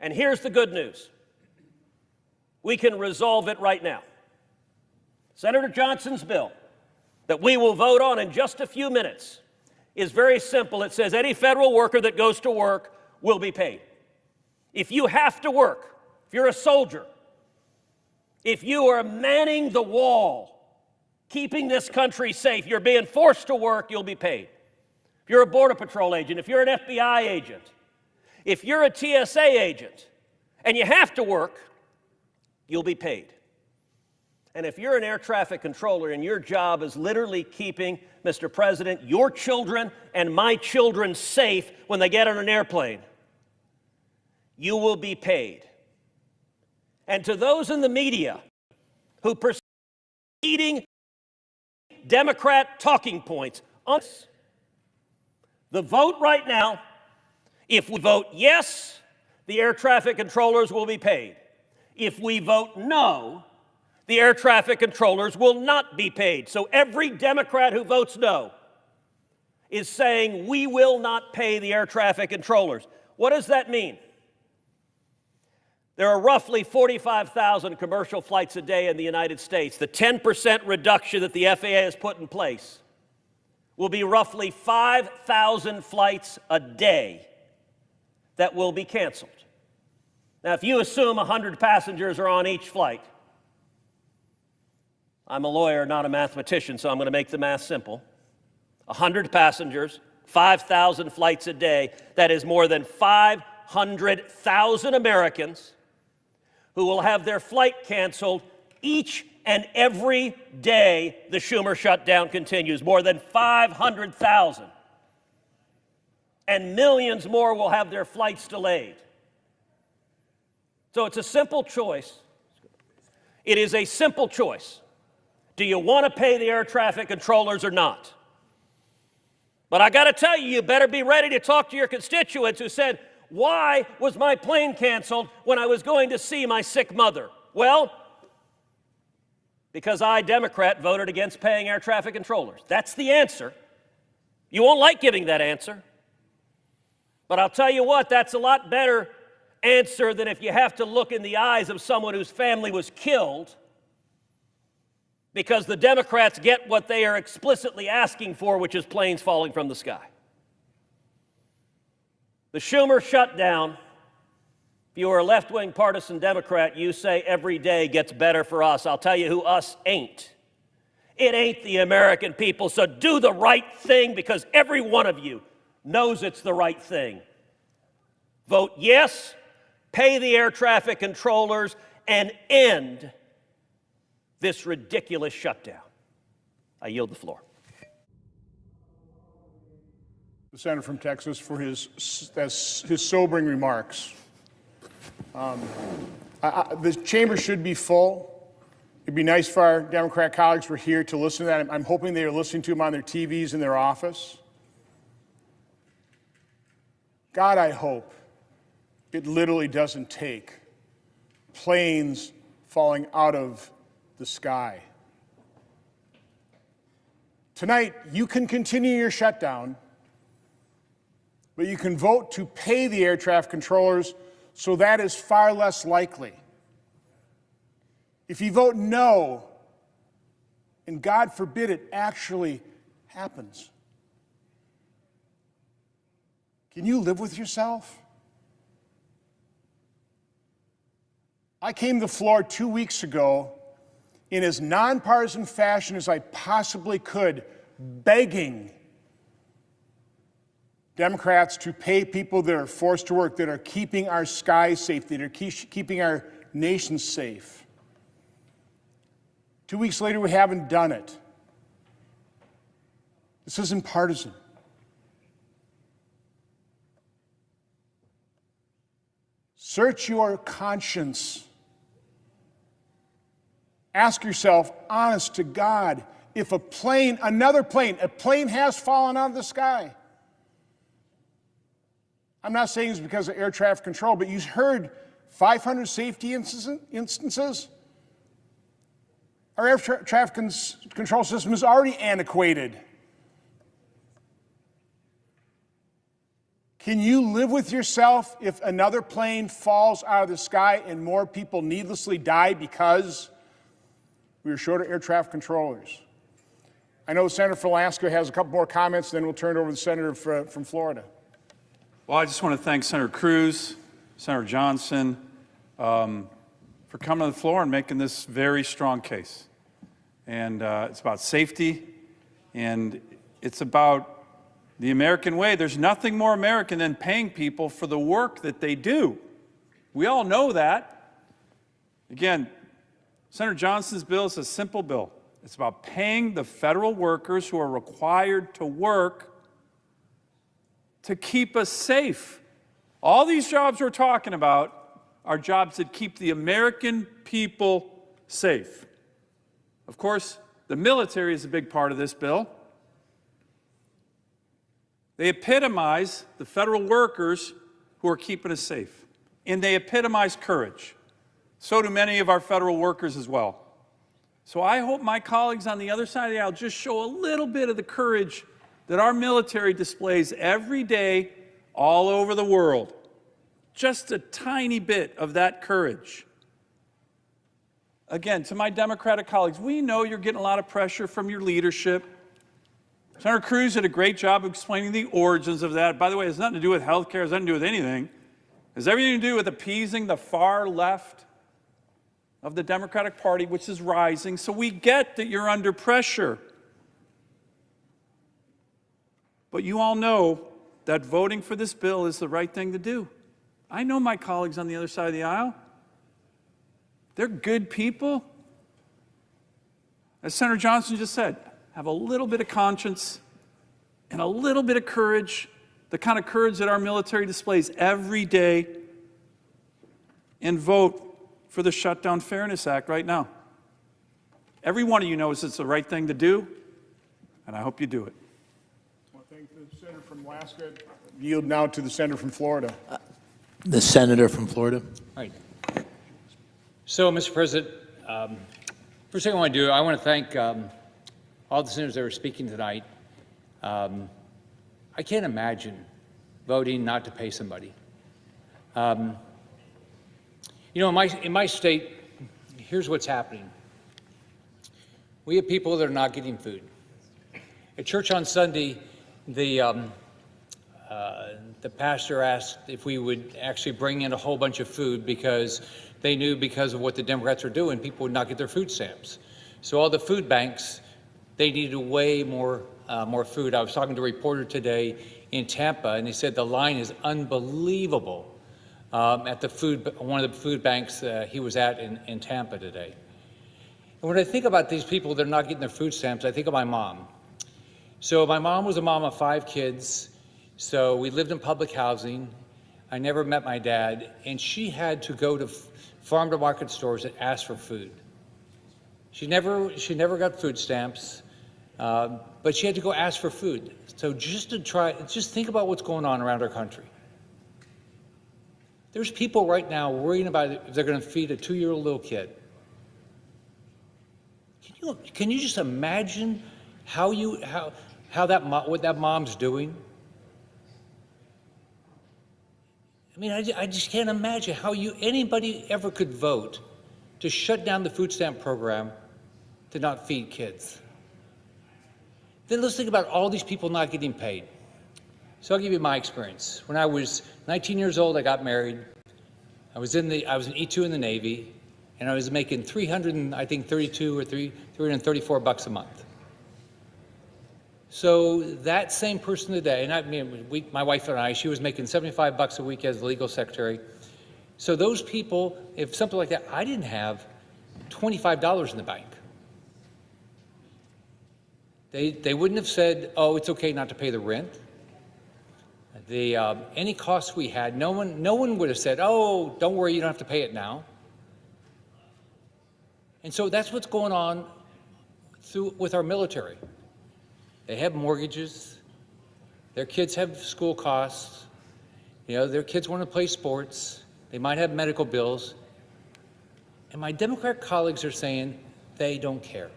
And here's the good news. We can resolve it right now. Senator Johnson's bill that we will vote on in just a few minutes is very simple. It says any federal worker that goes to work will be paid. If you have to work, if you're a soldier, if you are manning the wall, keeping this country safe, you're being forced to work, you'll be paid. If you're a Border Patrol agent, if you're an FBI agent, if you're a TSA agent, and you have to work, you'll be paid. And if you're an air traffic controller and your job is literally keeping, Mr. President, your children and my children safe when they get on an airplane, you will be paid. And to those in the media who preceding Democrat talking points on this, the vote right now, if we vote yes, the air traffic controllers will be paid. If we vote no, the air traffic controllers will not be paid. So every Democrat who votes no is saying we will not pay the air traffic controllers. What does that mean? There are roughly 45,000 commercial flights a day in the United States. The 10% reduction that the FAA has put in place will be roughly 5,000 flights a day that will be canceled. Now, if you assume 100 passengers are on each flight, I'm a lawyer, not a mathematician, so I'm going to make the math simple. 100 passengers, 5,000 flights a day, that is more than 500,000 Americans who will have their flight canceled each and every day the Schumer shutdown continues. More than 500,000. And millions more will have their flights delayed. So it's a simple choice. It is a simple choice. Do you want to pay the air traffic controllers or not? But I got to tell you, you better be ready to talk to your constituents who said, why was my plane canceled when I was going to see my sick mother? Well, because I, Democrat, voted against paying air traffic controllers. That's the answer. You won't like giving that answer. But I'll tell you what, that's a lot better answer than if you have to look in the eyes of someone whose family was killed because the Democrats get what they are explicitly asking for, which is planes falling from the sky. The Schumer shutdown, if you are a left-wing partisan Democrat, you say every day gets better for us. I'll tell you who us ain't. It ain't the American people, so do the right thing because every one of you knows it's the right thing. Vote yes, pay the air traffic controllers, and end this ridiculous shutdown. I yield the floor. The senator from Texas for his sobering remarks. The chamber should be full. It'd be nice if our Democrat colleagues were here to listen to that. I'm hoping they are listening to him on their TVs in their office. God, I hope it literally doesn't take planes falling out of the sky. Tonight, you can continue your shutdown, but you can vote to pay the air traffic controllers, so that is far less likely. If you vote no, and God forbid it actually happens, can you live with yourself? I came to the floor 2 weeks ago in as nonpartisan fashion as I possibly could, begging Democrats to pay people that are forced to work, that are keeping our skies safe, that are keeping our nation safe. 2 weeks later, we haven't done it. This isn't partisan. Search your conscience. Ask yourself, honest to God, if a plane has fallen out of the sky. I'm not saying it's because of air traffic control, but you heard 500 safety instances. Our air traffic control system is already antiquated. Can you live with yourself if another plane falls out of the sky and more people needlessly die because we were short of air traffic controllers? I know Senator from Alaska has a couple more comments, then we'll turn it over to the senator from Florida. Well, I just want to thank Senator Cruz, Senator Johnson, for coming to the floor and making this very strong case. And it's about safety, and it's about the American way. There's nothing more American than paying people for the work that they do. We all know that. Again, Senator Johnson's bill is a simple bill. It's about paying the federal workers who are required to work to keep us safe. All these jobs we're talking about are jobs that keep the American people safe. Of course, the military is a big part of this bill. They epitomize the federal workers who are keeping us safe, and they epitomize courage. So do many of our federal workers as well. So I hope my colleagues on the other side of the aisle just show a little bit of the courage that our military displays every day all over the world. just a tiny bit of that courage. Again, to my Democratic colleagues, we know you're getting a lot of pressure from your leadership. Senator Cruz did a great job of explaining the origins of that. By the way, it has nothing to do with health care, it has nothing to do with anything. It has everything to do with appeasing the far left of the Democratic Party, which is rising. So we get that you're under pressure. But you all know that voting for this bill is the right thing to do. I know my colleagues on the other side of the aisle. They're good people. As Senator Johnson just said, have a little bit of conscience and a little bit of courage, the kind of courage that our military displays every day, and vote for the Shutdown Fairness Act right now. Every one of you knows it's the right thing to do, and I hope you do it. I want to thank the senator from Alaska. Yield now to the senator from Florida. The senator from Florida. Right. So, Mr. President, first thing I want to do, I want to thank all the senators that are speaking tonight. I can't imagine voting not to pay somebody. You know, in my state, here's what's happening. We have people that are not getting food. At church on Sunday, the pastor asked if we would actually bring in a whole bunch of food because they knew because of what the Democrats were doing, people would not get their food stamps. So all the food banks, they needed way more food. I was talking to a reporter today in Tampa, and he said the line is unbelievable at one of the food banks he was at in Tampa today. And when I think about these people that are not getting their food stamps, I think of my mom. So my mom was a mom of 5 kids. So we lived in public housing. I never met my dad, and she had to go to farm-to-market stores and ask for food. She never got food stamps, but she had to go ask for food. So just think about what's going on around our country. There's people right now worrying about if they're going to feed a 2-year-old little kid. Can you just imagine what that mom's doing? I mean, I just can't imagine how anybody ever could vote to shut down the food stamp program to not feed kids. Then let's think about all these people not getting paid. So I'll give you my experience. When I was 19 years old, I got married. I was an E2 in the Navy, and I was making $332 or $334 a month. So that same person today, and I mean, my wife and I, she was making $75 a week as the legal secretary. So those people, if something like that, I didn't have $25 in the bank. They wouldn't have said, oh, it's okay not to pay the rent. Any costs we had, no one would have said, oh, don't worry, you don't have to pay it now. And so that's what's going on with our military. They have mortgages. Their kids have school costs. You know, their kids want to play sports. They might have medical bills. And my Democrat colleagues are saying they don't care.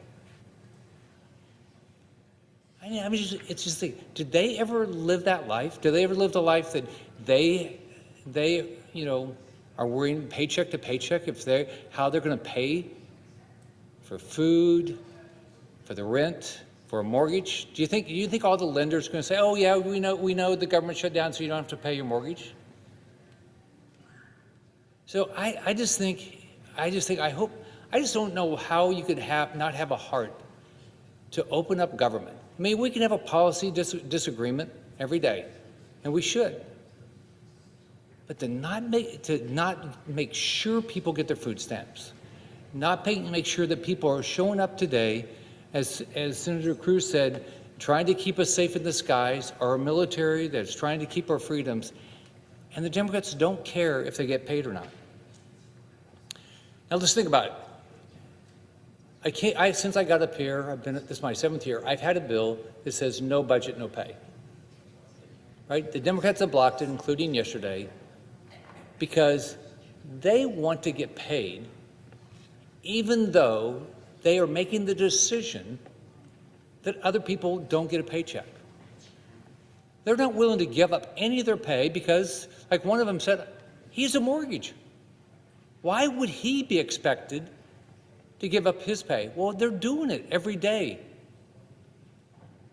I mean, it's just like, did they ever live that life? Did they ever live the life that they are worrying paycheck to paycheck how they're going to pay for food, for the rent, for a mortgage? Do you think all the lenders are going to say, oh yeah, we know the government shut down so you don't have to pay your mortgage? So I just don't know how you could not have a heart to open up government. I mean, we can have a policy disagreement every day, and we should. But to not make sure people get their food stamps, not make sure that people are showing up today, as Senator Cruz said, trying to keep us safe in the skies, our military that's trying to keep our freedoms, and the Democrats don't care if they get paid or not. Now let's think about it. Since I got up here, this is my 7th year, I've had a bill that says no budget, no pay. Right? The Democrats have blocked it, including yesterday, because they want to get paid even though they are making the decision that other people don't get a paycheck. They're not willing to give up any of their pay because, like one of them said, He has a mortgage. Why would he be expected to give up his pay? Well, they're doing it every day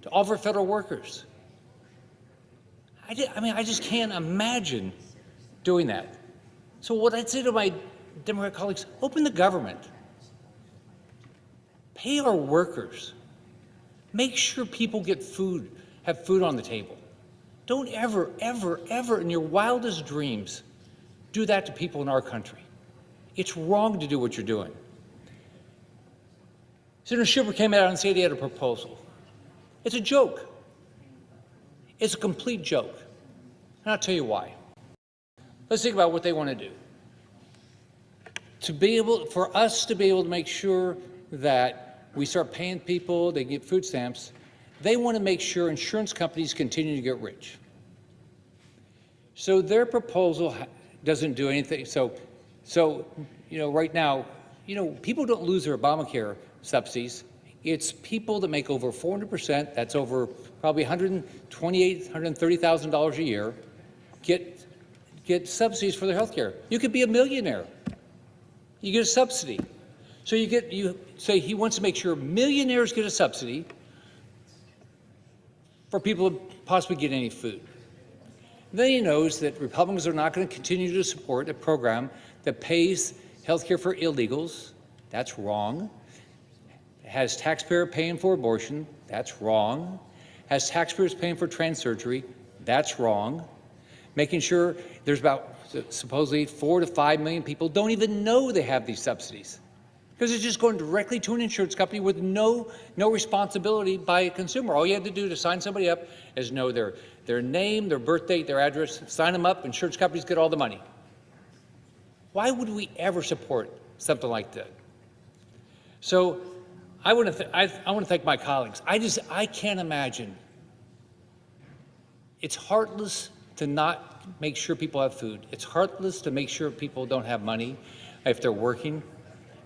to all of our federal workers. I just can't imagine doing that. So what I'd say to my Democrat colleagues, open the government. Pay our workers. Make sure people get food, have food on the table. Don't ever, ever, ever in your wildest dreams do that to people in our country. It's wrong to do what you're doing. Senator Schumer came out and said he had a proposal. It's a joke. It's a complete joke. And I'll tell you why. Let's think about what they want to do. For us to be able to make sure that we start paying people, they get food stamps, they want to make sure insurance companies continue to get rich. So their proposal doesn't do anything. So right now, people don't lose their Obamacare subsidies. It's people that make over 400%, that's over probably $128,000, $130,000 a year, get subsidies for their health care. You could be a millionaire. You get a subsidy. So you say he wants to make sure millionaires get a subsidy for people to possibly get any food. Then he knows that Republicans are not going to continue to support a program that pays health care for illegals. That's wrong. Has taxpayer paying for abortion. That's wrong. Has taxpayers paying for trans surgery. That's wrong. Making sure there's about supposedly 4 to 5 million people don't even know they have these subsidies because it's just going directly to an insurance company with no responsibility by a consumer. All you have to do to sign somebody up is know their name, their birth date, their address, sign them up, insurance companies get all the money. Why would we ever support something like that? So I want to thank my colleagues. I can't imagine. It's heartless to not make sure people have food. It's heartless to make sure people don't have money if they're working.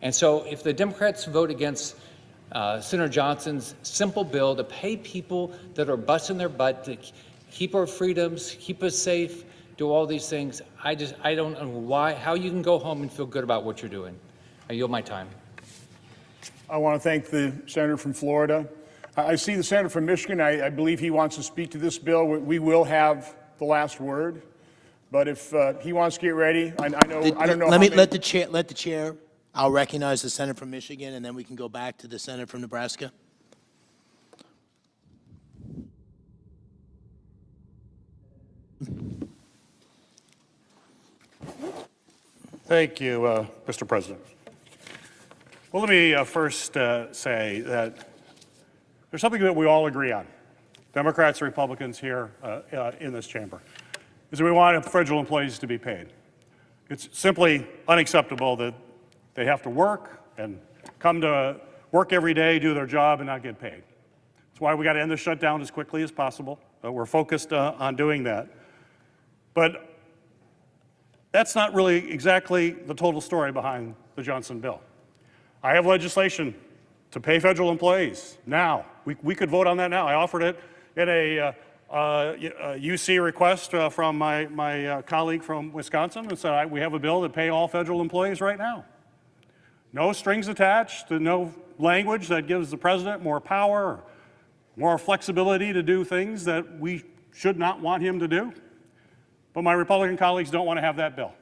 And so if the Democrats vote against Senator Johnson's simple bill to pay people that are busting their butt to keep our freedoms, keep us safe, do all these things, I don't know how you can go home and feel good about what you're doing. I yield my time. I want to thank the senator from Florida. I see the senator from Michigan. I believe he wants to speak to this bill. We will have the last word, but if he wants to get ready, I don't know. Let the chair. I'll recognize the senator from Michigan, and then we can go back to the senator from Nebraska. Thank you, Mr. President. Well, let me first say that there's something that we all agree on, Democrats and Republicans here in this chamber, is that we want federal employees to be paid. It's simply unacceptable that they have to work and come to work every day, do their job, and not get paid. That's why we got to end the shutdown as quickly as possible. We're focused on doing that. But that's not really exactly the total story behind the Johnson bill. I have legislation to pay federal employees now. We could vote on that now. I offered it in a UC request from my colleague from Wisconsin and said we have a bill to pay all federal employees right now. No strings attached, no language that gives the president more power, more flexibility to do things that we should not want him to do. But my Republican colleagues don't want to have that bill.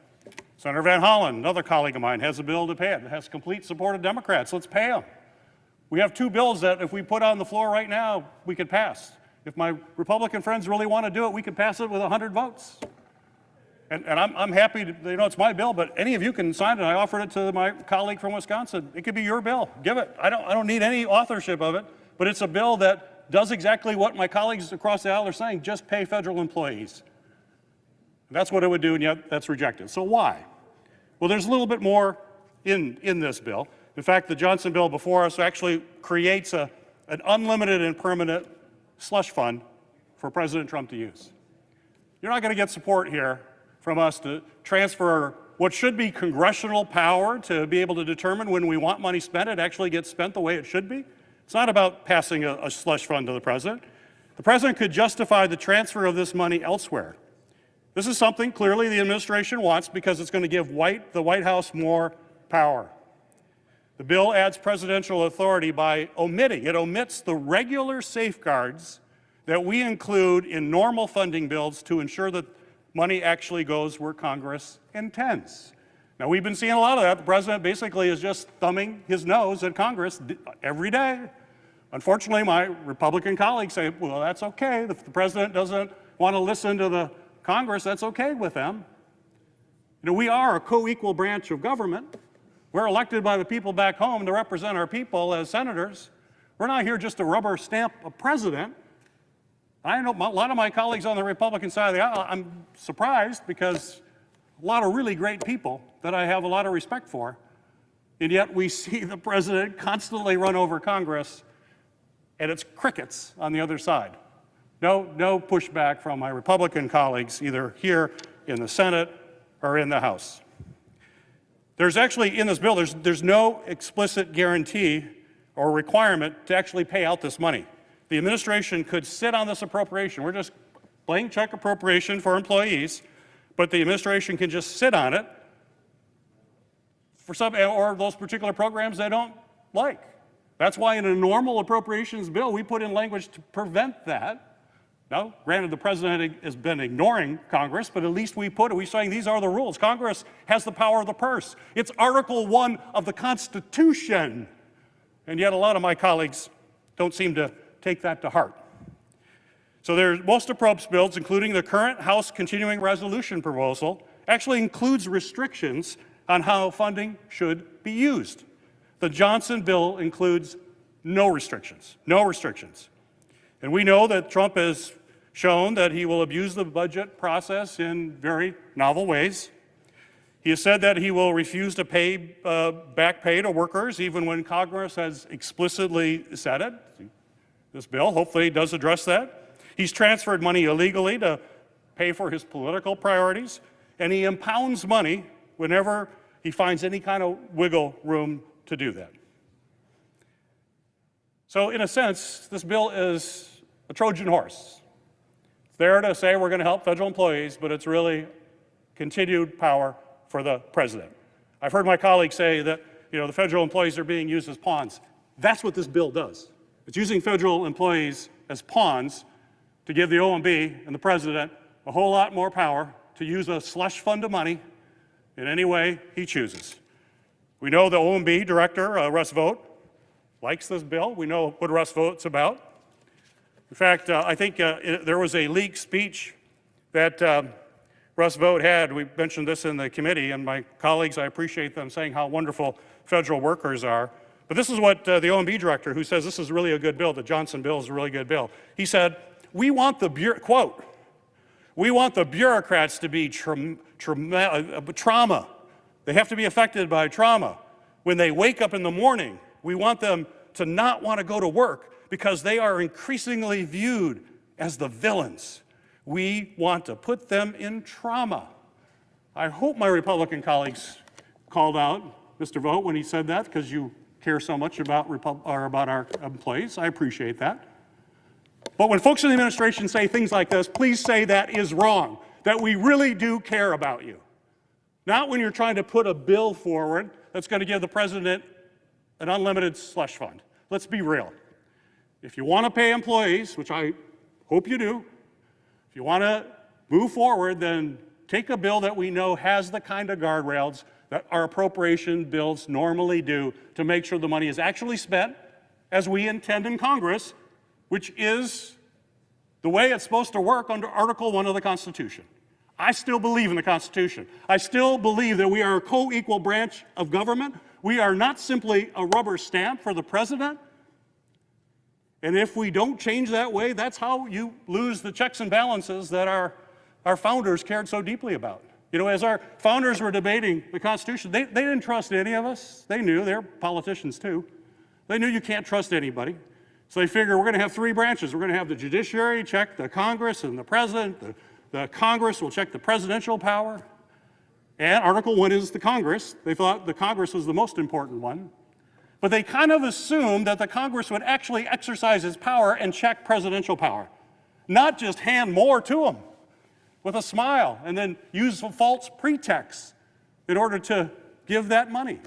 Senator Van Hollen, another colleague of mine, has a bill to pay it. It has complete support of Democrats. Let's pay them. We have two bills that if we put on the floor right now, we could pass. If my Republican friends really want to do it, we could pass it with 100 votes. And I'm happy to, it's my bill, but any of you can sign it. I offered it to my colleague from Wisconsin. It could be your bill. Give it. I don't need any authorship of it, but it's a bill that does exactly what my colleagues across the aisle are saying, just pay federal employees. That's what it would do, and yet that's rejected. So why? Well, there's a little bit more in this bill. In fact, the Johnson bill before us actually creates an unlimited and permanent slush fund for President Trump to use. You're not going to get support here from us to transfer what should be congressional power to be able to determine when we want money spent, it actually gets spent the way it should be. It's not about passing a slush fund to the president. The president could justify the transfer of this money elsewhere. This is something clearly the administration wants because it's going to give the White House more power. The bill adds presidential authority by omits the regular safeguards that we include in normal funding bills to ensure that money actually goes where Congress intends. Now, we've been seeing a lot of that. The president basically is just thumbing his nose at Congress every day. Unfortunately, my Republican colleagues say, well, that's okay. If the president doesn't want to listen to the Congress, that's okay with them. You know, we are a co-equal branch of government. We're elected by the people back home to represent our people as senators. We're not here just to rubber stamp a president. I know a lot of my colleagues on the Republican side of the aisle, I'm surprised because a lot of really great people that I have a lot of respect for, and yet we see the president constantly run over Congress, and it's crickets on the other side. No pushback from my Republican colleagues, either here in the Senate or in the House. There's actually, in this bill, there's no explicit guarantee or requirement to actually pay out this money. The administration could sit on this appropriation. We're just blank check appropriation for employees, but the administration can just sit on it for some, or those particular programs they don't like. That's why in a normal appropriations bill, we put in language to prevent that. Now, granted, the president has been ignoring Congress, but at least we put it. We're saying these are the rules. Congress has the power of the purse. It's Article 1 of the Constitution. And yet a lot of my colleagues don't seem to take that to heart. So most of Probst's bills, including the current House continuing resolution proposal, actually includes restrictions on how funding should be used. The Johnson bill includes no restrictions. And we know that Trump has shown that he will abuse the budget process in very novel ways. He has said that he will refuse to pay back pay to workers even when Congress has explicitly said it. This bill hopefully does address that. He's transferred money illegally to pay for his political priorities, and he impounds money whenever he finds any kind of wiggle room to do that. So in a sense, this bill is a Trojan horse. It's there to say we're going to help federal employees, but it's really continued power for the president. I've heard my colleagues say that, the federal employees are being used as pawns. That's what this bill does. It's using federal employees as pawns to give the OMB and the president a whole lot more power to use a slush fund of money in any way he chooses. We know the OMB director, Russ Vought, likes this bill. We know what Russ Vought's about. In fact, I think there was a leaked speech that Russ Vought had. We mentioned this in the committee, and my colleagues, I appreciate them saying how wonderful federal workers are. But this is what the OMB director, who says this is really a good bill, the Johnson bill is a really good bill. He said, we want the bureaucrats to be trauma. They have to be affected by trauma. When they wake up in the morning, we want them to not want to go to work because they are increasingly viewed as the villains. We want to put them in trauma. I hope my Republican colleagues called out Mr. Vought when he said that, because you care so much about our employees. I appreciate that. But when folks in the administration say things like this, please say that is wrong, that we really do care about you. Not when you're trying to put a bill forward that's going to give the president an unlimited slush fund. Let's be real. If you want to pay employees, which I hope you do, if you want to move forward, then take a bill that we know has the kind of guardrails that our appropriation bills normally do to make sure the money is actually spent as we intend in Congress, which is the way it's supposed to work under Article 1 of the Constitution. I still believe in the Constitution. I still believe that we are a co-equal branch of government. We are not simply a rubber stamp for the president. And if we don't change that way, that's how you lose the checks and balances that our founders cared so deeply about. As our founders were debating the Constitution, they didn't trust any of us. They knew, they're politicians too. They knew you can't trust anybody. So they figure we're going to have three branches. We're going to have the judiciary check the Congress and the president. The Congress will check the presidential power. And Article 1 is the Congress. They thought the Congress was the most important one. But they kind of assumed that the Congress would actually exercise its power and check presidential power, not just hand more to them. with a smile and then use a false pretext in order to give that money.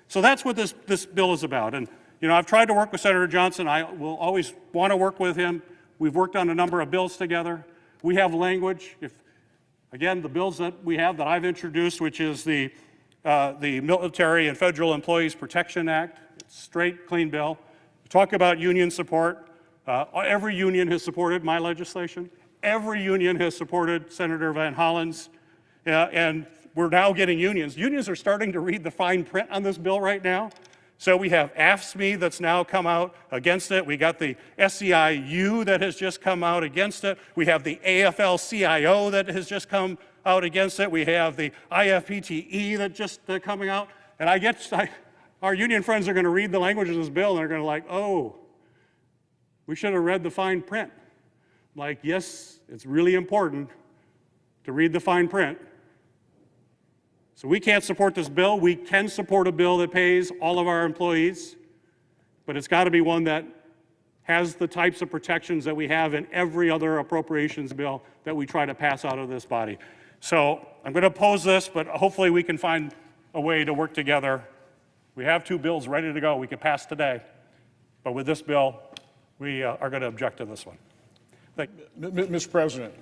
So that's what this bill is about. And, you know, I've tried to work with Senator Johnson. I will always want to work with him. We've worked on a number of bills together. We have language. Again, the bills that we have that I've introduced, which is the Military and Federal Employees Protection Act, it's a straight, clean bill. We talk about union support. Every union has supported my legislation. Every union has supported Senator Van Hollen's. And we're now getting unions. Unions are starting to read the fine print on this bill right now. So we have AFSCME that's now come out against it. We got the SEIU that has just come out against it. We have the AFL-CIO that has just come out against it. We have the IFPTE that just coming out. And our union friends are going to read the language of this bill and they're going to like, oh, we should have read the fine print. Like, yes, it's really important to read the fine print. So we can't support this bill. We can support a bill that pays all of our employees, but it's got to be one that has the types of protections that we have in every other appropriations bill that we try to pass out of this body. So I'm going to oppose this, but hopefully we can find a way to work together. We have 2 bills ready to go we could pass today, but with this bill, we are going to object to this one. Thank you. Mr. President.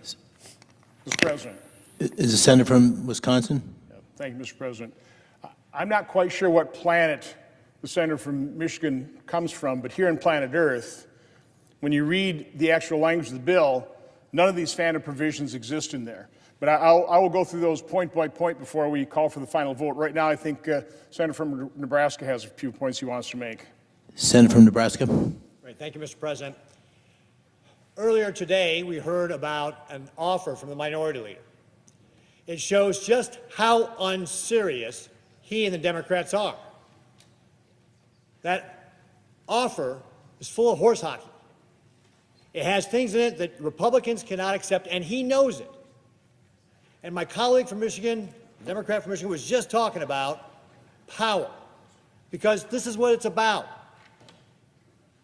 Mr. President. Is the senator from Wisconsin? Thank you, Mr. President. I'm not quite sure what planet the senator from Michigan comes from, but here in planet Earth, when you read the actual language of the bill, none of these FANA provisions exist in there. But I will go through those point by point before we call for the final vote. Right now, I think Senator from Nebraska has a few points he wants to make. Senator from Nebraska. Right. Thank you, Mr. President. Earlier today, we heard about an offer from the minority leader. It shows just how unserious he and the Democrats are. That offer is full of horse hockey. It has things in it that Republicans cannot accept, and he knows it. And my colleague from Michigan, the Democrat from Michigan, was just talking about power, because this is what it's about.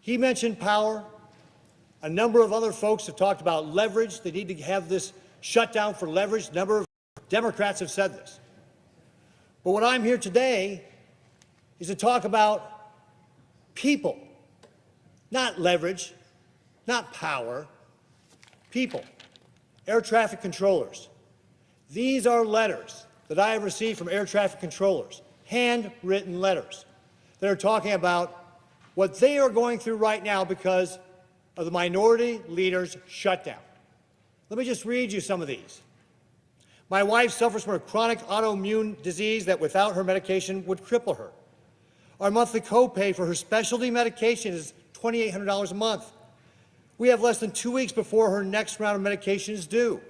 He mentioned power. A number of other folks have talked about leverage. They need to have this shutdown for leverage. A number of Democrats have said this. But what I'm here today is to talk about people, not leverage, not power, people, air traffic controllers. These are letters that I have received from air traffic controllers, handwritten letters that are talking about what they are going through right now because of the minority leader's shutdown. Let me just read you some of these. My wife suffers from a chronic autoimmune disease that without her medication would cripple her. Our monthly copay for her specialty medication is $2,800 a month. We have less than 2 weeks before her next round of medication is due.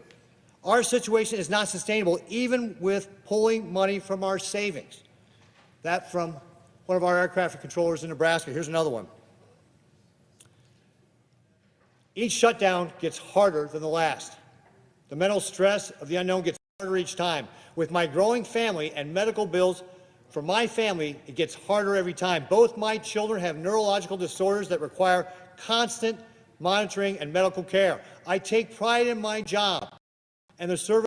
Our situation is not sustainable, even with pulling money from our savings. That from one of our air traffic controllers in Nebraska. Here's another one. Each shutdown gets harder than the last. The mental stress of the unknown gets harder each time. With my growing family and medical bills for my family, it gets harder every time. Both my children have neurological disorders that require constant monitoring and medical care. I take pride in my job and the service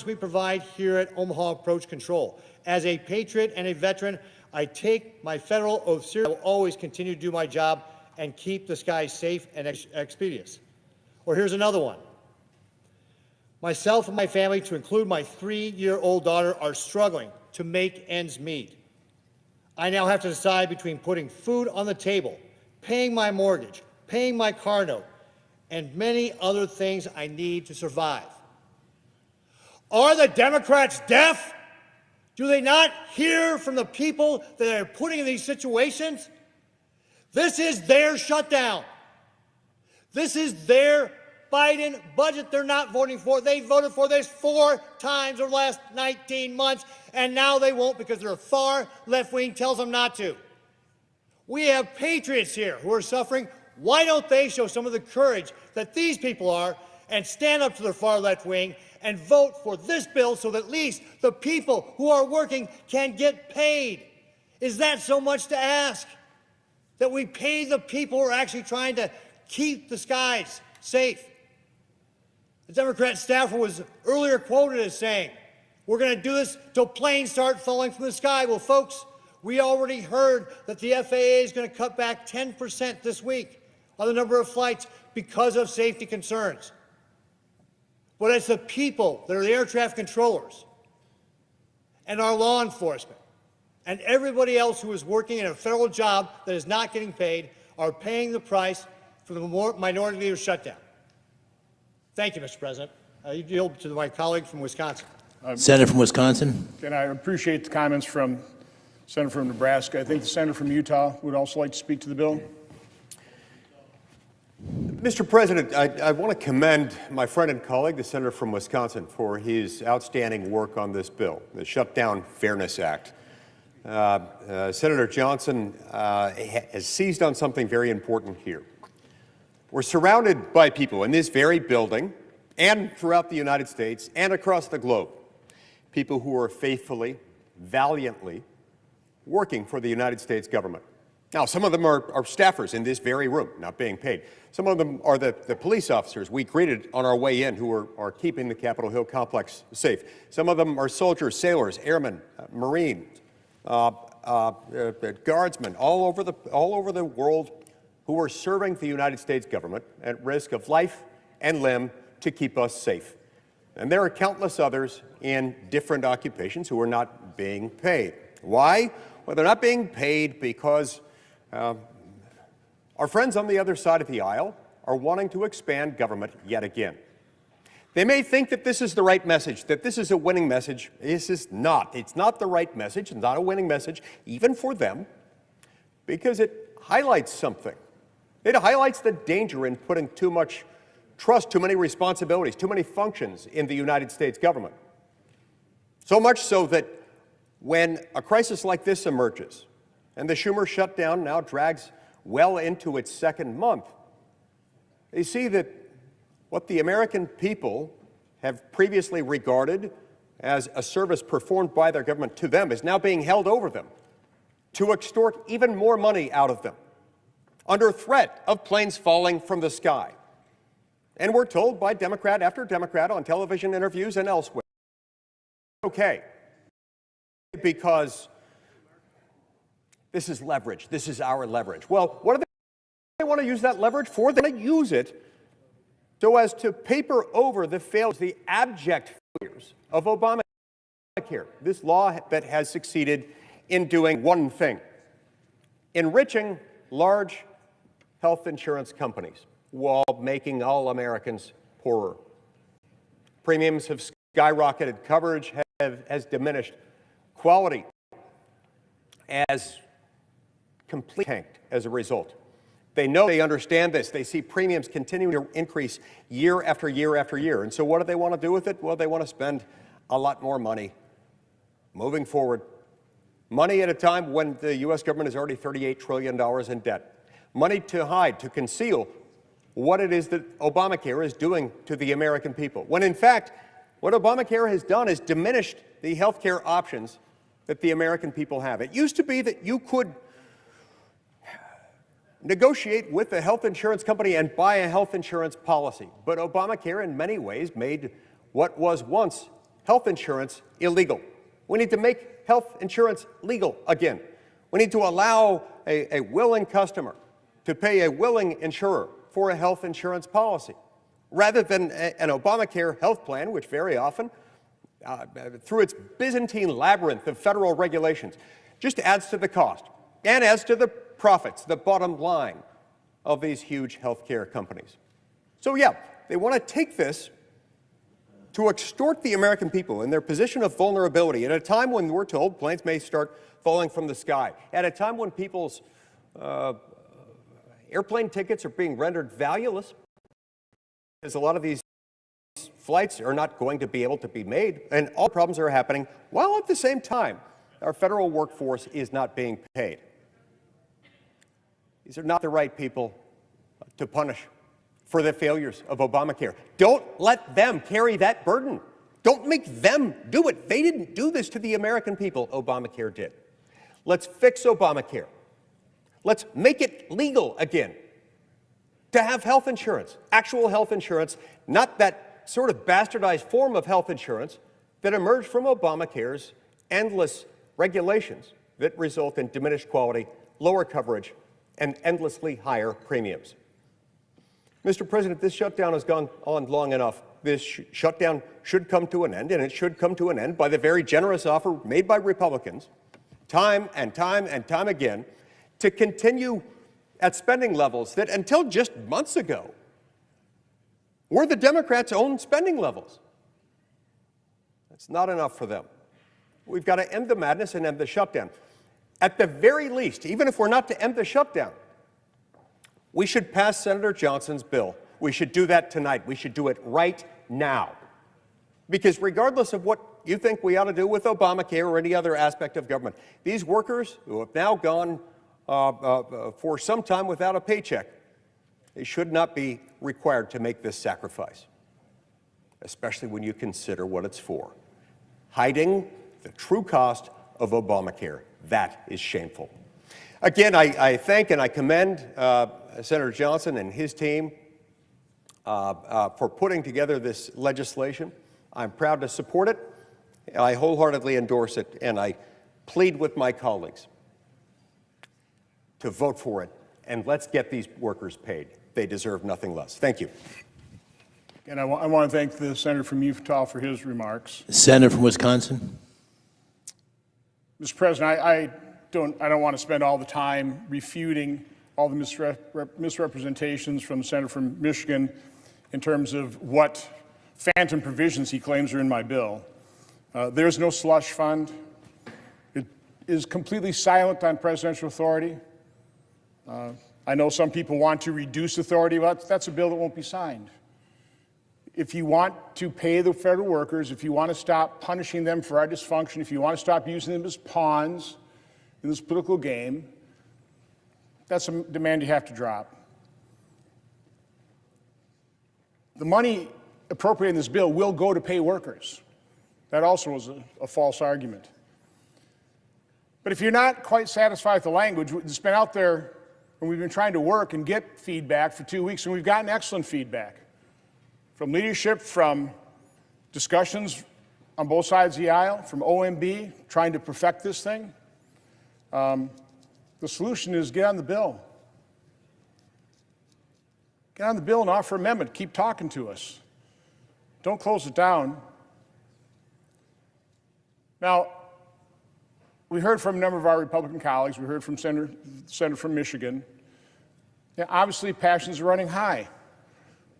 we provide here at Omaha Approach Control. As a patriot and a veteran, I take my federal oath seriously. I will always continue to do my job and keep the skies safe and expeditious. Or here's another one. Myself and my family, to include my 3-year-old daughter, are struggling to make ends meet. I now have to decide between putting food on the table, paying my mortgage, paying my car note, and many other things I need to survive. Are the Democrats deaf? Do they not hear from the people that they're putting in these situations? This is their shutdown. This is their Biden budget they're not voting for. They voted for this 4 times over the last 19 months, and now they won't because their far left wing tells them not to. We have patriots here who are suffering. Why don't they show some of the courage that these people are and stand up to their far left wing and vote for this bill so that at least the people who are working can get paid? Is that so much to ask? That we pay the people who are actually trying to keep the skies safe? The Democrat staffer was earlier quoted as saying, we're going to do this till planes start falling from the sky. Well, folks, we already heard that the FAA is going to cut back 10% this week on the number of flights because of safety concerns. But it's the people that are the air traffic controllers and our law enforcement and everybody else who is working in a federal job that is not getting paid are paying the price for the minority leader shutdown. Thank you, Mr. President. I yield to my colleague from Wisconsin. Senator from Wisconsin. And I appreciate the comments from Senator from Nebraska. I think the senator from Utah would also like to speak to the bill. Mr. President, I want to commend my friend and colleague, the senator from Wisconsin, for his outstanding work on this bill, the Shutdown Fairness Act. Senator Johnson has seized on something very important here. We're surrounded by people in this very building and throughout the United States and across the globe, people who are faithfully, valiantly working for the United States government. Now, some of them are staffers in this very room, not being paid. Some of them are the police officers we greeted on our way in who are keeping the Capitol Hill complex safe. Some of them are soldiers, sailors, airmen, Marines, guardsmen all over the world who are serving the United States government at risk of life and limb to keep us safe. And there are countless others in different occupations who are not being paid. Why? Well, they're not being paid because our friends on the other side of the aisle are wanting to expand government yet again. They may think that this is the right message, that this is a winning message. This is not. It's not the right message. It's not a winning message, even for them, because it highlights something. It highlights the danger in putting too much trust, too many responsibilities, too many functions in the United States government. So much so that when a crisis like this emerges, and the Schumer shutdown now drags well into its second month, they see that what the American people have previously regarded as a service performed by their government to them is now being held over them to extort even more money out of them under threat of planes falling from the sky. And we're told by Democrat after Democrat on television interviews and elsewhere, okay, because this is leverage. This is our leverage. Well, what do they want to use that leverage for? They want to use it so as to paper over the failures, the abject failures of Obamacare, this law that has succeeded in doing one thing: enriching large health insurance companies while making all Americans poorer. Premiums have skyrocketed, coverage has diminished, quality has completely tanked as a result. They know, they understand this. They see premiums continuing to increase year after year after year. And so what do they want to do with it? Well, they want to spend a lot more money moving forward. Money at a time when the U.S. government is already $38 trillion in debt. Money to hide, to conceal what it is that Obamacare is doing to the American people. When in fact, what Obamacare has done is diminished the health care options that the American people have. It used to be that you could negotiate with a health insurance company and buy a health insurance policy. But Obamacare in many ways made what was once health insurance illegal. We need to make health insurance legal again. We need to allow a willing customer to pay a willing insurer for a health insurance policy, rather than an Obamacare health plan, which very often, through its Byzantine labyrinth of federal regulations, just adds to the cost and adds to the profits, the bottom line of these huge healthcare companies. So yeah, they want to take this to extort the American people in their position of vulnerability at a time when we're told planes may start falling from the sky, at a time when people's airplane tickets are being rendered valueless, because a lot of these flights are not going to be able to be made, and all problems are happening while at the same time our federal workforce is not being paid. These are not the right people to punish for the failures of Obamacare. Don't let them carry that burden. Don't make them do it. They didn't do this to the American people. Obamacare did. Let's fix Obamacare. Let's make it legal again to have health insurance, actual health insurance, not that sort of bastardized form of health insurance that emerged from Obamacare's endless regulations that result in diminished quality, lower coverage, and endlessly higher premiums. Mr. President, this shutdown has gone on long enough. This shutdown should come to an end, and it should come to an end by the very generous offer made by Republicans time and time and time again to continue at spending levels that until just months ago were the Democrats' own spending levels. That's not enough for them. We've got to end the madness and end the shutdown. At the very least, even if we're not to end the shutdown, we should pass Senator Johnson's bill. We should do that tonight. We should do it right now. Because regardless of what you think we ought to do with Obamacare or any other aspect of government, these workers who have now gone for some time without a paycheck, they should not be required to make this sacrifice, especially when you consider what it's for. Hiding the true cost of Obamacare. That is shameful. Again, I thank and I commend Senator Johnson and his team for putting together this legislation. I'm proud to support it. I wholeheartedly endorse it, and I plead with my colleagues to vote for it, and let's get these workers paid. They deserve nothing less. Thank you. And I want to thank the senator from Utah for his remarks. Senator from Wisconsin. Mr. President, I don't want to spend all the time refuting all the misrepresentations from the senator from Michigan in terms of what phantom provisions he claims are in my bill. There's no slush fund. It is completely silent on presidential authority. I know some people want to reduce authority, but that's a bill that won't be signed. If you want to pay the federal workers, if you want to stop punishing them for our dysfunction, if you want to stop using them as pawns in this political game, that's a demand you have to drop. The money appropriated in this bill will go to pay workers. That also was a false argument. But if you're not quite satisfied with the language, it's been out there and we've been trying to work and get feedback for 2 weeks, and we've gotten excellent feedback from leadership, from discussions on both sides of the aisle, from OMB trying to perfect this thing. The solution is get on the bill. Get on the bill and offer amendment. Keep talking to us. Don't close it down. Now, we heard from a number of our Republican colleagues. We heard from Senator from Michigan. Yeah, obviously, passions are running high.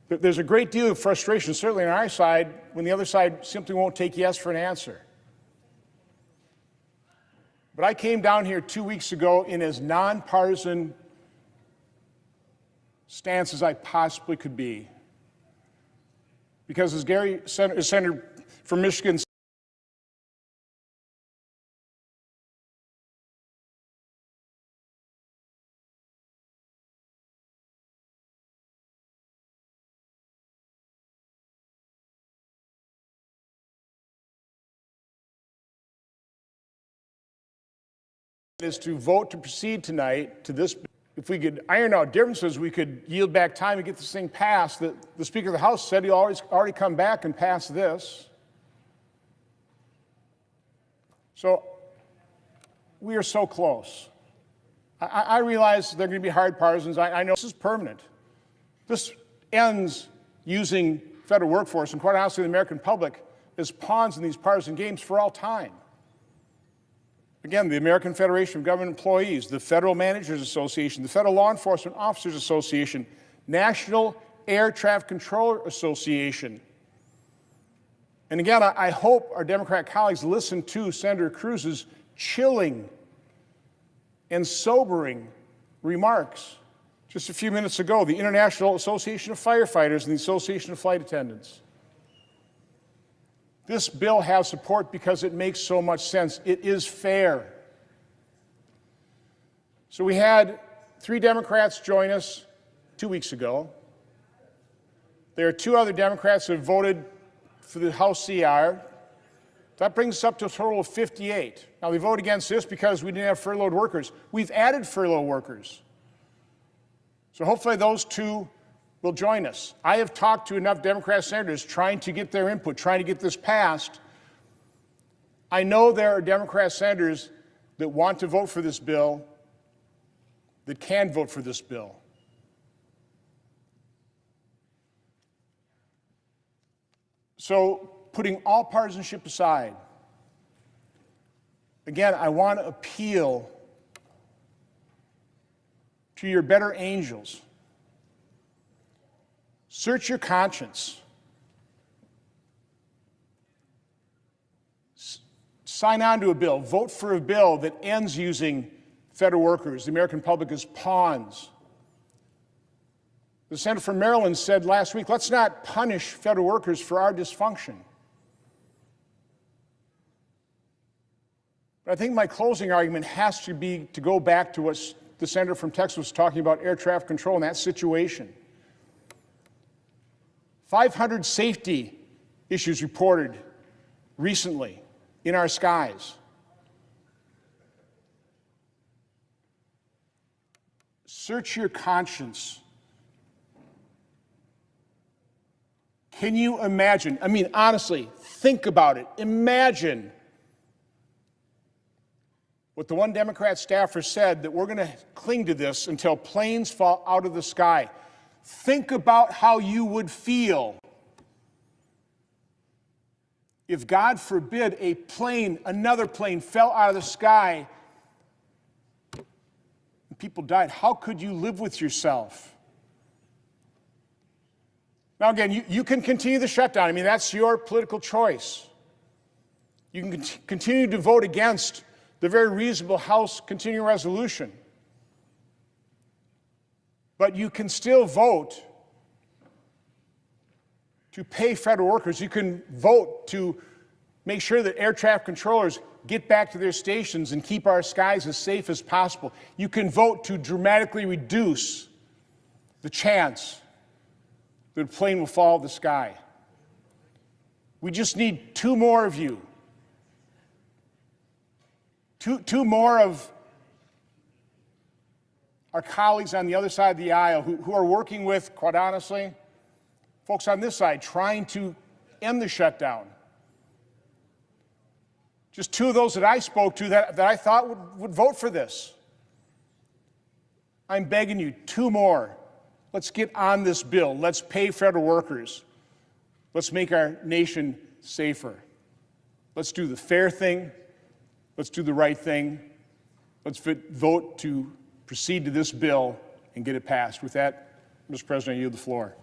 There's a great deal of frustration, certainly on our side, when the other side simply won't take yes for an answer. But I came down here 2 weeks ago in as nonpartisan stance as I possibly could be. Because as Senator from Michigan said, is to vote to proceed tonight to this. If we could iron out differences, we could yield back time and get this thing passed. The Speaker of the House said he'd already come back and pass this. So we are so close. I realize there are going to be hard partisans. I know this is permanent. This ends using federal workforce and, quite honestly, the American public as pawns in these partisan games for all time. Again, the American Federation of Government Employees, the Federal Managers Association, the Federal Law Enforcement Officers Association, National Air Traffic Controller Association. And again, I hope our Democrat colleagues listen to Senator Cruz's chilling and sobering remarks just a few minutes ago, the International Association of Firefighters and the Association of Flight Attendants. This bill has support because it makes so much sense. It is fair. So we had 3 Democrats join us 2 weeks ago. There are 2 other Democrats who have voted for the House CR. That brings us up to a total of 58. Now, they vote against this because we didn't have furloughed workers. We've added furloughed workers. So hopefully those 2 will join us. I have talked to enough Democrat senators trying to get their input, trying to get this passed. I know there are Democrat senators that want to vote for this bill, that can vote for this bill. So, putting all partisanship aside, again, I want to appeal to your better angels. Search your conscience. Sign on to a bill. Vote for a bill that ends using federal workers, the American public, as pawns. The senator from Maryland said last week, let's not punish federal workers for our dysfunction. But I think my closing argument has to be to go back to what the senator from Texas was talking about, air traffic control in that situation. 500 safety issues reported recently in our skies. Search your conscience. Can you imagine? I mean, honestly, think about it. Imagine what the one Democrat staffer said, that we're going to cling to this until planes fall out of the sky. Think about how you would feel if, God forbid, a plane, another plane, fell out of the sky and people died. How could you live with yourself? Now, again, you can continue the shutdown. I mean, that's your political choice. You can continue to vote against the very reasonable House continuing resolution. But you can still vote to pay federal workers. You can vote to make sure that air traffic controllers get back to their stations and keep our skies as safe as possible. You can vote to dramatically reduce the chance that a plane will fall out of the sky. We just need 2 more of you. Two more of our colleagues on the other side of the aisle who are working with, quite honestly, folks on this side trying to end the shutdown. Just 2 of those that I spoke to that I thought would vote for this. I'm begging you, 2 more. Let's get on this bill. Let's pay federal workers. Let's make our nation safer. Let's do the fair thing. Let's do the right thing. Let's vote to proceed to this bill and get it passed. With that, Mr. President, I yield the floor.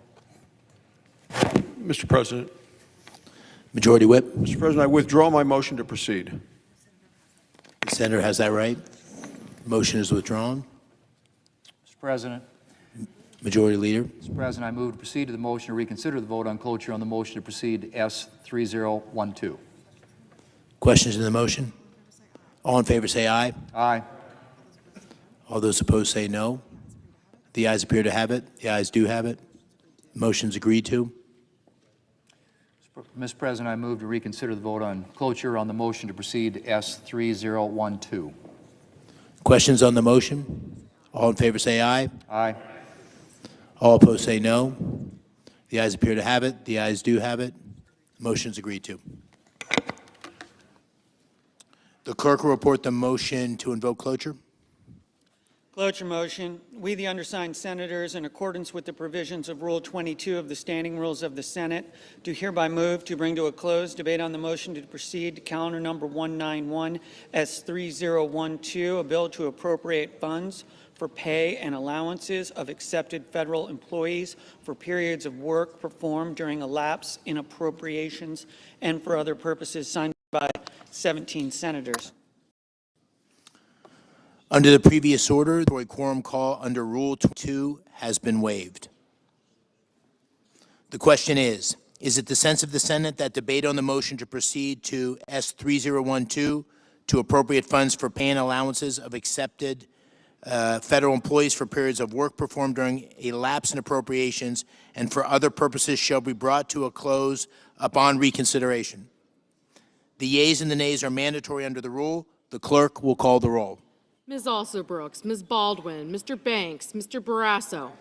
Mr. President. Majority Whip. Mr. President, I withdraw my motion to proceed. The senator has that right. Motion is withdrawn. Mr. President. Majority Leader. Mr. President, I move to proceed to the motion to reconsider the vote on cloture on the motion to proceed S3012. Questions in the motion? All in favor say aye. Aye. All those opposed say no. The ayes appear to have it. The ayes do have it. Motion's agreed to. Mr. President, I move to reconsider the vote on cloture on the motion to proceed S3012. Questions on the motion? All in favor say aye. Aye. All opposed say no. The ayes appear to have it. The ayes do have it. Motion's agreed to. The clerk will report the motion to invoke cloture. Cloture motion. We, the undersigned senators, in accordance with the provisions of Rule 22 of the Standing Rules of the Senate, do hereby move to bring to a close debate on the motion to proceed to calendar number 191 S3012, a bill to appropriate funds for pay and allowances of accepted federal employees for periods of work performed during a lapse in appropriations and for other purposes, signed by 17 senators. Under the previous order, the quorum call under Rule 22 has been waived. The question is it the sense of the Senate that debate on the motion to proceed to S3012 to appropriate funds for pay and allowances of accepted federal employees for periods of work performed during a lapse in appropriations and for other purposes shall be brought to a close upon reconsideration? The yeas and the nays are mandatory under the rule. The clerk will call the roll. Ms. Alsobrooks, Ms. Baldwin, Mr. Banks, Mr. Barrasso.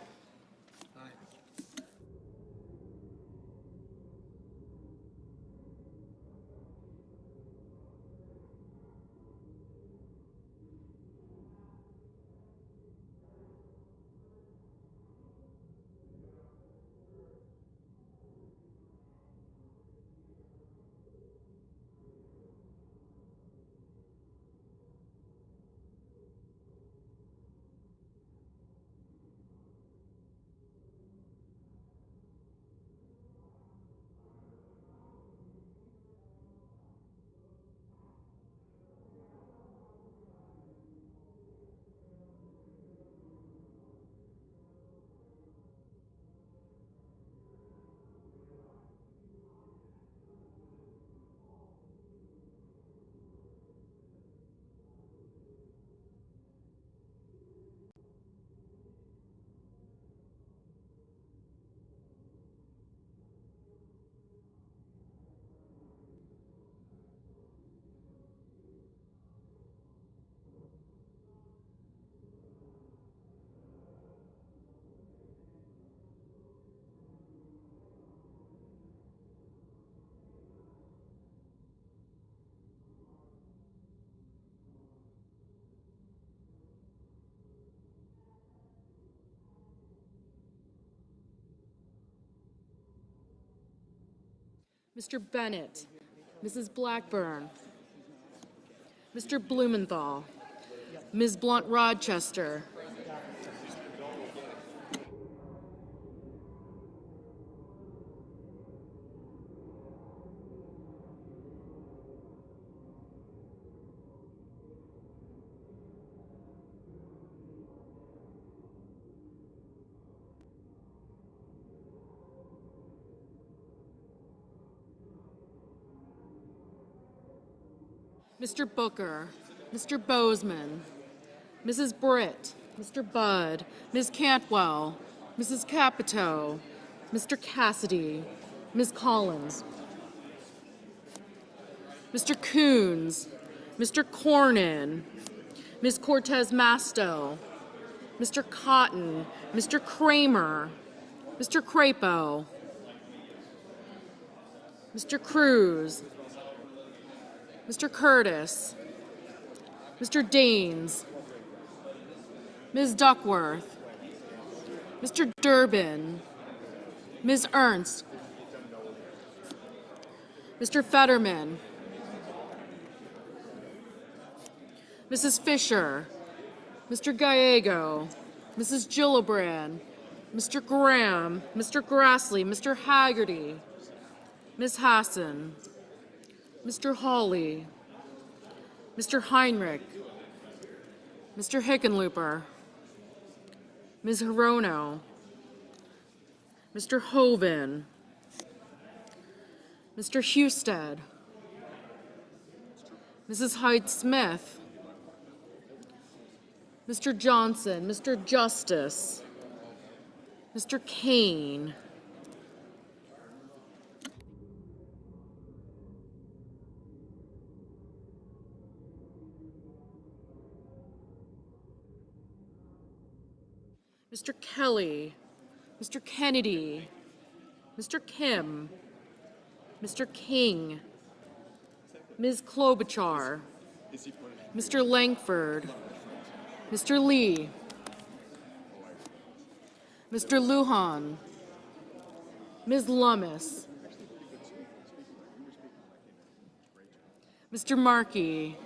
Mr. Bennett, Mrs. Blackburn, Mr. Blumenthal, Ms. Blunt-Rochester, Mr. Booker, Mr. Bozeman, Mrs. Britt, Mr. Budd, Ms. Cantwell, Mrs. Capito, Mr. Cassidy, Ms. Collins, Mr. Coons, Mr. Cornyn, Ms. Cortez Masto, Mr. Cotton, Mr. Kramer, Mr. Crapo, Mr. Cruz, Mr. Curtis, Mr. Daines, Ms. Duckworth, Mr. Durbin, Ms. Ernst, Mr. Fetterman, Mrs. Fisher, Mr. Gallego, Mrs. Gillibrand, Mr. Graham, Mr. Grassley, Mr. Haggerty, Ms. Hassan, Mr. Hawley, Mr. Heinrich, Mr. Hickenlooper, Ms. Hirono, Mr. Hoven, Mr. Husted, Mrs. Hyde-Smith, Mr. Johnson, Mr. Justice, Mr. Kane, Mr. Kelly, Mr. Kennedy, Mr. Kim, Mr. King, Ms. Klobuchar, Mr. Langford, Mr. Lee, Mr. Lujan, Ms. Lummis, Mr. Markey,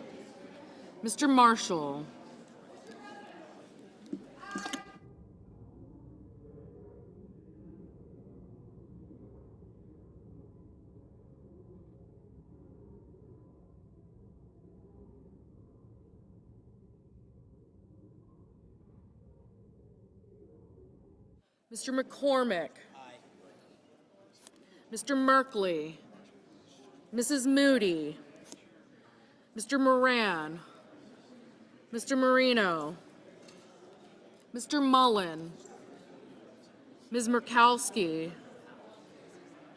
Mr. Marshall, Mr. McCormick, Mr. Merkley, Mrs. Moody, Mr. Moran, Mr. Marino, Mr. Mullen, Ms. Murkowski,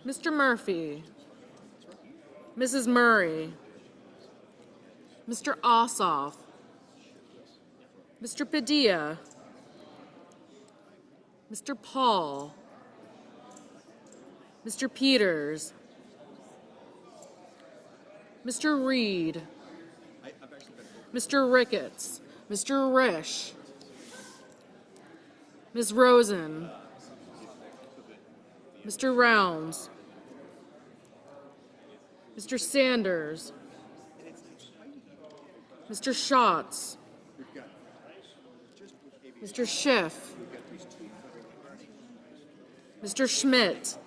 Mr. Murphy, Mrs. Murray, Mr. Ossoff, Mr. Padilla, Mr. Paul, Mr. Peters, Mr. Reed, Mr. Ricketts, Mr. Risch, Ms. Rosen, Mr. Rounds, Mr. Sanders, Mr. Schatz, Mr. Schiff, Mr. Schmidt,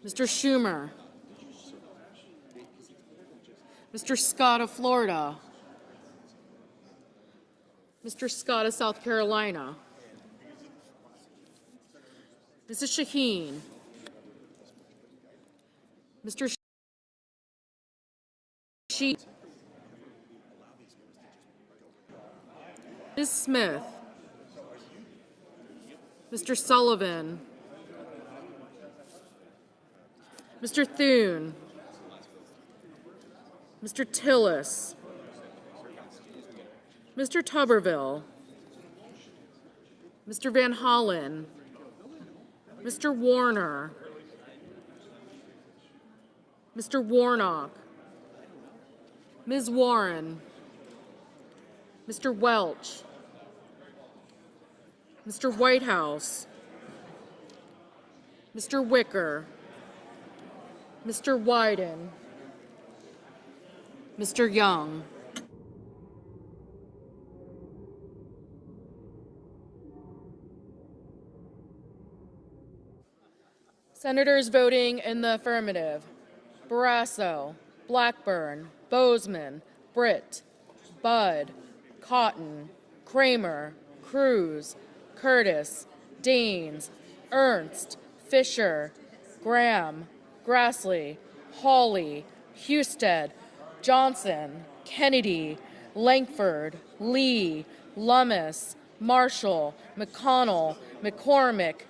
Mr. Schumer, Mr. Scott of Florida, Mr. Scott of South Carolina, Mrs. Shaheen, Mr. Sheet, Ms. Smith, Mr. Sullivan, Mr. Thune, Mr. Tillis, Mr. Tuberville, Mr. Van Hollen, Mr. Warner, Mr. Warnock, Ms. Warren, Mr. Welch, Mr. Whitehouse, Mr. Wicker, Mr. Wyden, Mr. Young, Senators voting in the affirmative: Barrasso, Blackburn, Bozeman, Britt, Budd, Cotton, Kramer, Cruz, Curtis, Daines, Ernst, Fisher, Graham, Grassley, Hawley, Husted, Johnson, Kennedy, Langford, Lee, Lummis, Marshall, McConnell, McCormick,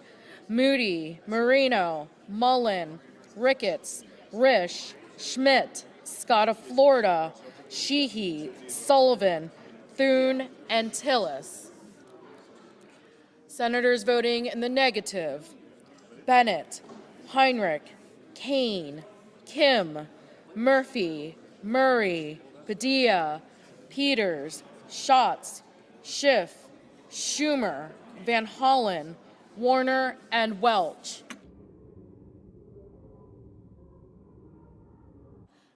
Moody, Marino, Mullen, Ricketts, Risch, Schmidt, Scott of Florida, Sheehy, Sullivan, Thune, and Tillis. Senators voting in the negative: Bennett, Heinrich, Kane, Kim, Murphy, Murray, Padilla, Peters, Schatz, Schiff, Schumer, Van Hollen, Warner, and Welch.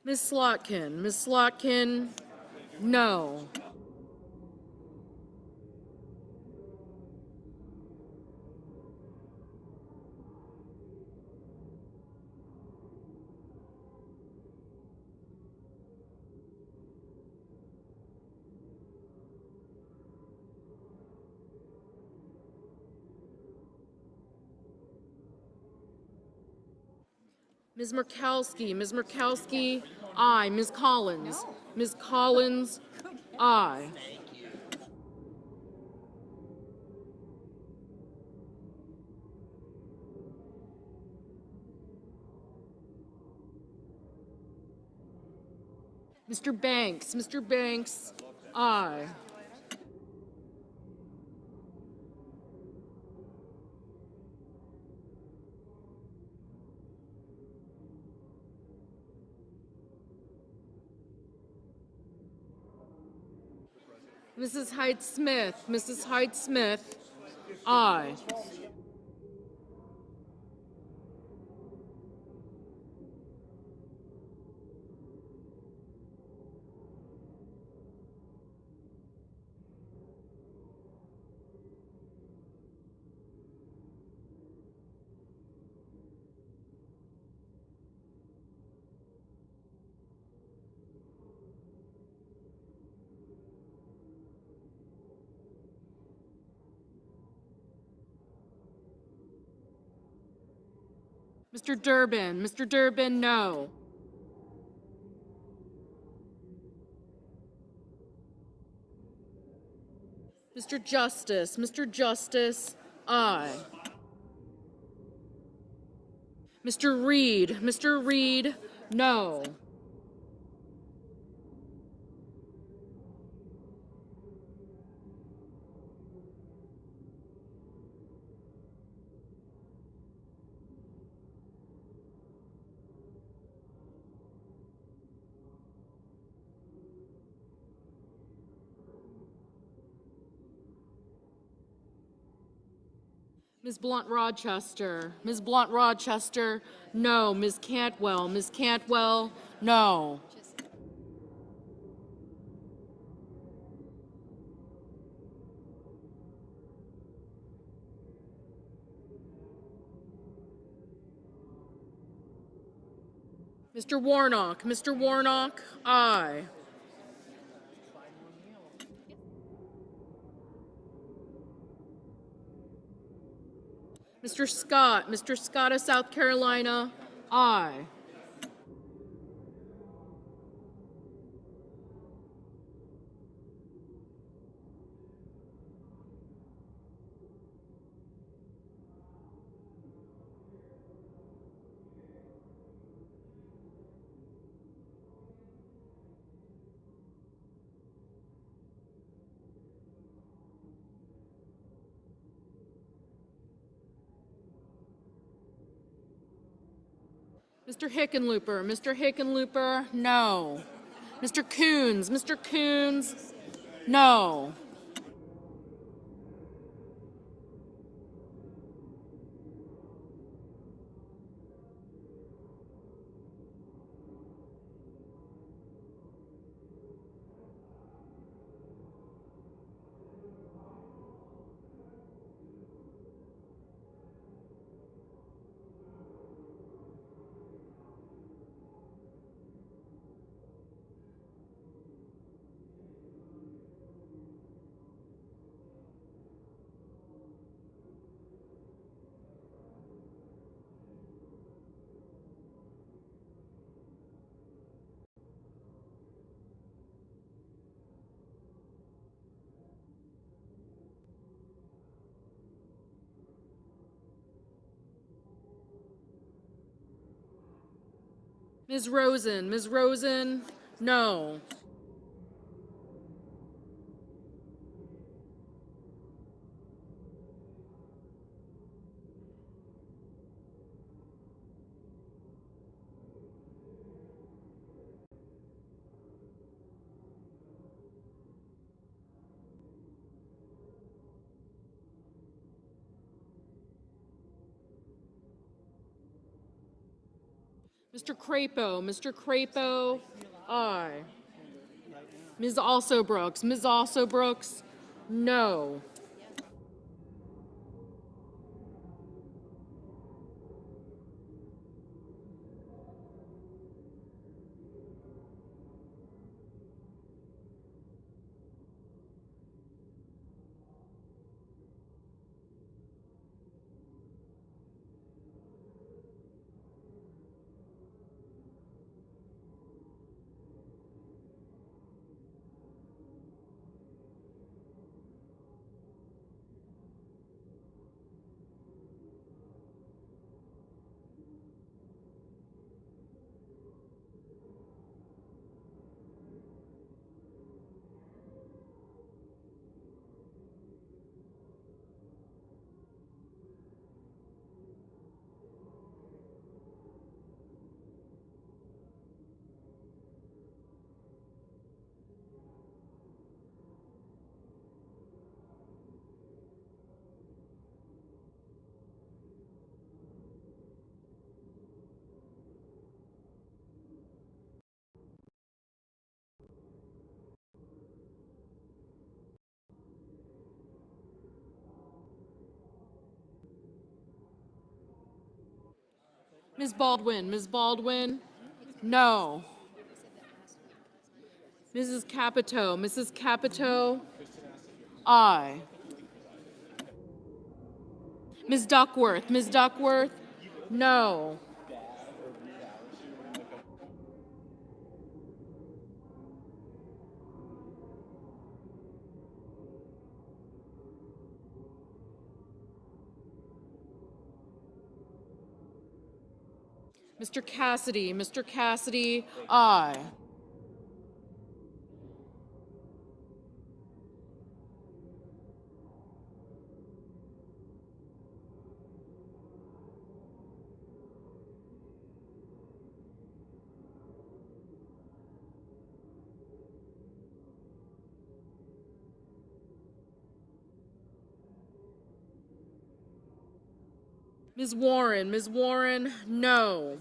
Ms. Slotkin, no. Ms. Murkowski, aye. Ms. Collins, aye. Mr. Banks, aye. Mrs. Hyde-Smith, aye. Mr. Durbin, no. Mr. Justice, aye. Mr. Reed, no. Ms. Blunt-Rochester, no. Ms. Cantwell, no. Mr. Warnock, aye. Mr. Scott of South Carolina, aye. Mr. Hickenlooper, no. Mr. Coons, no. Ms. Rosen, no. Mr. Crapo, aye. Ms. Also Brooks, no. Ms. Baldwin, no. Mrs. Capito, aye. Ms. Duckworth, no. Mr. Cassidy, aye. Ms. Warren, no.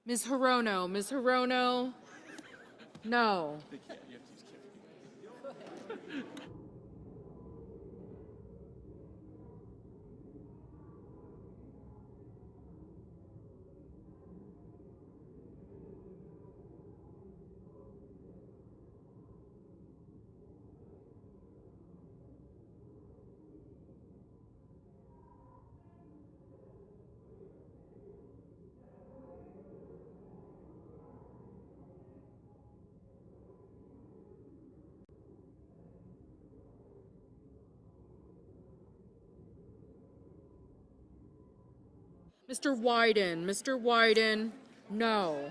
Ms. Hirono, no. Mr. Wyden, no.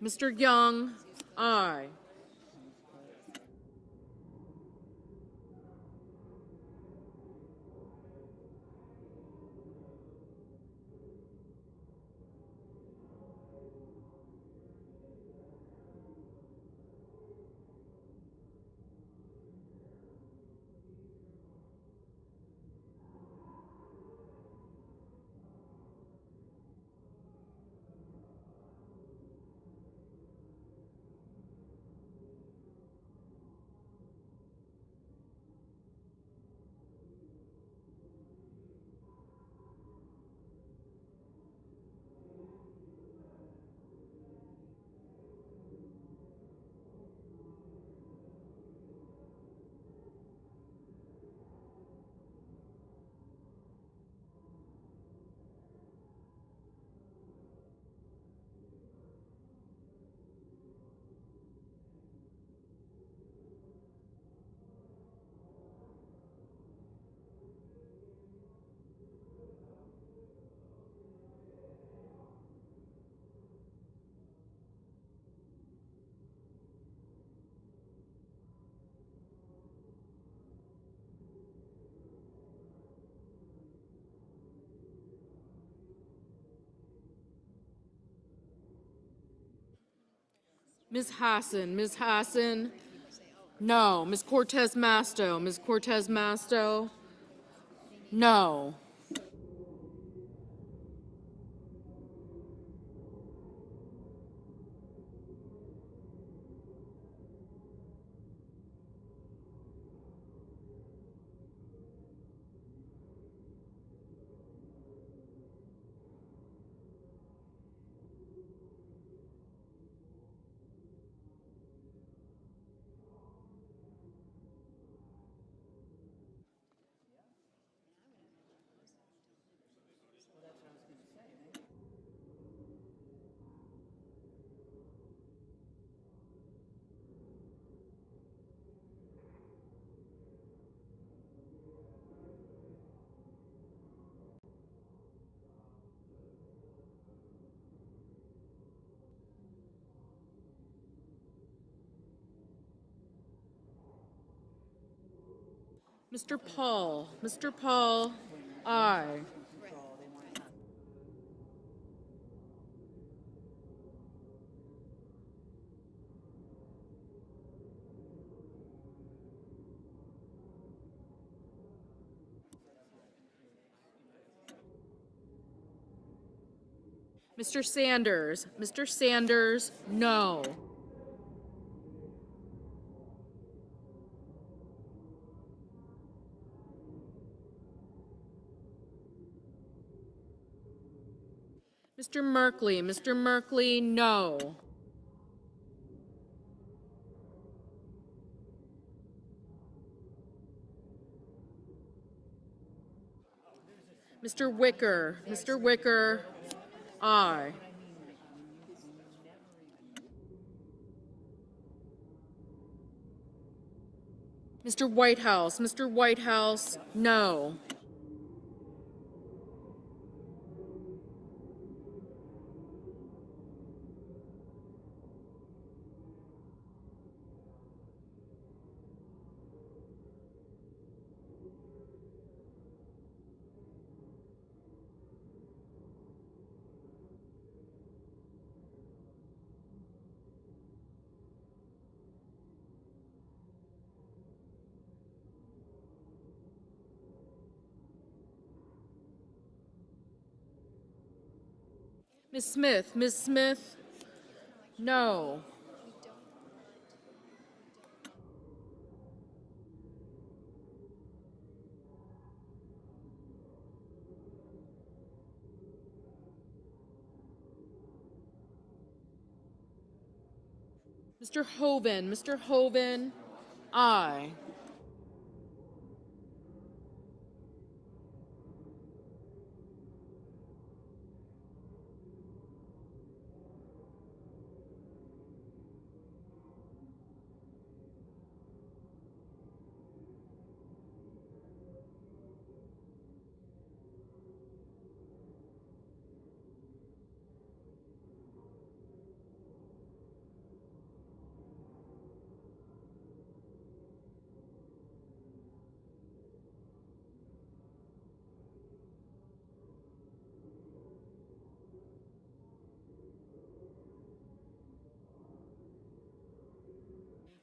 Mr. Young, aye. Ms. Hassan, no. Ms. Cortez Masto, no. Mr. Paul, aye. Mr. Sanders, no. Mr. Merkley, no. Mr. Wicker, aye. Mr. Whitehouse, no. Ms. Smith, no. Mr. Hoven, aye.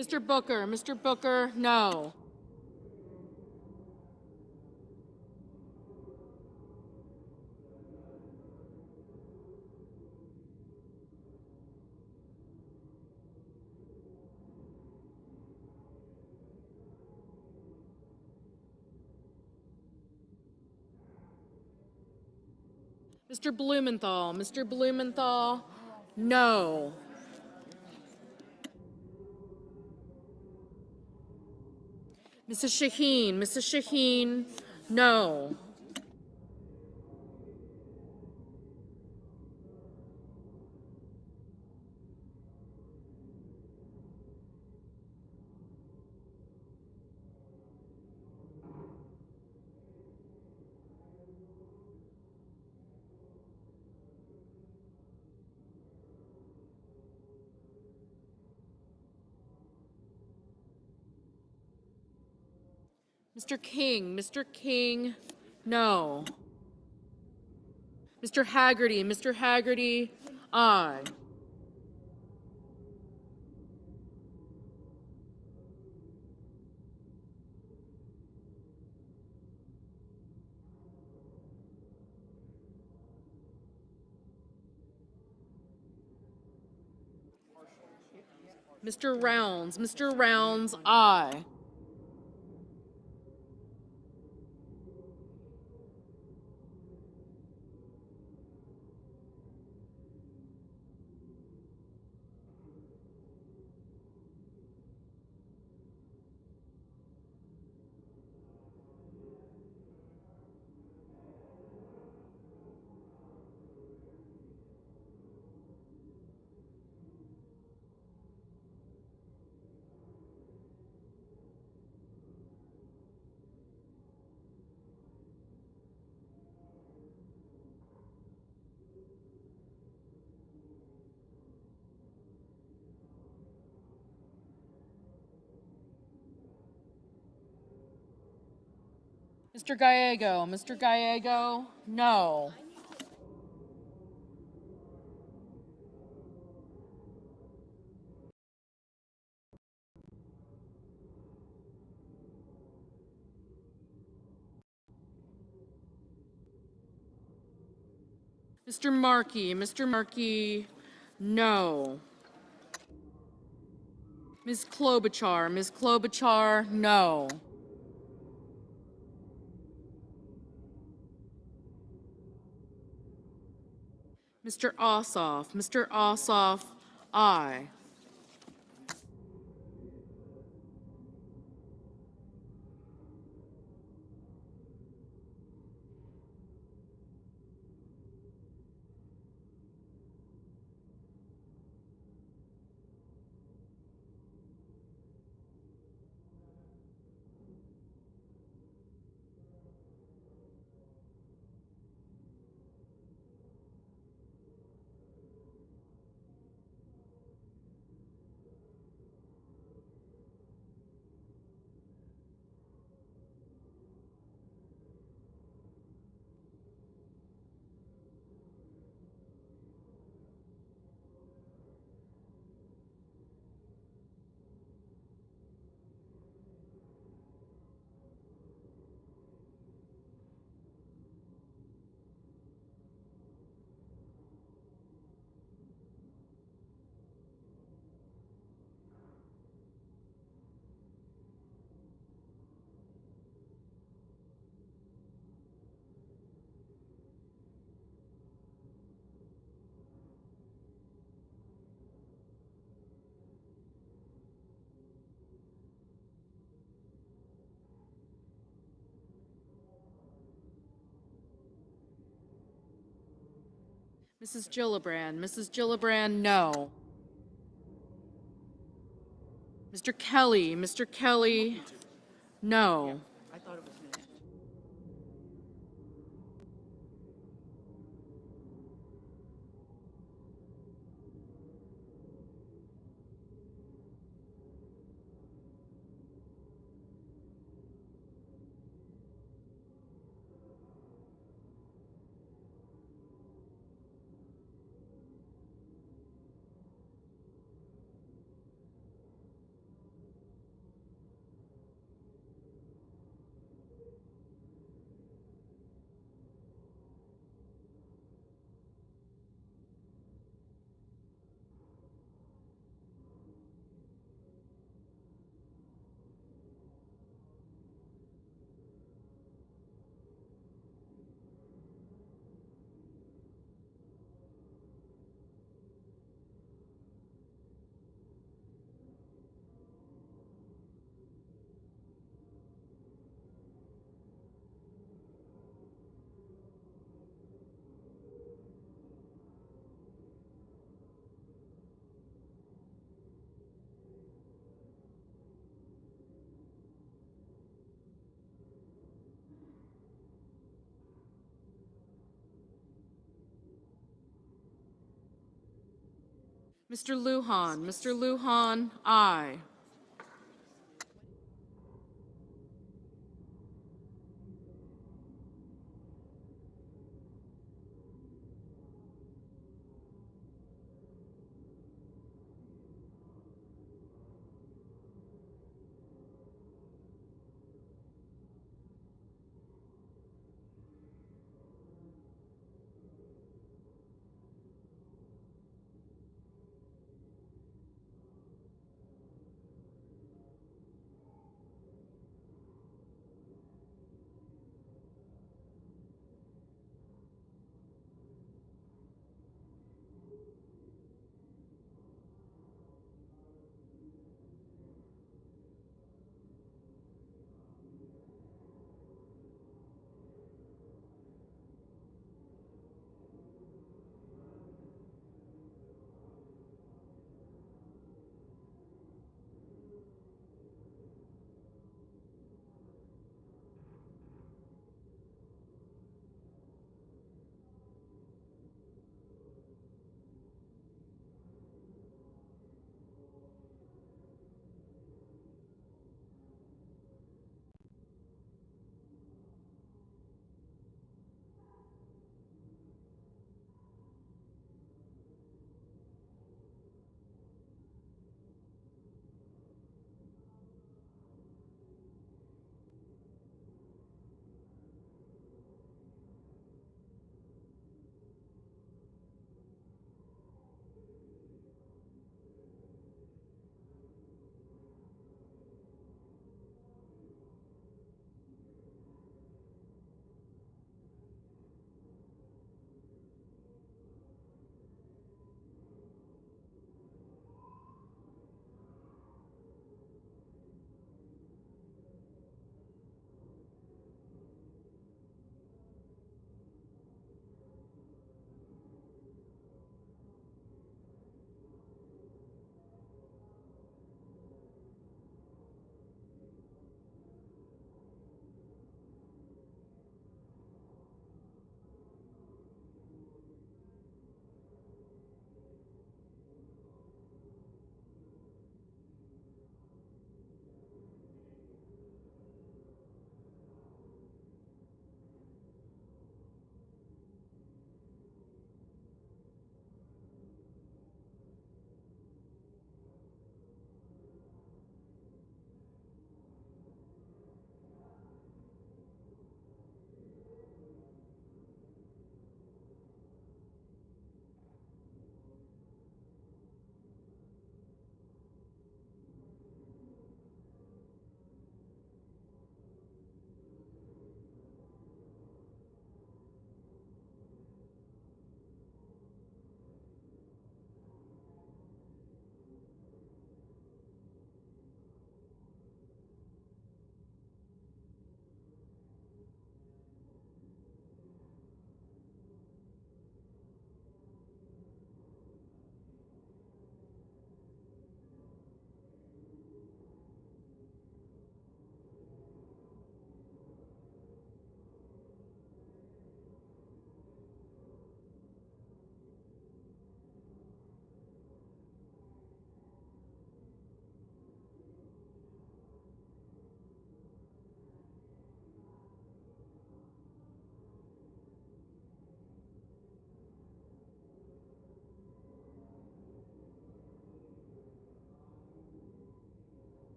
Mr. Booker, no. Mr. Blumenthal, no. Mrs. Shaheen, no. Mr. King, no. Mr. Haggerty, aye. Mr. Rounds, aye. Mr. Gallego, no. Mr. Markey, no. Ms. Klobuchar, no. Mr. Ossoff, aye. Mrs. Gillibrand, no. Mr. Kelly, no. Mr. Lujan, aye.